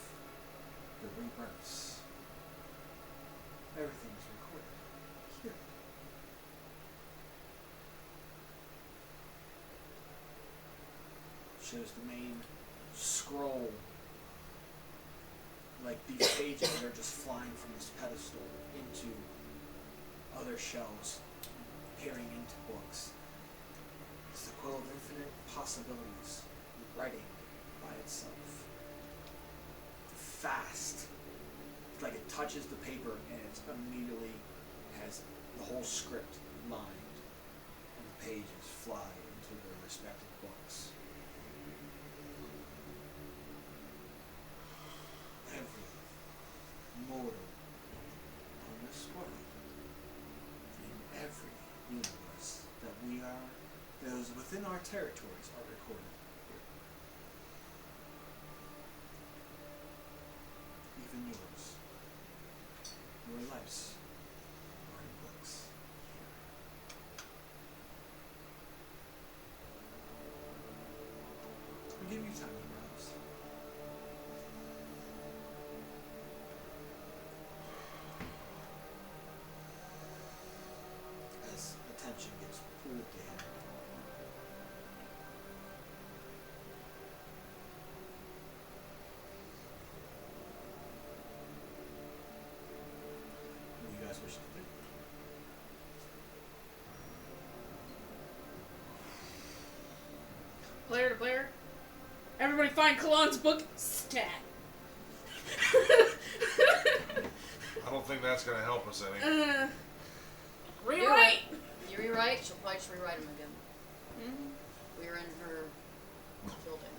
their rebirths. Everything's recorded here. Shows the main scroll. Like these pages that are just flying from this pedestal into other shelves, peering into books. It's the quill of infinite possibilities, writing by itself. Fast. It's like it touches the paper and it immediately has script lined, and the pages fly into their respective books. Every mortal on this world, in every universe that we are, those within our territories are recorded here. Even yours. Your lives are in books here. I'll give you time to browse. As attention gets pulled in. What do you guys wish to do? Player to player. Everybody find Kalan's book. Stat. I don't think that's gonna help us any. Rewrite. You rewrite, she'll probably just rewrite them again. Mm-hmm. We're in her building.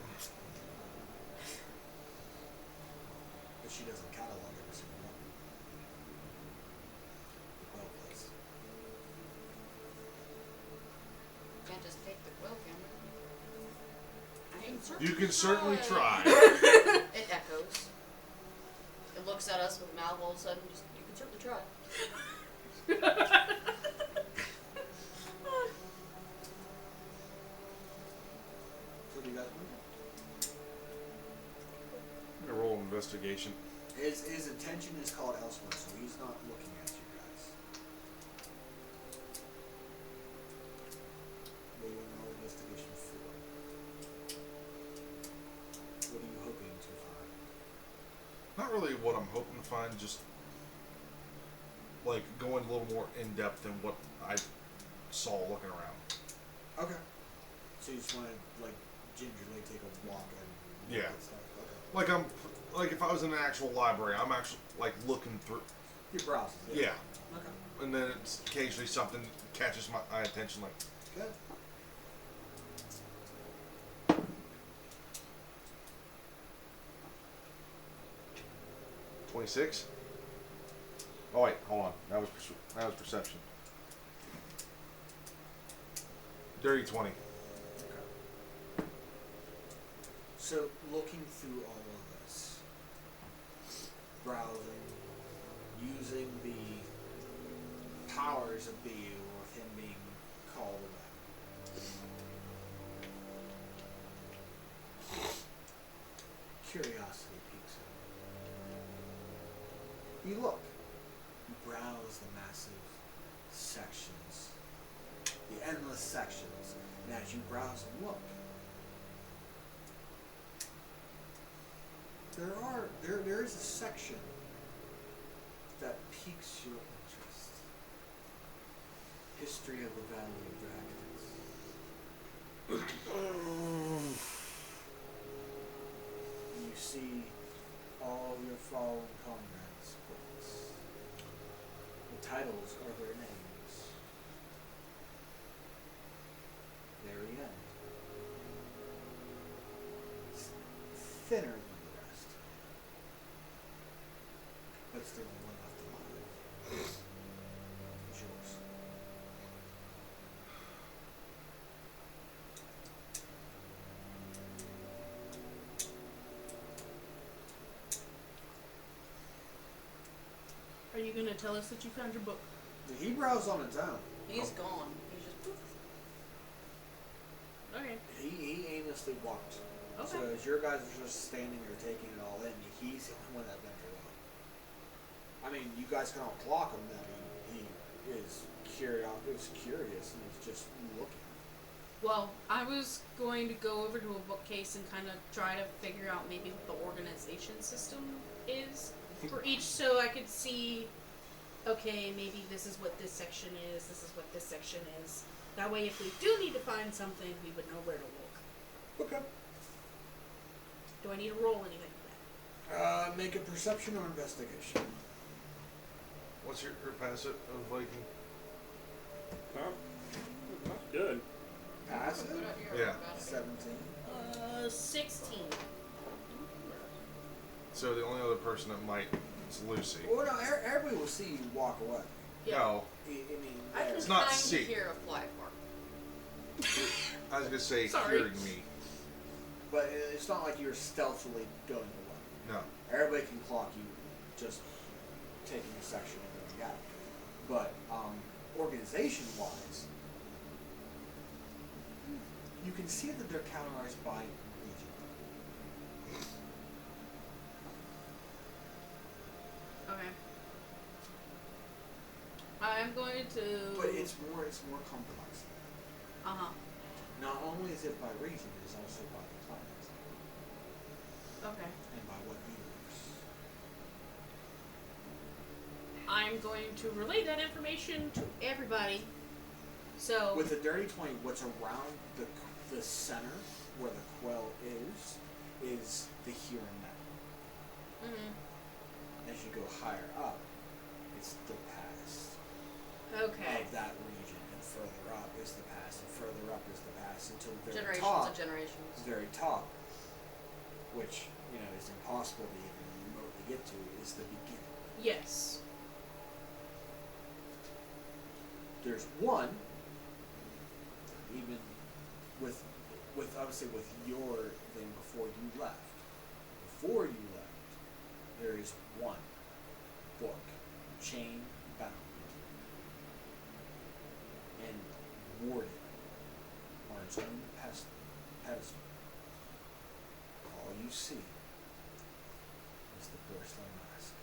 But she doesn't catalog every single one. The quill does. Can't just take the quill, can we? You can certainly try. It echoes. It looks at us with a mouth all of a sudden. Just, you can certainly try. What do you guys want? I'm gonna roll investigation. His attention is called elsewhere, so he's not looking at you guys. What do you want to roll investigation for? What are you hoping to find? Not really what I'm hoping to find, just like going a little more in depth than what I saw looking around. Okay. So you just want to like gingerly take a walk and look Yeah. at stuff. Okay. Like if I was in an actual library, I'm actually like looking through. You're browsing. Yeah. Okay. And then it's occasionally something catches my attention, like Good. $26. Oh wait, hold on. That was perception. Dirty 20. Okay. So looking through all of this, browsing, using the powers of BU or of him being called. Curiosity piques him. You look. You browse the massive sections, the endless sections, and as you browse and look, there is a section that piques your interest. History of the Valley of Dragons. You see all your fallen comrades' books. The titles are their names. Very end. It's thinner than the rest, but still one left alive. It's yours. Are you gonna tell us that you found your book? He browsed on his own. He's gone. He's just poof. Okay. He aimlessly walked. Okay. So as your guys are just standing there taking it all in, he's the only one that ventured out. I mean, you guys can all clock him that he is curious and he's just looking. Well, I was going to go over to a bookcase and kind of try to figure out maybe what the organization system is for each, so I could see, okay, maybe this is what this section is, this is what this section is. That way, if we do need to find something, we would know where to look. Okay. Do I need to roll anything for that? Make a perception or investigation. What's your passive of Viking? Oh, that's good. Pass it. Yeah. 17. 16. So the only other person that might is Lucy. Well, no, everybody will see you walk away. No, I mean, I can It's not kind see. of hear a fly fart. I was gonna say Sorry. hearing me. but it's not like you're stealthily going away. No. Everybody can clock you just taking a section and going out. But organization-wise, you can see that they're categorized by region. Okay. I'm going to. But it's more complex. Uh huh. Not only is it by region, it is also by the planet Okay. and by what universe. I'm going to relay that information to everybody. So. With the dirty 20, what's around the center where the quell is the here and now. Mhm. As you go higher up, it's the past Okay. of that region, and further up is the past, and further up is the past until the very Generations top. of generations. Very top, which is impossible to even remotely get to, is the beginning. Yes. There's one, even with obviously with your thing before you left. Before you left, there is one book, chain bound, and warded on its own pedestal. All you see is the porcelain mask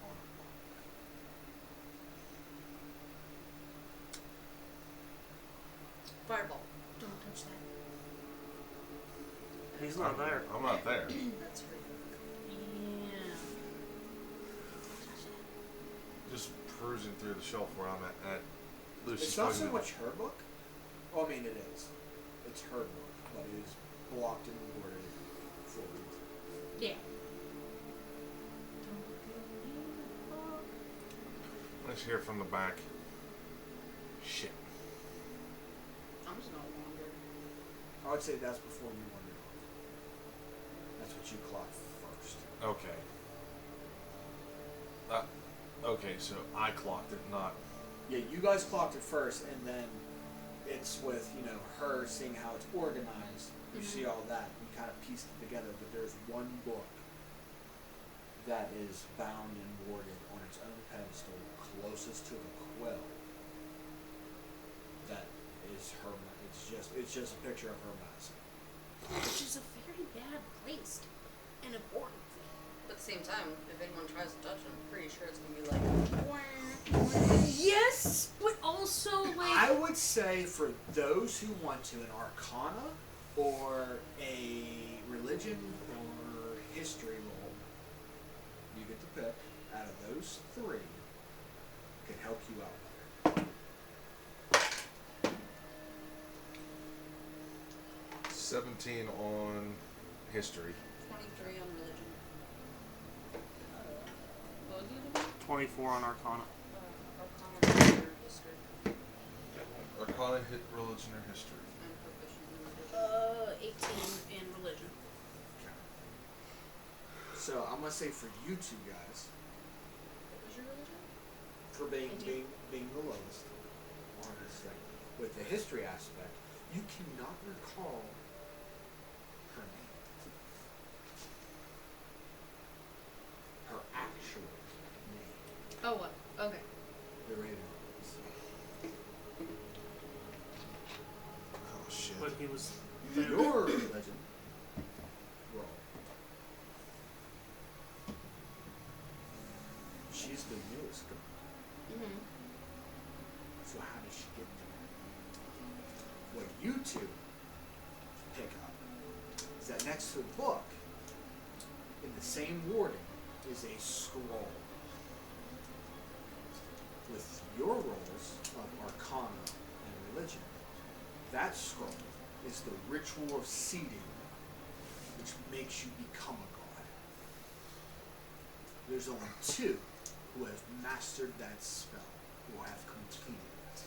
on a book. Fireball. Don't touch that. He's not there. I'm not there. That's free. Yeah. Just perusing through the shelf where I'm at Lucy's. It's not so talking- much her book. Well, I mean, it is. It's her book, but it is blocked and worded for reason. Yeah. Let's hear from the back. Shit. I'm just gonna wander. I would say that's before you wandered off. That's what you clocked first. Okay. Okay, so I clocked it, not. Yeah, you guys clocked it first, and then it's with, her seeing how it's organized. You see all that, you kind of piece it together, but there's one book that is bound and warded on its own pedestal closest to the quill. That is her. It's just a picture of her mask. Which is a very bad placed and important thing. But at the same time, if anyone tries to touch it, I'm pretty sure it's gonna be like. Yes, but also like. I would say for those who want to, an Arcana or a religion or history roll, you get to pick out of those three. Can help you out. 17 on history. 23 on religion. What was the other one? 24 on Arcana. Arcana or history. Arcana, hit religion, or history. And proficient in religion. 18 in religion. So I'm gonna say for you two guys, What was your religion? for being the lowest on this thing, with the history aspect, you cannot recall her name. Her actual name. Oh, what? Okay. The Raven Rose. Oh shit. But he was. Your religion roll. She's the newest girl. Mm-hmm. So how did she get there? What you two pick up is that next to the book, in the same wording, is a scroll with your rolls of Arcana and Religion. That scroll is the ritual of seeding, which makes you become a god. There's only two who have mastered that spell, who have completed it.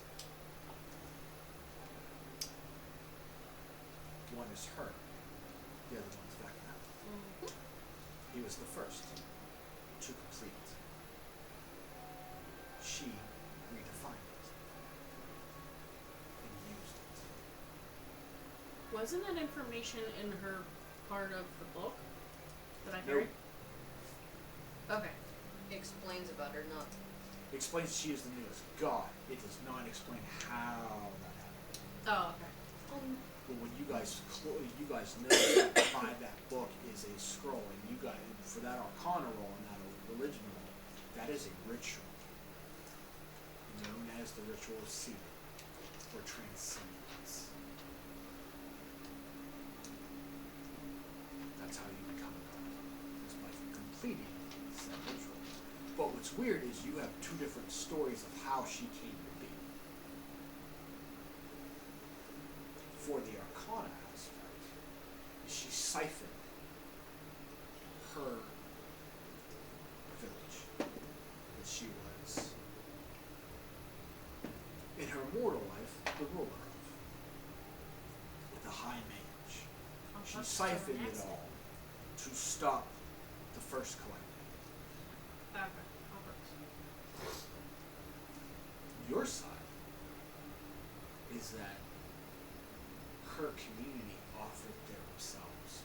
One is her. The other one's Vecna. He was the first to complete. She redefined it and used it. Wasn't that information in her part of the book that I Nope. carried? Okay. Explains about her, not. It explains she is the newest god. It does not explain how that happened. Oh, okay. But when you guys know that by that book is a scroll, and you guys, for that Arcana roll and that religion roll, that is a ritual known as the ritual of sealing or transcendence. That's how you become a god, is by completing said ritual. But what's weird is you have two different stories of how she came to be. For the Arcana aspect, she siphoned her village that she was, in her mortal life, the ruler of, with the High Mage. She siphoned it all to stop the first calamity. Okay. Your side is that her community offered themselves,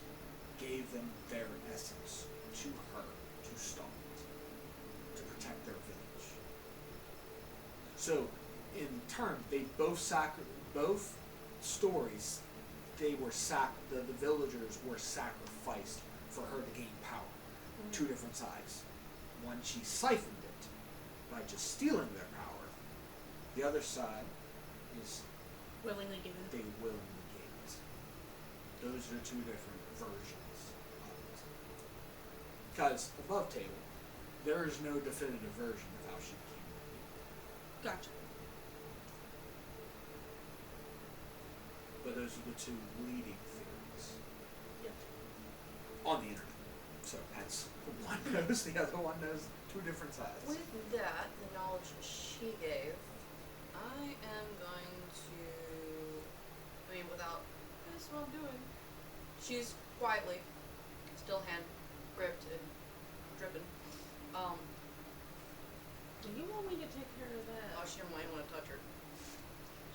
gave them their essence to her to stop it, to protect their village. So, in turn, they both stories. They were the villagers were sacrificed for her to gain power. Two different sides. One, she siphoned it by just stealing their power. The other side is Willingly given. they willingly gave it. Those are two different versions of it. Because above table, there is no definitive version of how she came to be. Gotcha. But those are the two leading theories Yep. on the internet. So hence, one knows, the other one knows two different sides. With that, the knowledge she gave, I am going to. I mean, without. That's what I'm doing. She's quietly, still hand gripped and dripping. Do you want me to take care of that? Oh, she might want to touch her.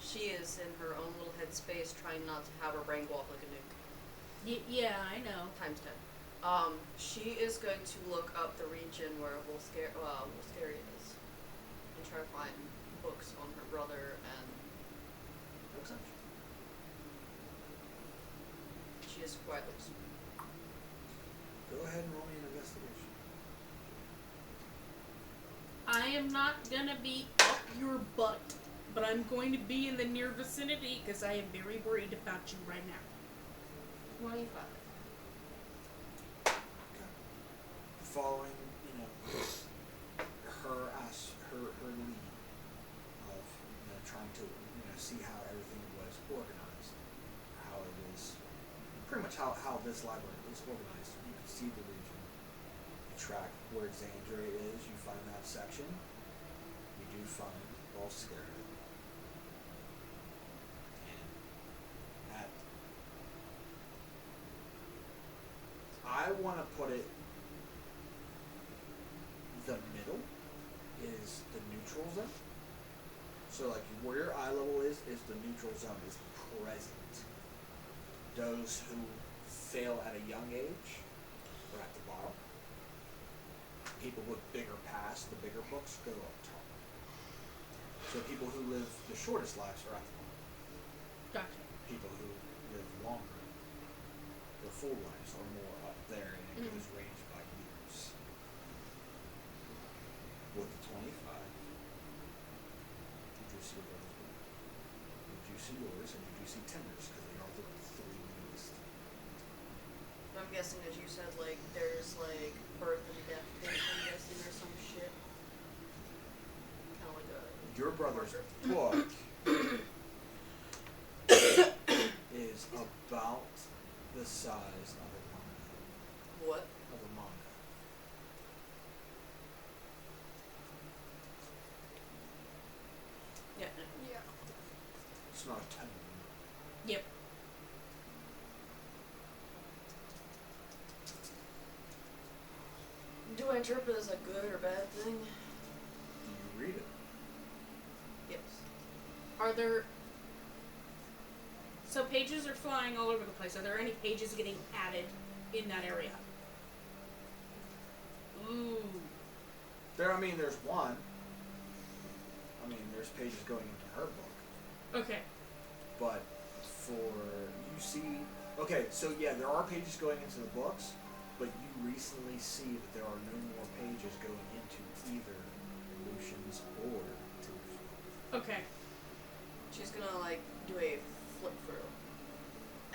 She is in her own little headspace, trying not to have her brain go off like a nuke. Yeah, I know. Times 10. She is going to look up the region where Volscaria is and try to find books on her brother and she is quietly. Go ahead and roll me an investigation. I am not gonna be up your butt, but I'm going to be in the near vicinity because I am very worried about you right now. 25. Following, her lead of, trying to, see how everything was organized, how it was, pretty much how this library is organized. You can see the region, you track where Xandria is, you find that section, you do find Volscaria. And I want to put it, the middle is the neutral zone. So like where your eye level is the neutral zone, is present. Those who fail at a young age are at the bottom. People with bigger past, the bigger books, go up top. So people who live the shortest lives are at the bottom. Gotcha. People who live longer, their full lives are more up there, and it goes range by years. With the 25, did you see those? Did you see yours, and did you see Timbers? Because they are the three newest. I'm guessing, as you said, like, there's, like, birth and death date, I'm guessing, or some shit. Kind of like a... Your brother's marker. book is about the size of a manga. What? Of a manga. Yeah. Yeah. It's not a tome. Yep. Do I interpret it as a good or bad thing? You read it. Yes. Are there... So pages are flying all over the place. Are there any pages getting added in that area? Ooh. There's one. There's pages going into her book. Okay. But for you see, okay, so yeah, there are pages going into the books, but you recently see that there are no more pages going into either Lucian's or Tim's book. Okay. She's gonna like do a flip through,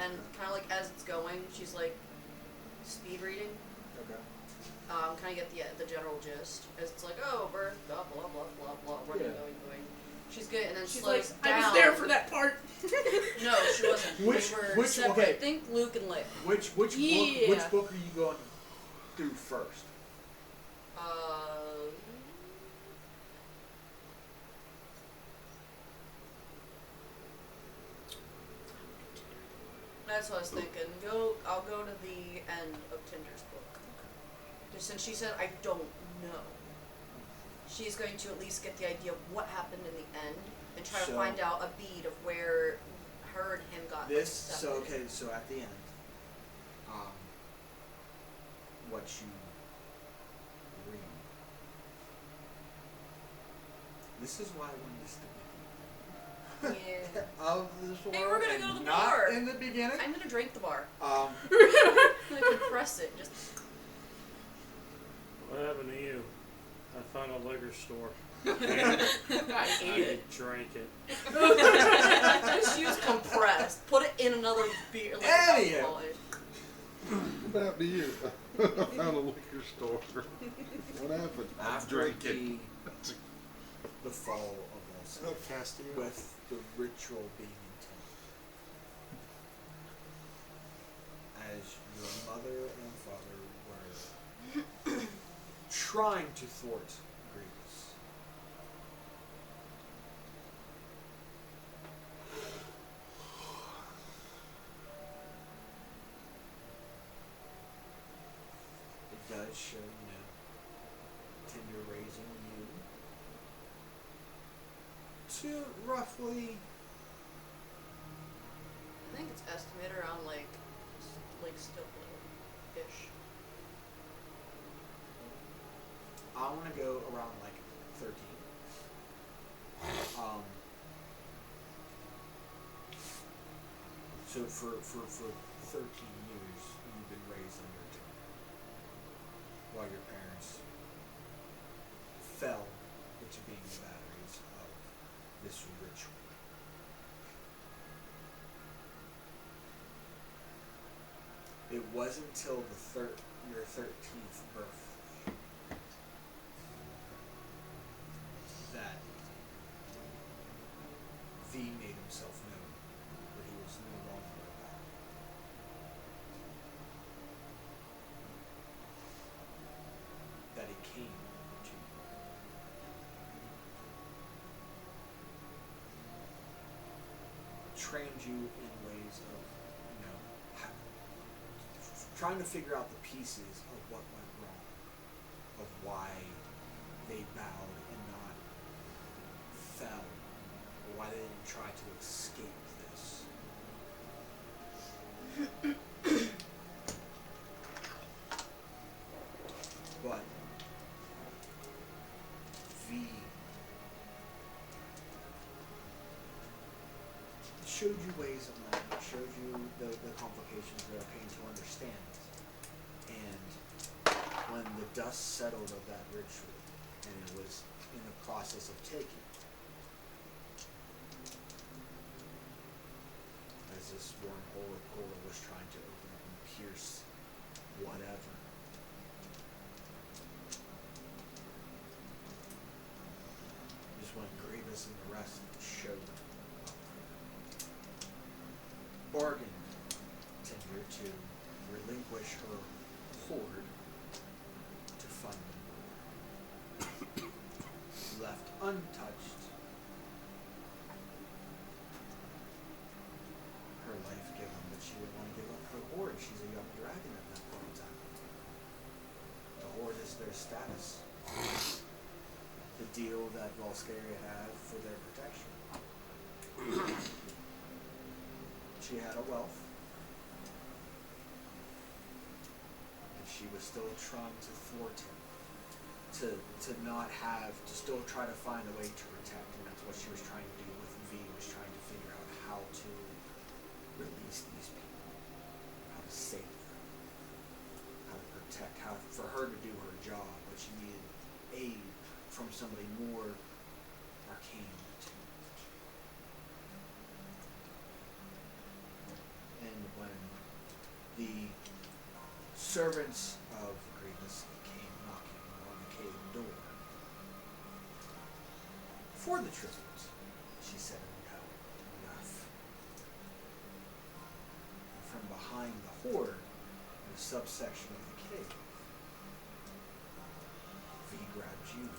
and kind of like as it's going, she's like speed reading. Okay. Kind of get the general gist. As it's like, oh, birth, blah blah blah blah blah, running, Yeah. going. She's good, and then She's slows like, down. I was there for that part. No, she wasn't. They were separate. Okay. Think Luke and Leia. Which Yeah. book are you going through first? That's what I was thinking. I'll go to the end of Tinder's book. Just since she said I don't know, she's going to at least get the idea of what happened in the end and try to So- find out a bead of where her and him got This separated. so at the end, what you read. This is why I wanted this to be Yeah. of this world. Hey, we're gonna and go to the not bar. in the beginning. I'm gonna drink the bar. Um, I'm gonna compress it. Just What happened to you? I found a liquor store. I ate it. Drank it. just use compressed. Put it in another beer. Like Anyhow. alcohol. What happened to you? I found a liquor store. What happened? after Drink it. the fall of all Casting. with the ritual being intended. As your mother and father were trying to thwart Grievous. It does show, Tinder raising you to roughly I think it's estimated around like still ish. I want to go around like 13. So for 13 years, you've been raised under Tim, while your parents fell into being the batteries of this ritual. It wasn't until your 13th birthday that V made himself known, that he was no longer a battery. That he came to you. Trained you in ways of, trying to figure out the pieces of what went wrong, of why they bowed and not fell, or why they didn't try to escape this. But V showed you ways of life, it showed you the complications that are pain to understand. And when the dust settled of that ritual, and it was in the process of taking, as this wormhole or portal was trying to open up and pierce whatever, just when Grievous and the rest showed up. Bargained Tinder to relinquish her hoard to fund the war. Left untouched their status. The deal that Volscaria had for their protection. She had a wealth. And she was still trying to thwart him. To not have, to still try to find a way to protect. And that's what she was trying to do with V, was trying to figure out how to release these people. How to save them. How to protect, how for her to do her job, but she needed aid from somebody more arcane to. And when the servants of Grievous came knocking on the cave door for the tribute, she said, "No, enough." And from behind the horde, in a subsection of the cave, V grabbed you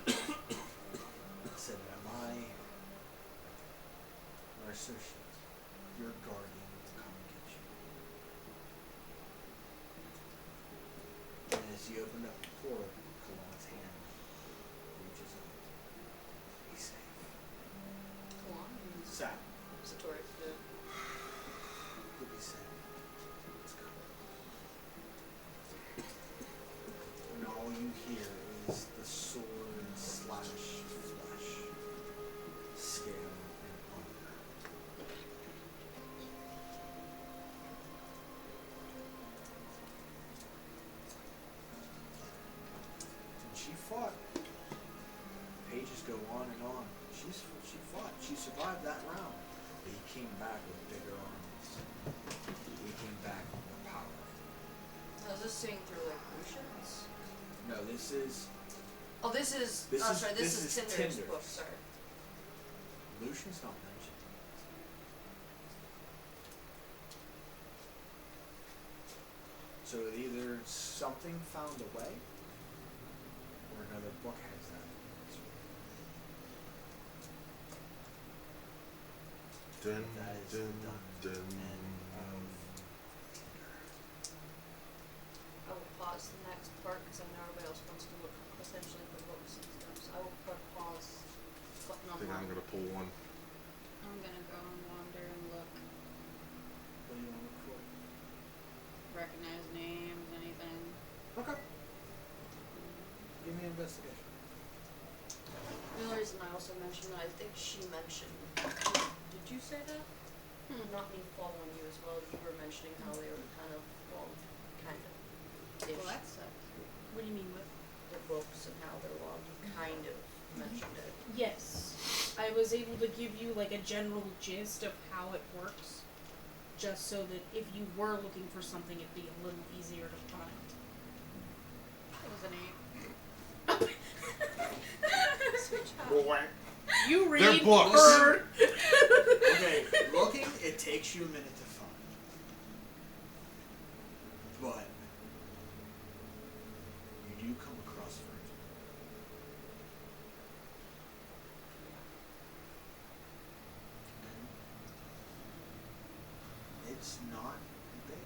and said, "Am I your associate? Your guardian will come and get you." And as you opened up the portal, Kalon's hand reaches up. Be safe. Come on. Sat. Satori. Yeah. You'll be safe. Let's go. And all you hear is the sword slash flesh, scale and armor. And she fought. Pages go on and on. She fought. She survived that round. But he came back with bigger arms. He came back with more power. I was just seeing through like potions. No, this is Oh, this is. This oh, is- sorry. this This is is Tinder's Tinder's. book. Sorry. Lucian's not mentioned. So either something found a way, or another book has that answer. Dun, That is dun, the dun. end of I will pause the next part because I know everybody else wants to look essentially for books and stuff. So I will put pause button I on think I'm mine. gonna pull one. I'm gonna go and wander and look. What do you want to look Recognize names, anything. for? Okay. Give me an investigation. The only reason I also mentioned that, I think she mentioned. Did you say that? Not me following you as well. You were mentioning how they were kind of, well, kind of. Ish. Well, that sucks. What do you mean with? Their books and how they're logged. You kind of mentioned it. Yes. I was able to give you like a general gist of how it works, just so that if you were looking for something, it'd be a little easier to find. That was an 8. Sweet child. Boy. You They're read books. her. Okay, looking, it takes you a minute to find. But you do come across Virgil. And it's not big.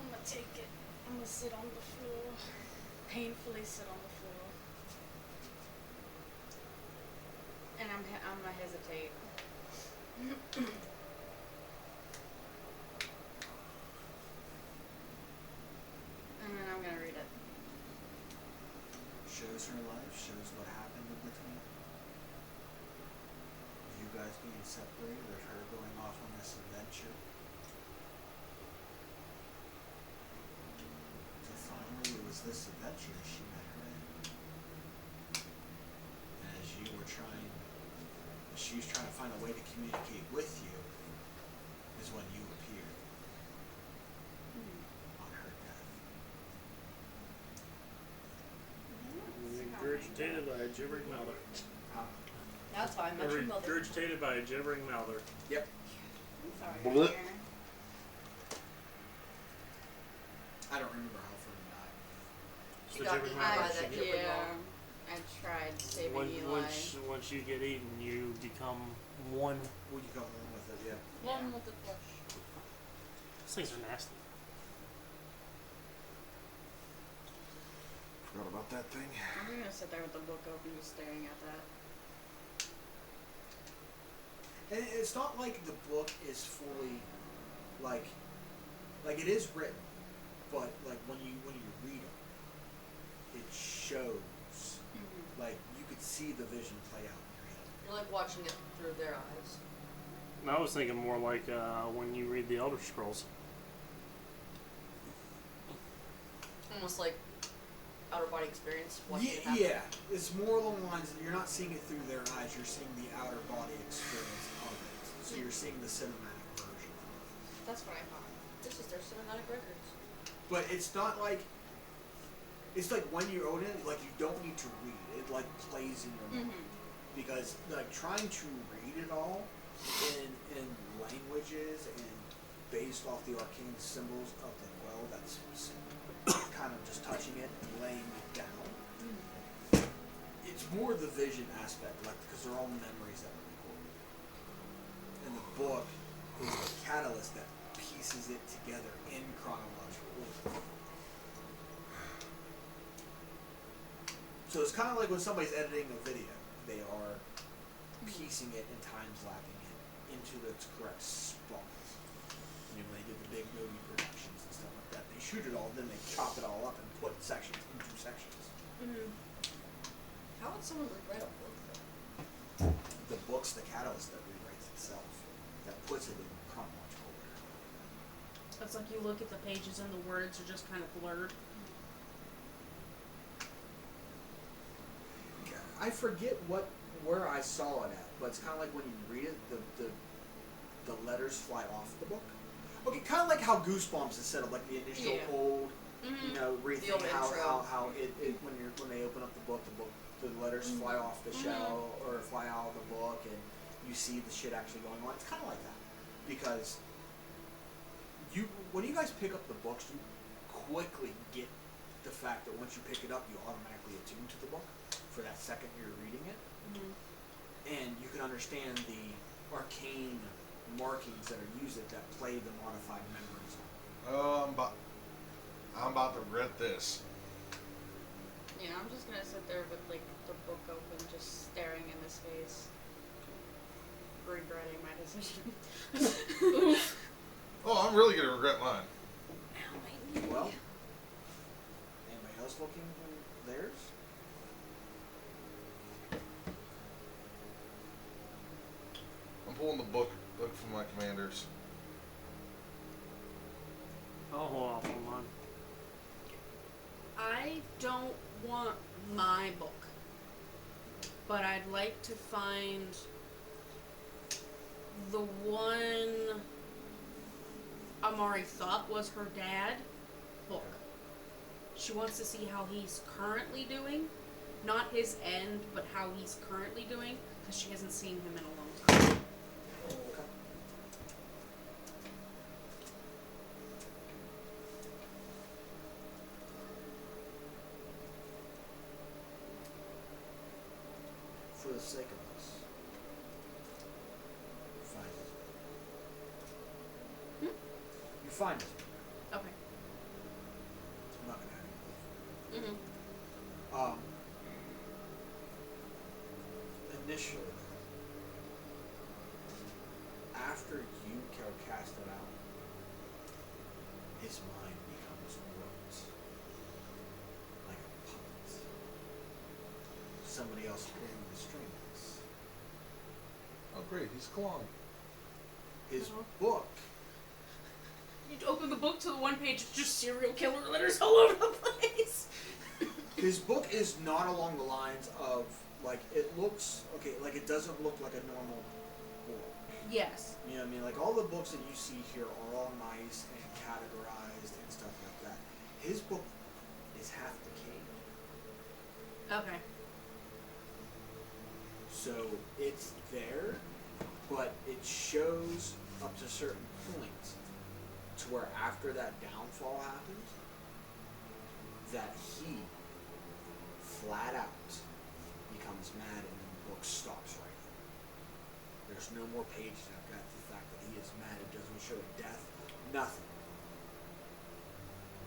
I'm gonna take it. I'm gonna sit on the floor. Painfully sit on the floor. And I'm gonna hesitate. And then I'm gonna read it. Shows her life, shows what happened in between. You guys being separated, of her going off on this adventure. So finally, it was this adventure she met her in. And as you were trying, as she was trying to find a way to communicate with you, is when you appeared on her death. Regurgitated by a gibbering mouther. That's how I met your mother. Regurgitated by a gibbering mouther. Yep. I'm sorry. Blech. Here. I don't remember how far you died. She got eaten by that gibbering Yeah. mouth. I tried saving Eli. Once you get eaten, you become one. Would you go along with it? Yeah. One with the flesh. These things are nasty. Well, you know, of course. When once you get eaten, you become one with the flesh. These things are nasty. Yeah. I'm sorry. What do you want to quote? Recognize names, anything. forgot about that thing. I'm gonna sit there with the book open, just staring at that. And it's not like the book is fully, like it is written, but like when you read it, it shows. Like you could see the vision play out in your head. You're like watching it through their eyes. I was thinking more like when you read the Elder Scrolls. Almost like outer body experience. Watching it happen. Yeah, it's more along the lines that you're not seeing it through their eyes, you're seeing the outer body experience of it. So you're seeing the cinematic version. That's what I thought. This is their cinematic records. But it's not like, it's like when you're open it, like you don't need to read. It like plays in your mind. Because like trying to read it all in languages and based off the arcane symbols of the well that's kind of just touching it and laying it down. It's more the vision aspect, like because they're all memories that are recorded. And the book is the catalyst that pieces it together in chronological order. So it's kind of like when somebody's editing a video, they are piecing it and time-lapping it into its correct spot. You know, when they did the big movie productions and stuff like that, they shoot it all, then they chop it all up and put sections into sections. How would someone rewrite a book though? The book's the catalyst that rewrites itself, that puts it in chronological order. It's like you look at the pages and the words are just kind of blurred. I forget where I saw it at, but it's kind of like when you read it, the letters fly off the book. Okay, kind of like how Goosebumps is set up, like the initial old, you know, read The old how it when they open up the letters fly off the shell or fly out of the book, and you see the shit actually going on. It's kind of like that because when you guys pick up the books, you quickly get the fact that once you pick it up, you automatically attune to the book for that second you're reading it, and you can understand the arcane markings that are used that play the modified memories on. Oh, I'm about to regret this. Yeah, I'm just gonna sit there with like the book open, just staring in his face, regretting my decision. Oh, I'm really gonna regret mine. Well, anybody else looking in theirs? I'm pulling the book from my commanders. Oh, hold on. I don't want my book, but I'd like to find the one Amari thought was her dad book. She wants to see how he's currently doing, not his end, but how he's currently doing, because she hasn't seen him in a long time. For the sake of this, find it. You find it. Okay. I'm not gonna have you. Initially, after you cast it out, his mind becomes warped, like a puppet. Somebody else pulling the strings. Oh, great, he's clawing. His book. You'd open the book to the one page, it's just serial killer letters all over the place. His book is not along the lines of, like, it looks, okay, like it doesn't look like a normal book. Yes. You know what I mean? Like all the books that you see here are all nice and categorized and stuff like that. His book is half decayed. Okay. So it's there, but it shows up to certain points to where after that downfall happens, that he flat out becomes mad and the book stops right there. There's no more pages after that. The fact that he is mad, it doesn't show death, nothing.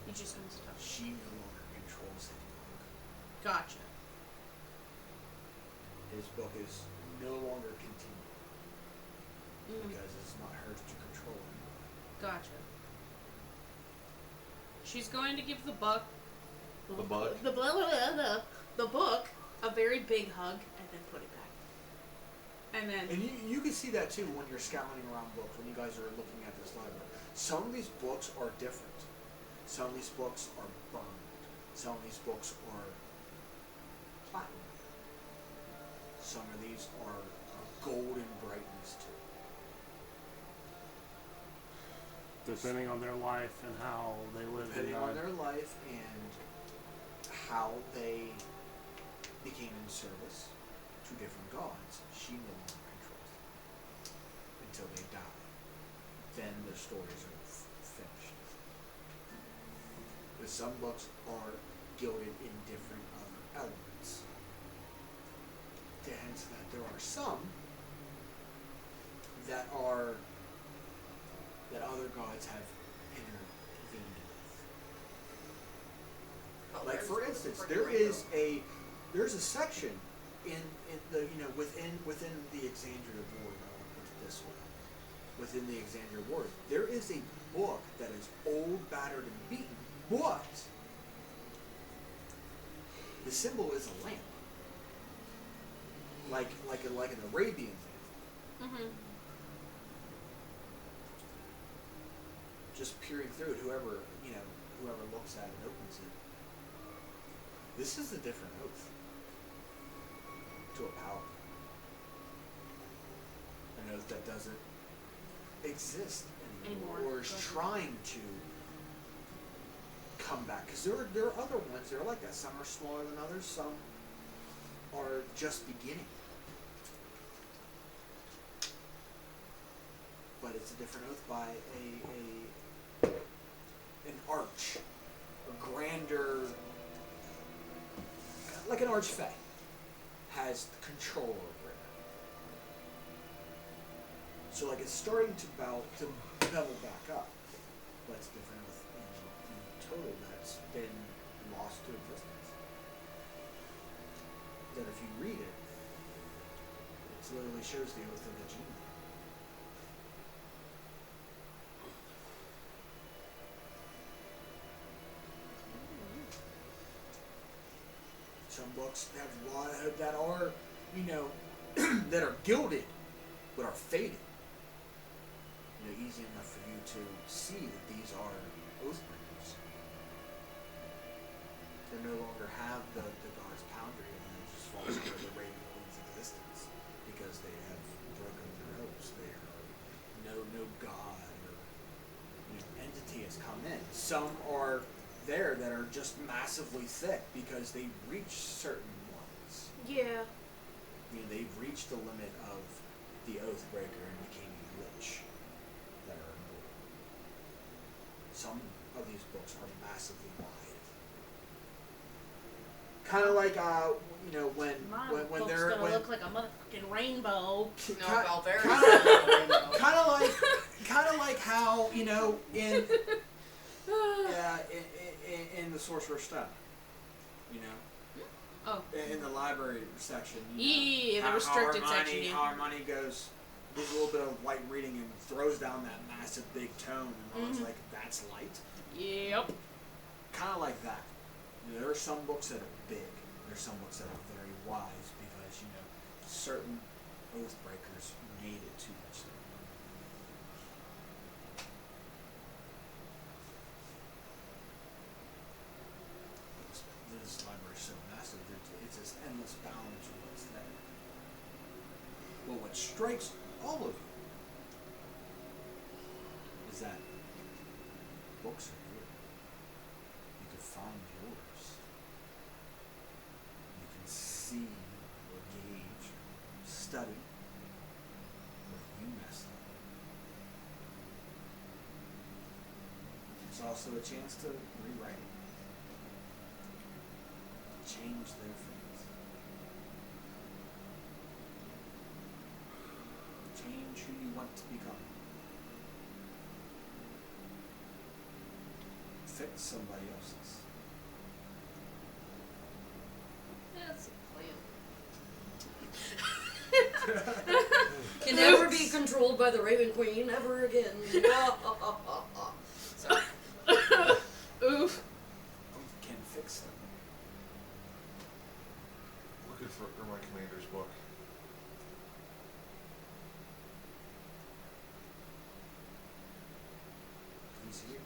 He just comes to touch. She no longer controls his book. Gotcha. His book is no longer continued Mm. because it's not hers to control anymore. Gotcha. She's going to give the book The book? the book a very big hug and then put it back. And then And you can see that too when you're scouring around books, when you guys are looking at this library. Some of these books are different. Some of these books are burned. Some of these books are platinum. Some of these are golden brightness too. Depending on their life and how they live. Depending on their life and how they became in service to different gods, she no longer controls them until they die. Then their stories are finished. But some books are gilded in different other elements. Hence that there are some that other gods have intervened with. Oh, Like there's for the instance, freaking there's a section in the within the Exandria Ward. I'll put it this way. Within the Exandria Ward, there is a book that is old, battered, and beaten, but the symbol is a lamp, like an Arabian lamp. mm-hmm. Just peering through it, whoever looks at it opens it. This is a different oath to a power. An oath that doesn't exist anymore. Or is trying to come back. Because there are other ones that are like that. Some are smaller than others, some are just beginning. But it's a different oath by an arch, a grander, like an archfey, has control over it. So like it's starting to bevel back up, but it's different oath in total that's been lost to existence. That if you read it, it literally shows the oath of the genie. Some books have a lot of, that are, that are gilded, but are faded. Easy enough for you to see that these are oathbreakers. They no longer have the god's boundary, and they just fall under the Raven Queen's existence because they have broken their oaths. They are no god or entity has come in. Some are there that are just massively thick because they reach certain ones. Yeah. They've reached the limit of the Oathbreaker and became a lich that are immortal. Some of these books are massively wide. Kind of like when they're gonna look like a motherfucking rainbow. No, well, very kind of like how in the Sorcerer's Stone, Oh. in the library section, Yeah, the restricted section. How Hermione does a little bit of light reading and throws down that massive big tome, and I was like, "That's light." Yep. Kind of like that. There are some books that are big. There's some books that are very wise because certain Oathbreakers made it too much. This library is so massive, it's this endless bounds of what's there. Well, what strikes all of you is that books are here. You can find yours. You can see or gauge, study where you messed up. It's also a chance to rewrite it. Change their faith. Change who you want to become. Fix somebody else's. Can never be controlled by the Raven Queen ever again. Sorry. Oof. Can fix them. Looking for my commander's book. He's here.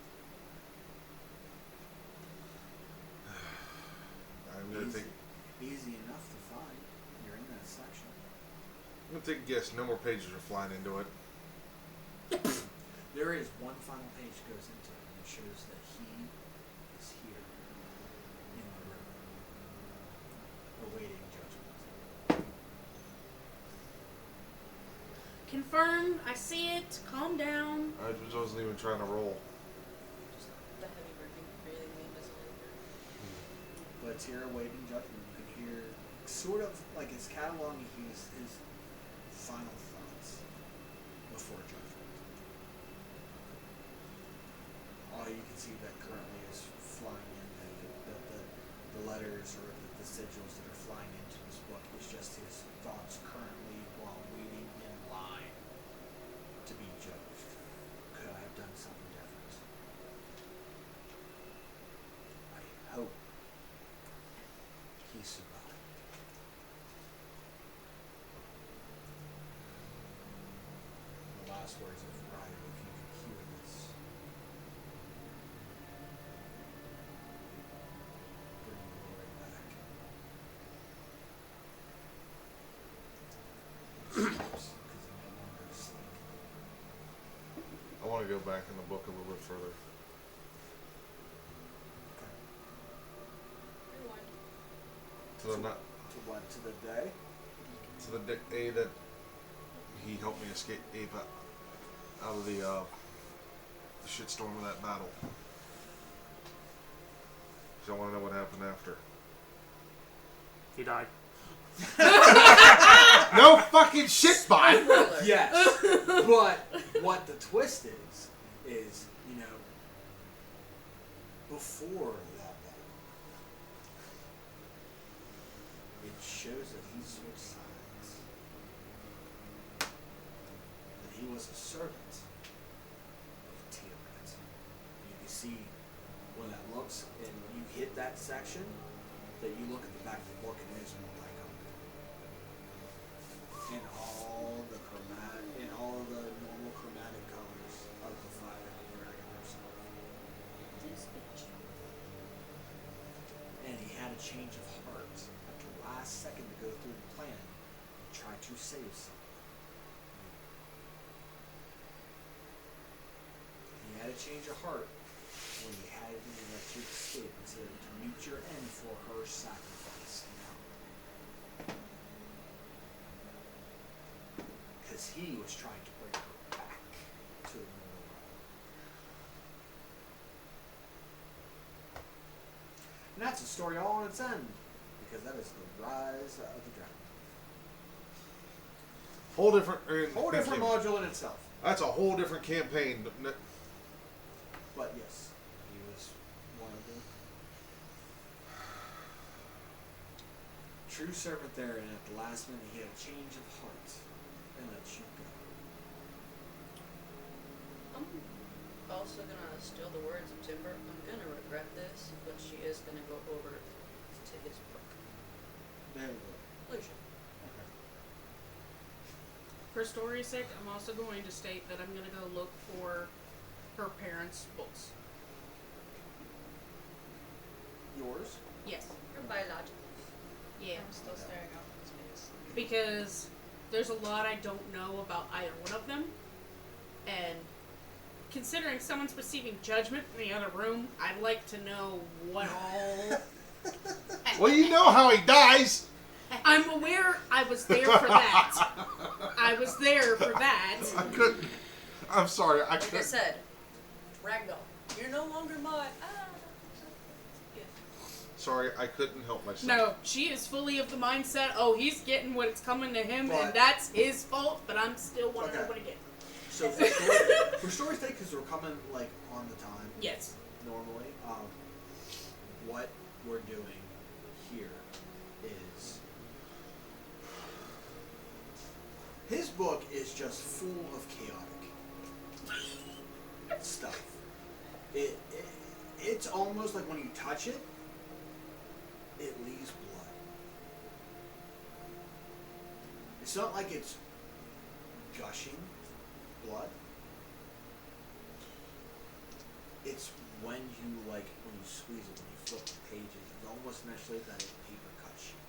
I'm gonna take. Easy enough to find. You're in that section. I'm gonna take a guess. No more pages are flying into it. There is one final page goes into it, and it shows that he is here in the room, awaiting judgment. Confirmed. I see it. Calm down. I wasn't even trying to roll. Just the heavy breathing is But it's here awaiting judgment. You can hear sort of like it's cataloging his final thoughts before judgment. All you can see that currently is flying in, the letters or the sigils that are flying into this book is just his thoughts currently while waiting in line to be judged. Could I have done something different? I hope he survived. The last words of Ryo, if you can hear this. Bring the glory back. He stops because he no longer is asleep. I want to go back in the book a little bit further. To the not To what? To the day? to the day that he helped me escape out of the shitstorm of that battle. So I want to know what happened after. He died. No fucking shit, bye. Spoiler. Yes. But what the twist is, you know, before that battle, it shows that he switched sides. That he was a servant of Tiamat. You can see when that looks, and you hit that section, that you look at the back of the book and it is more like in all the normal chromatic colors of the fire and the dragon herself. And he had a change of heart at the last second to go through the plan and try to save someone. He had a change of heart when he had it in that to escape and said to meet your end for her sacrifice now. Because he was trying to bring her back to the mortal realm. And that's a story all on its end, because that is the rise of the dragon. Whole different. Whole different module in itself. That's a whole different campaign. But yes, he was one of the true servant there, and at the last minute he had a change of heart and let you go. I'm also gonna steal the words of Timber. I'm gonna regret this, but she is gonna go over to his book. There we go. Lucian. Okay. For story's sake, I'm also going to state that I'm gonna go look for her parents' books. Yours? Yes. Her biological. Yeah. I'm still staring off into space. Because there's a lot I don't know about either one of them. And considering someone's receiving judgment in the other room, I'd like to know what all... Well, you know how he dies. I'm aware I was there for that. I was there for that. I couldn't. I'm sorry. I Like I couldn't. said, Ragdoll, you're no longer my. Yeah. Sorry, I couldn't help myself. No, she is fully of the mindset, oh, he's getting what it's coming to him, But- and that's his fault, but I'm still wanting to know Okay. what he gets. So for story's sake, because we're coming like on the time Yes. normally, what we're doing here is book is just full of chaotic stuff. It's almost like when you touch it, it leaves blood. It's not like it's gushing blood. It's when you squeeze it, when you flip the pages, it's almost initially that a paper cut sheet.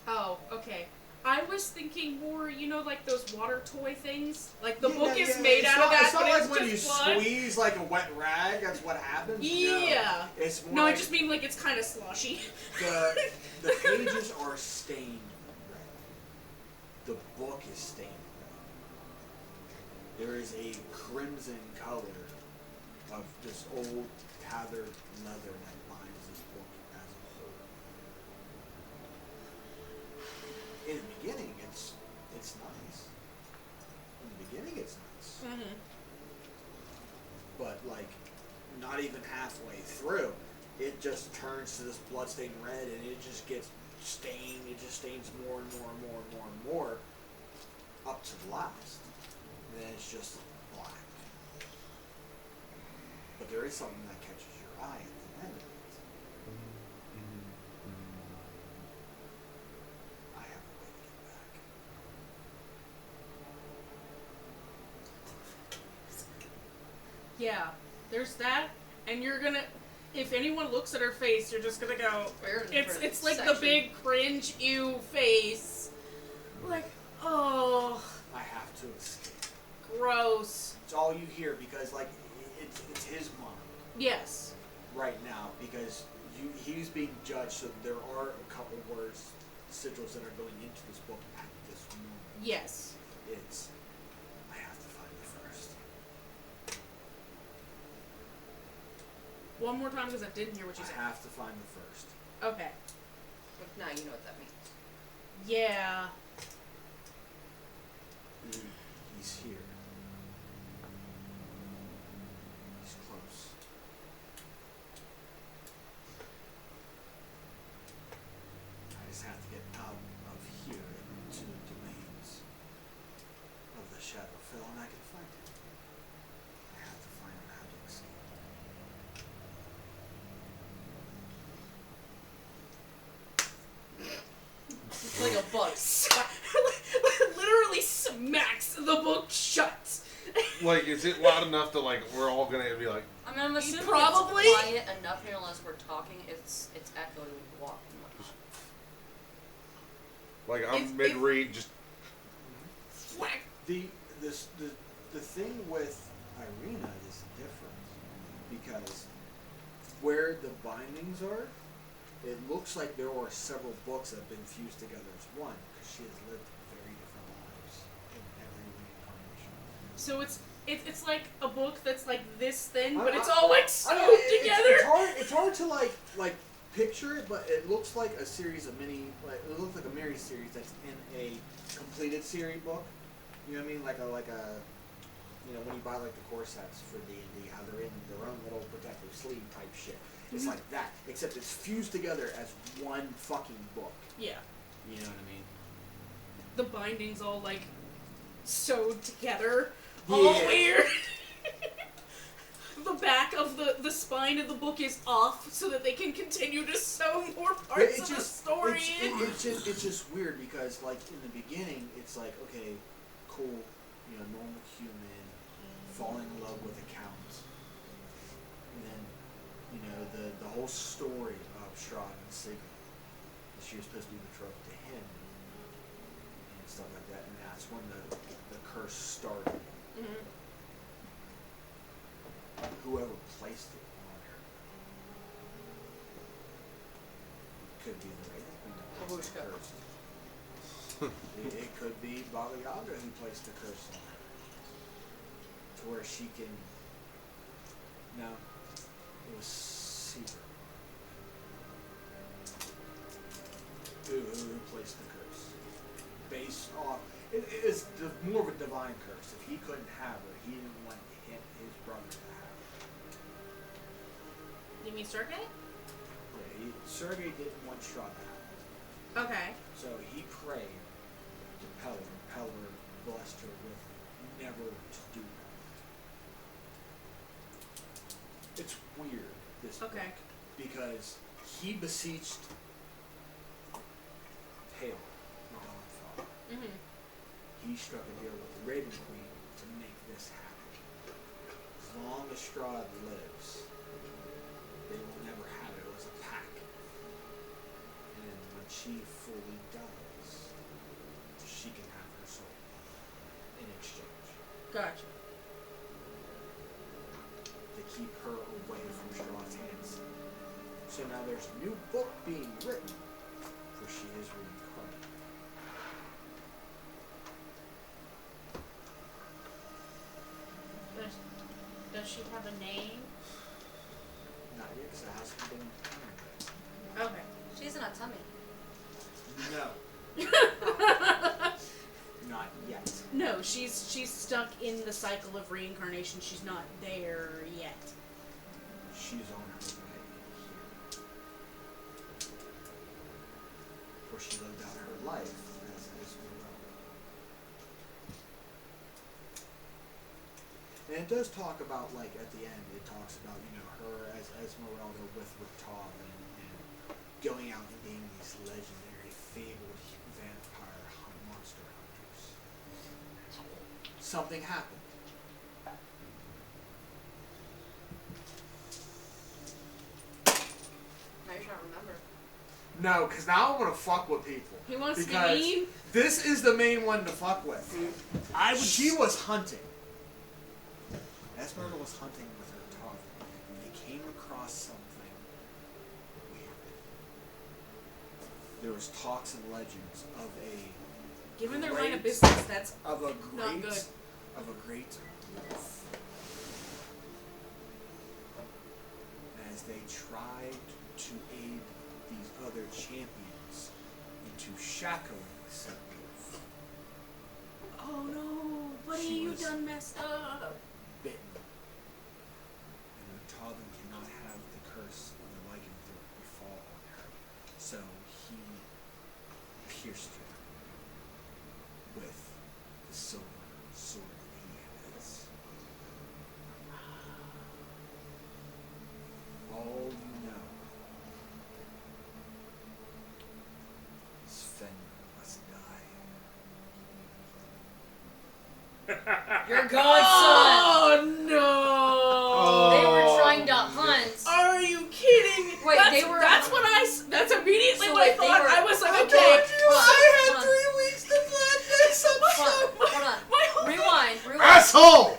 Oh, okay. I was thinking more, like those water toy things. Like the book is made out of that, it's not but like it's when just you blood. squeeze like a wet rag. That's what happens. Yeah. No, it's more No, I like just mean like it's kind of sloshy. the pages are stained red. The book is stained red. There is a crimson color of this old tattered leather that binds this book as a whole. In the beginning, it's nice. In the beginning, it's nice. Mm-hmm. But not even halfway through, it just turns to this bloodstained red, and it just gets stained. It just stains more and more and more and more and more up to the last. And then it's just black. But there is something that catches your eye at the end of it. I have a way to get back. Yeah, there's that, and you're gonna. If anyone looks at her face, you're just gonna go. It's like the big cringe ew face. Like, oh. I have to escape. Gross. It's all you hear because it's his mind. Yes. Right now, because he's being judged, so there are a couple words, sigils that are going into this book at this moment. Yes. It's, I have to find it first. One more time because I didn't hear what you said. I have to find it first. Okay. But now you know what that means. Yeah. He's here. He's close. I just have to get out of here and into the domains of the Shadowfell, and I can find him. I have to find out how to escape. It's like a bug. Literally smacks the book shut. Is it loud enough that we're all gonna be like? I mean, I'm assuming Probably. it's quiet enough here unless we're talking. It's echoing when we walk and whatnot. I'm mid read, just Whack. The thing with Irina is different because where the bindings are, it looks like there are several books that have been fused together as one because she has lived very different lives in every reincarnation. So it's like a book that's like this thin, but I- it's all I sewed know, together. It's hard to picture it, but it looks like a series of mini. It looks like a mini series that's in a completed series book. You know what I mean? Like a when you buy the core sets for D&D, how they're in their own little protective sleeve type shit. It's like that, except it's fused together as one fucking book. Yeah. You know what I mean? The bindings all sewed together. All weird. The back of the spine of the book is off so that they can continue to sew more parts of the story in. It's just weird because in the beginning it's okay, cool, normal human, falling in love with a count, and then the whole story of Strahd and Sigmund, that she was supposed to be betrothed to him and stuff like that, and that's when the curse started. Mm-hmm. Whoever placed it on her could be the Wraith Queen that placed the curse. It could be Baba Yaga who placed the curse on her, to where she can. No, it was Caesar who placed the curse, based off. It is more of a divine curse. If he couldn't have her, he didn't want his brother to have her. You mean Sergei? Yeah, Sergei didn't want Strahd to have her. Okay. So he prayed to Pelor, and Pelor blessed master with never to do that. It's weird, this book, Okay. because he beseeched Hale, the Dawnfall. Mm-hmm. He struck a deal with the Raven Queen to make this happen. As long as Strahd lives, they will never have it as a pack. And when she fully dies, she can have her soul in exchange. Gotcha. To keep her away from Strahd's hands. So now there's a new book being written, for she is reincarnated. Does she have a name? Not yet, because it hasn't been determined yet. Okay. She's in a tummy. No. Not yet. No, she's stuck in the cycle of reincarnation. She's not there yet. She's on her way here. For she lived out her life as Esmeralda. And it does talk about, like, at the end, it talks about, you know, her as Esmeralda with Rictal and going out and being these legendary, fabled vampire monster hunters. Something happened. Now you're trying to remember. No, because now I want to fuck with people. He wants to be Because mean? this is the main one to fuck with. She was hunting. Esmeralda was hunting with her dog, and they came across something weird. There was talks and legends of a Given their great- line of business, that's of a not great good. wolf. As they tried to aid these other champions into shackling said wolf, Oh no, buddy, She you was- done messed up. bitten. And Talbot cannot have the curse of the lycanthrope befall on her, so he pierced her with the silver sword he has. All you know is Fenrir must die. Your godson! Oh no! They were trying to hunt. Are you kidding? Wait, that's, they were- That's what that's immediately So what wait, I they thought. were- I was like, I okay. told you hold I on, had 3 weeks to plan this. Hold on. My whole Rewind. Asshole!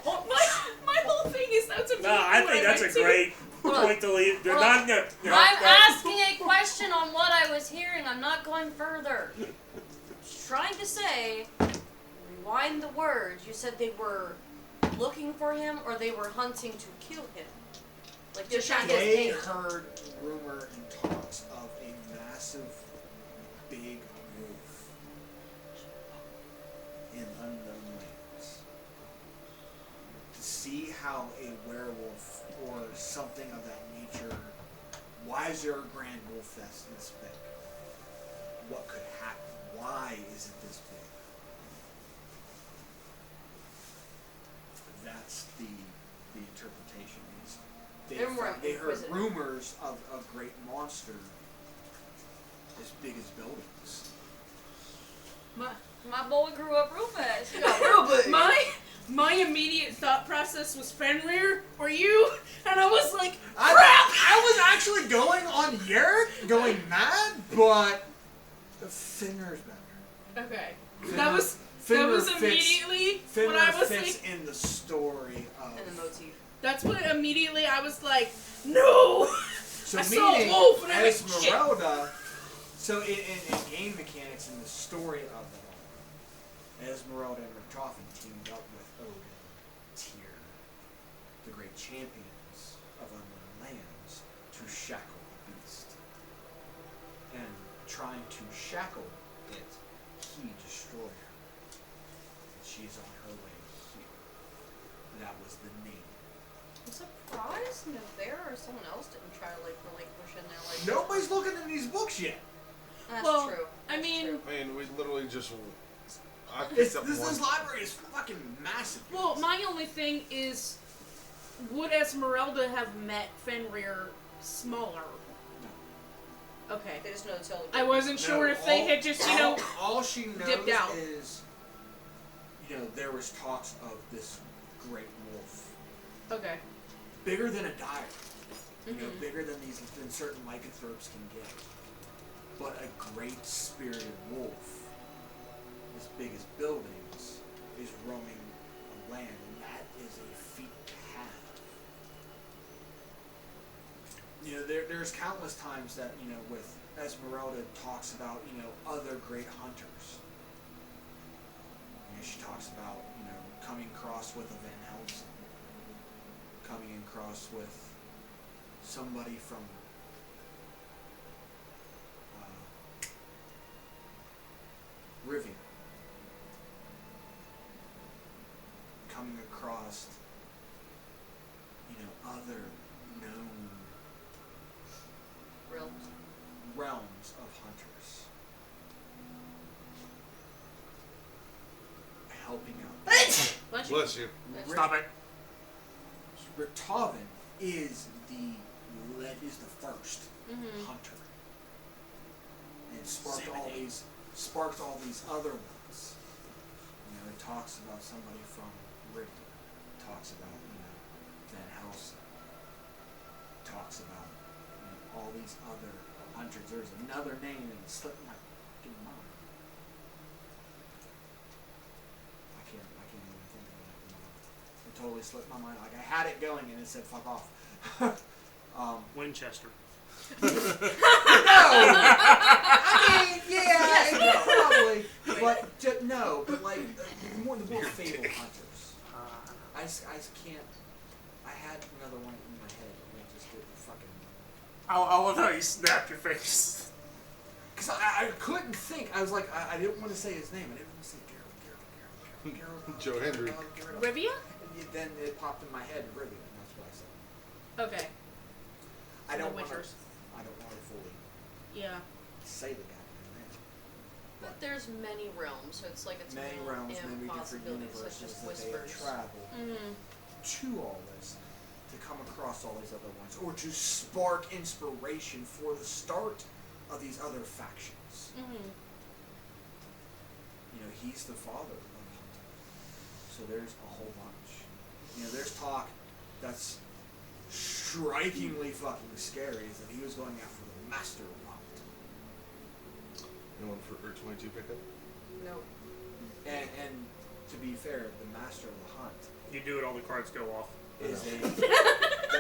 my whole thing is that's No, I think that's a great point to leave. Hold on. I'm asking a question on what I was hearing. I'm not going further. Just trying to say, rewind the words. You said they were looking for him or they were hunting to kill him. Like just trying to They get heard rumor and talks of a massive, big wolf in unknown lands. To see how a werewolf or something of that nature, why is there a grand wolf that's this big? What could happen? Why is it this big? That's the interpretation is They're more they heard inquisitive. rumors of a great monster as big as buildings. My boy grew up real fast. My immediate thought process was Fenrir or you, and I was like, I was actually going on Yerrick, going mad, but Fenrir's better. okay. Fenrir- That was Fenrir fits- immediately Fenrir when I was fits like, in the story of. And the motif. that's what immediately I was like, no. So I saw a meaning wolf and I was like, shit. Esmeralda. So in game mechanics, in the story of it all, Esmeralda and Richtofen teamed up with Odin, Tyr, the great champions of unknown lands, to shackle the beast. And trying to shackle it, he destroyed her. And she's on her way here. That was the name. I'm surprised Nevera or someone else didn't try to like relinquish in there like Nobody's looking in these books yet. That's Well, true. I mean, I mean, we literally just I picked This up one. library is fucking massive. Well, my only thing is, would Esmeralda have met Fenrir smaller? No. Okay. They just know to tell I wasn't sure if they had just, all she knows dipped out. is, there was talks of this great wolf, Okay. bigger than a dire, Mhm. bigger than certain lycanthropes can get, but a great spirited wolf, as big as buildings, is roaming a land, and that is a feat to have. There's countless times that, with Esmeralda talks about, other great hunters. She talks about, coming across with a Van Helsing, coming across with somebody from Rivian, coming across, other known realms of hunters, helping out. Bless you. Stop it. Richthofen is the first Mhm. hunter, and sparked all these other ones. It talks about somebody from Rivian, talks about Van Helsing, talks about all these other hunters. There's another name and it slipped my fucking mind. I can't even think of it at the moment. It totally slipped my mind. Like I had it going and it said fuck off. Winchester. No! I mean, yeah, probably. But, no, but like, more Fable Hunters. I just can't. I had another one in my head and it just didn't fucking. I love how you snapped your face. Because I couldn't think. I was like, I didn't want to say his name. I didn't want to say Gerald. Joe Hendry. Rivia? And then it popped in my head, Rivian, and that's what I said. Okay. I don't The want to Witchers. fully Yeah. say the goddamn name. But there's many realms, so it's like it's Many not realms, many different impossibilities. It's universes just that they have whispers. traveled Mhm. to all this, to come across all these other ones, or to spark inspiration for the start of these other factions. Mhm. He's the father of hunting. So there's a whole bunch. There's talk that's strikingly fucking scary is that he was going after the master of hunt. Anyone for 22 pickup? No. And to be fair, the master of the hunt You do it, all the cards go off. is the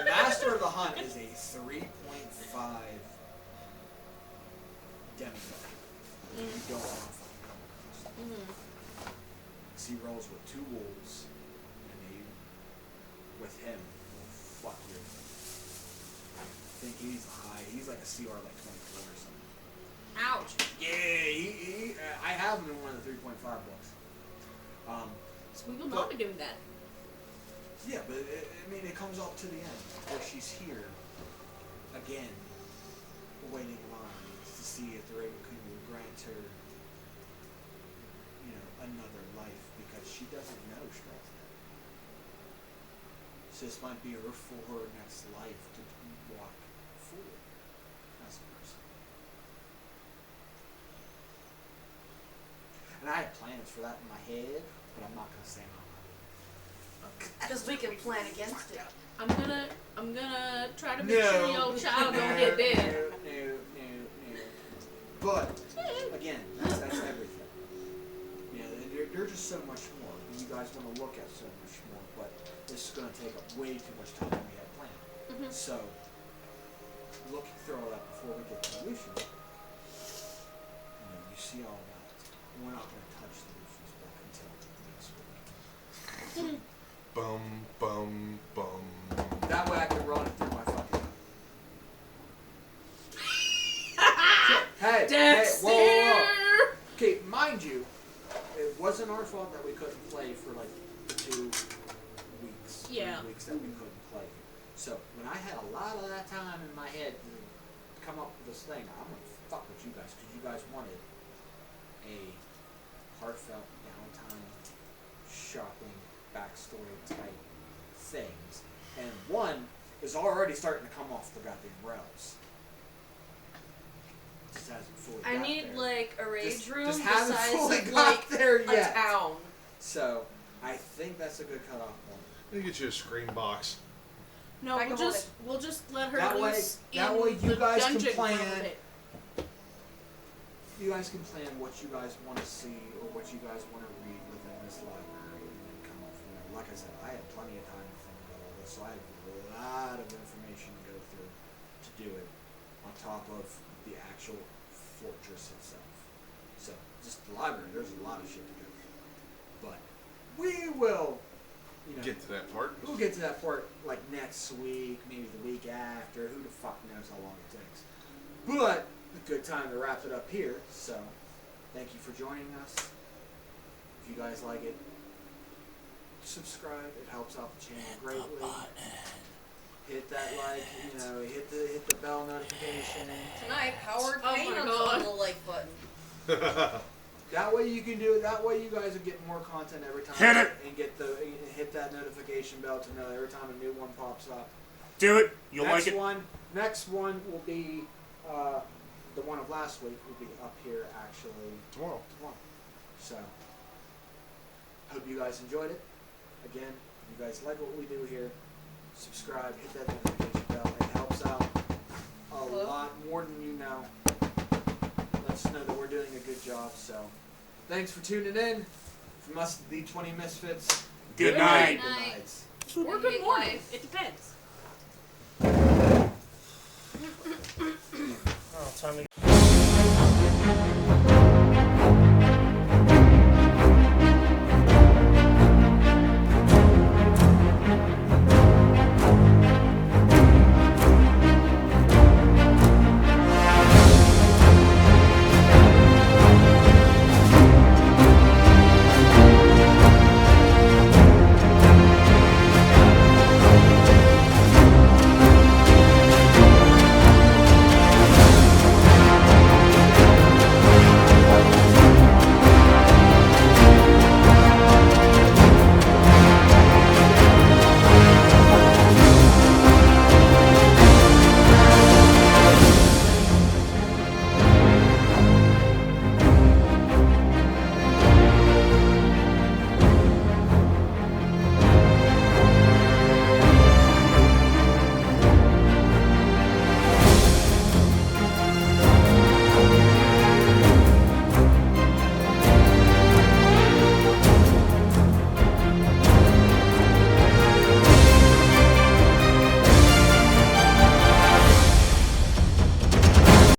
master of the hunt is a 3.5 demigod. You don't want to fucking come across. Mhm. He rolls with 2 wolves, and with him, will fuck you. I think he's like a CR like 24 or something. Ouch. Yeah, I have him in one of the 3.5 books. So we will not be doing that. Yeah, but it comes up to the end where she's here again, waiting in lines to see if the Raven Queen will grant her, another life, because she doesn't know Strauss dead. So this might be for her next life to walk forward as a person. And I had plans for that in my head, but I'm not gonna say them out loud. Because we can plan against it. I'm gonna try to make sure your child don't get dead. No. But again, that's everything. There's just so much more. You guys want to look at so much more, but this is going to take up way too much time than we had planned. Mhm. So, through all that before we get to the Lucian, you see all that. We're not going to touch the Lucian's book until next week. Bum, bum, bum. That way I can run it through my fucking. Hey, whoa. Okay, mind you, it wasn't our fault that we couldn't play for like 2 weeks. Yeah. 3 weeks that we couldn't play. So when I had a lot of that time in my head to come up with this thing, I'm gonna fuck with you guys because you guys wanted a Hearthstone heartfelt downtime shopping backstory type things, and one is already starting to come off the goddamn rails. Just hasn't fully I got need there. like a rage room Just the haven't size fully of got like there a yet. town. So I think that's a good cutoff point. Let me get you a screen box. No, I can hold we'll just let her That way- loose that in way you the guys can dungeon for a plan. little bit. You guys can plan what you guys want to see or what you guys want to read within this library, and then come up from there. Like I said, I had plenty of time to think about all this, so I have a lot of information to go through to do it, on top of the actual fortress itself. So, just the library, there's a lot of shit to go through. But we will, Get to that part. we'll get to that part like next week, maybe the week after. Who the fuck knows how long it takes? But a good time to wrap it up here. So, thank you for joining us. If you guys like it, subscribe. It helps out the channel greatly. Hit that like, hit the bell notification. Tonight, Howard Oh Payne my on God. the like button. That way you can do it. That way you guys will get more content every time. Hit it. And hit that notification bell to know every time a new one pops up. Do it. You'll Next like it. Next one will be the one of last week will be up here actually Tomorrow. So hope you guys enjoyed it. Again, if you guys like what we do here, subscribe, hit that notification bell. It helps out a lot more than you know. Lets us know that we're doing a good job. So thanks for tuning in. From us, the D20 Misfits. Good night. Good Night. nights. Or good morning. It depends. Oh, time to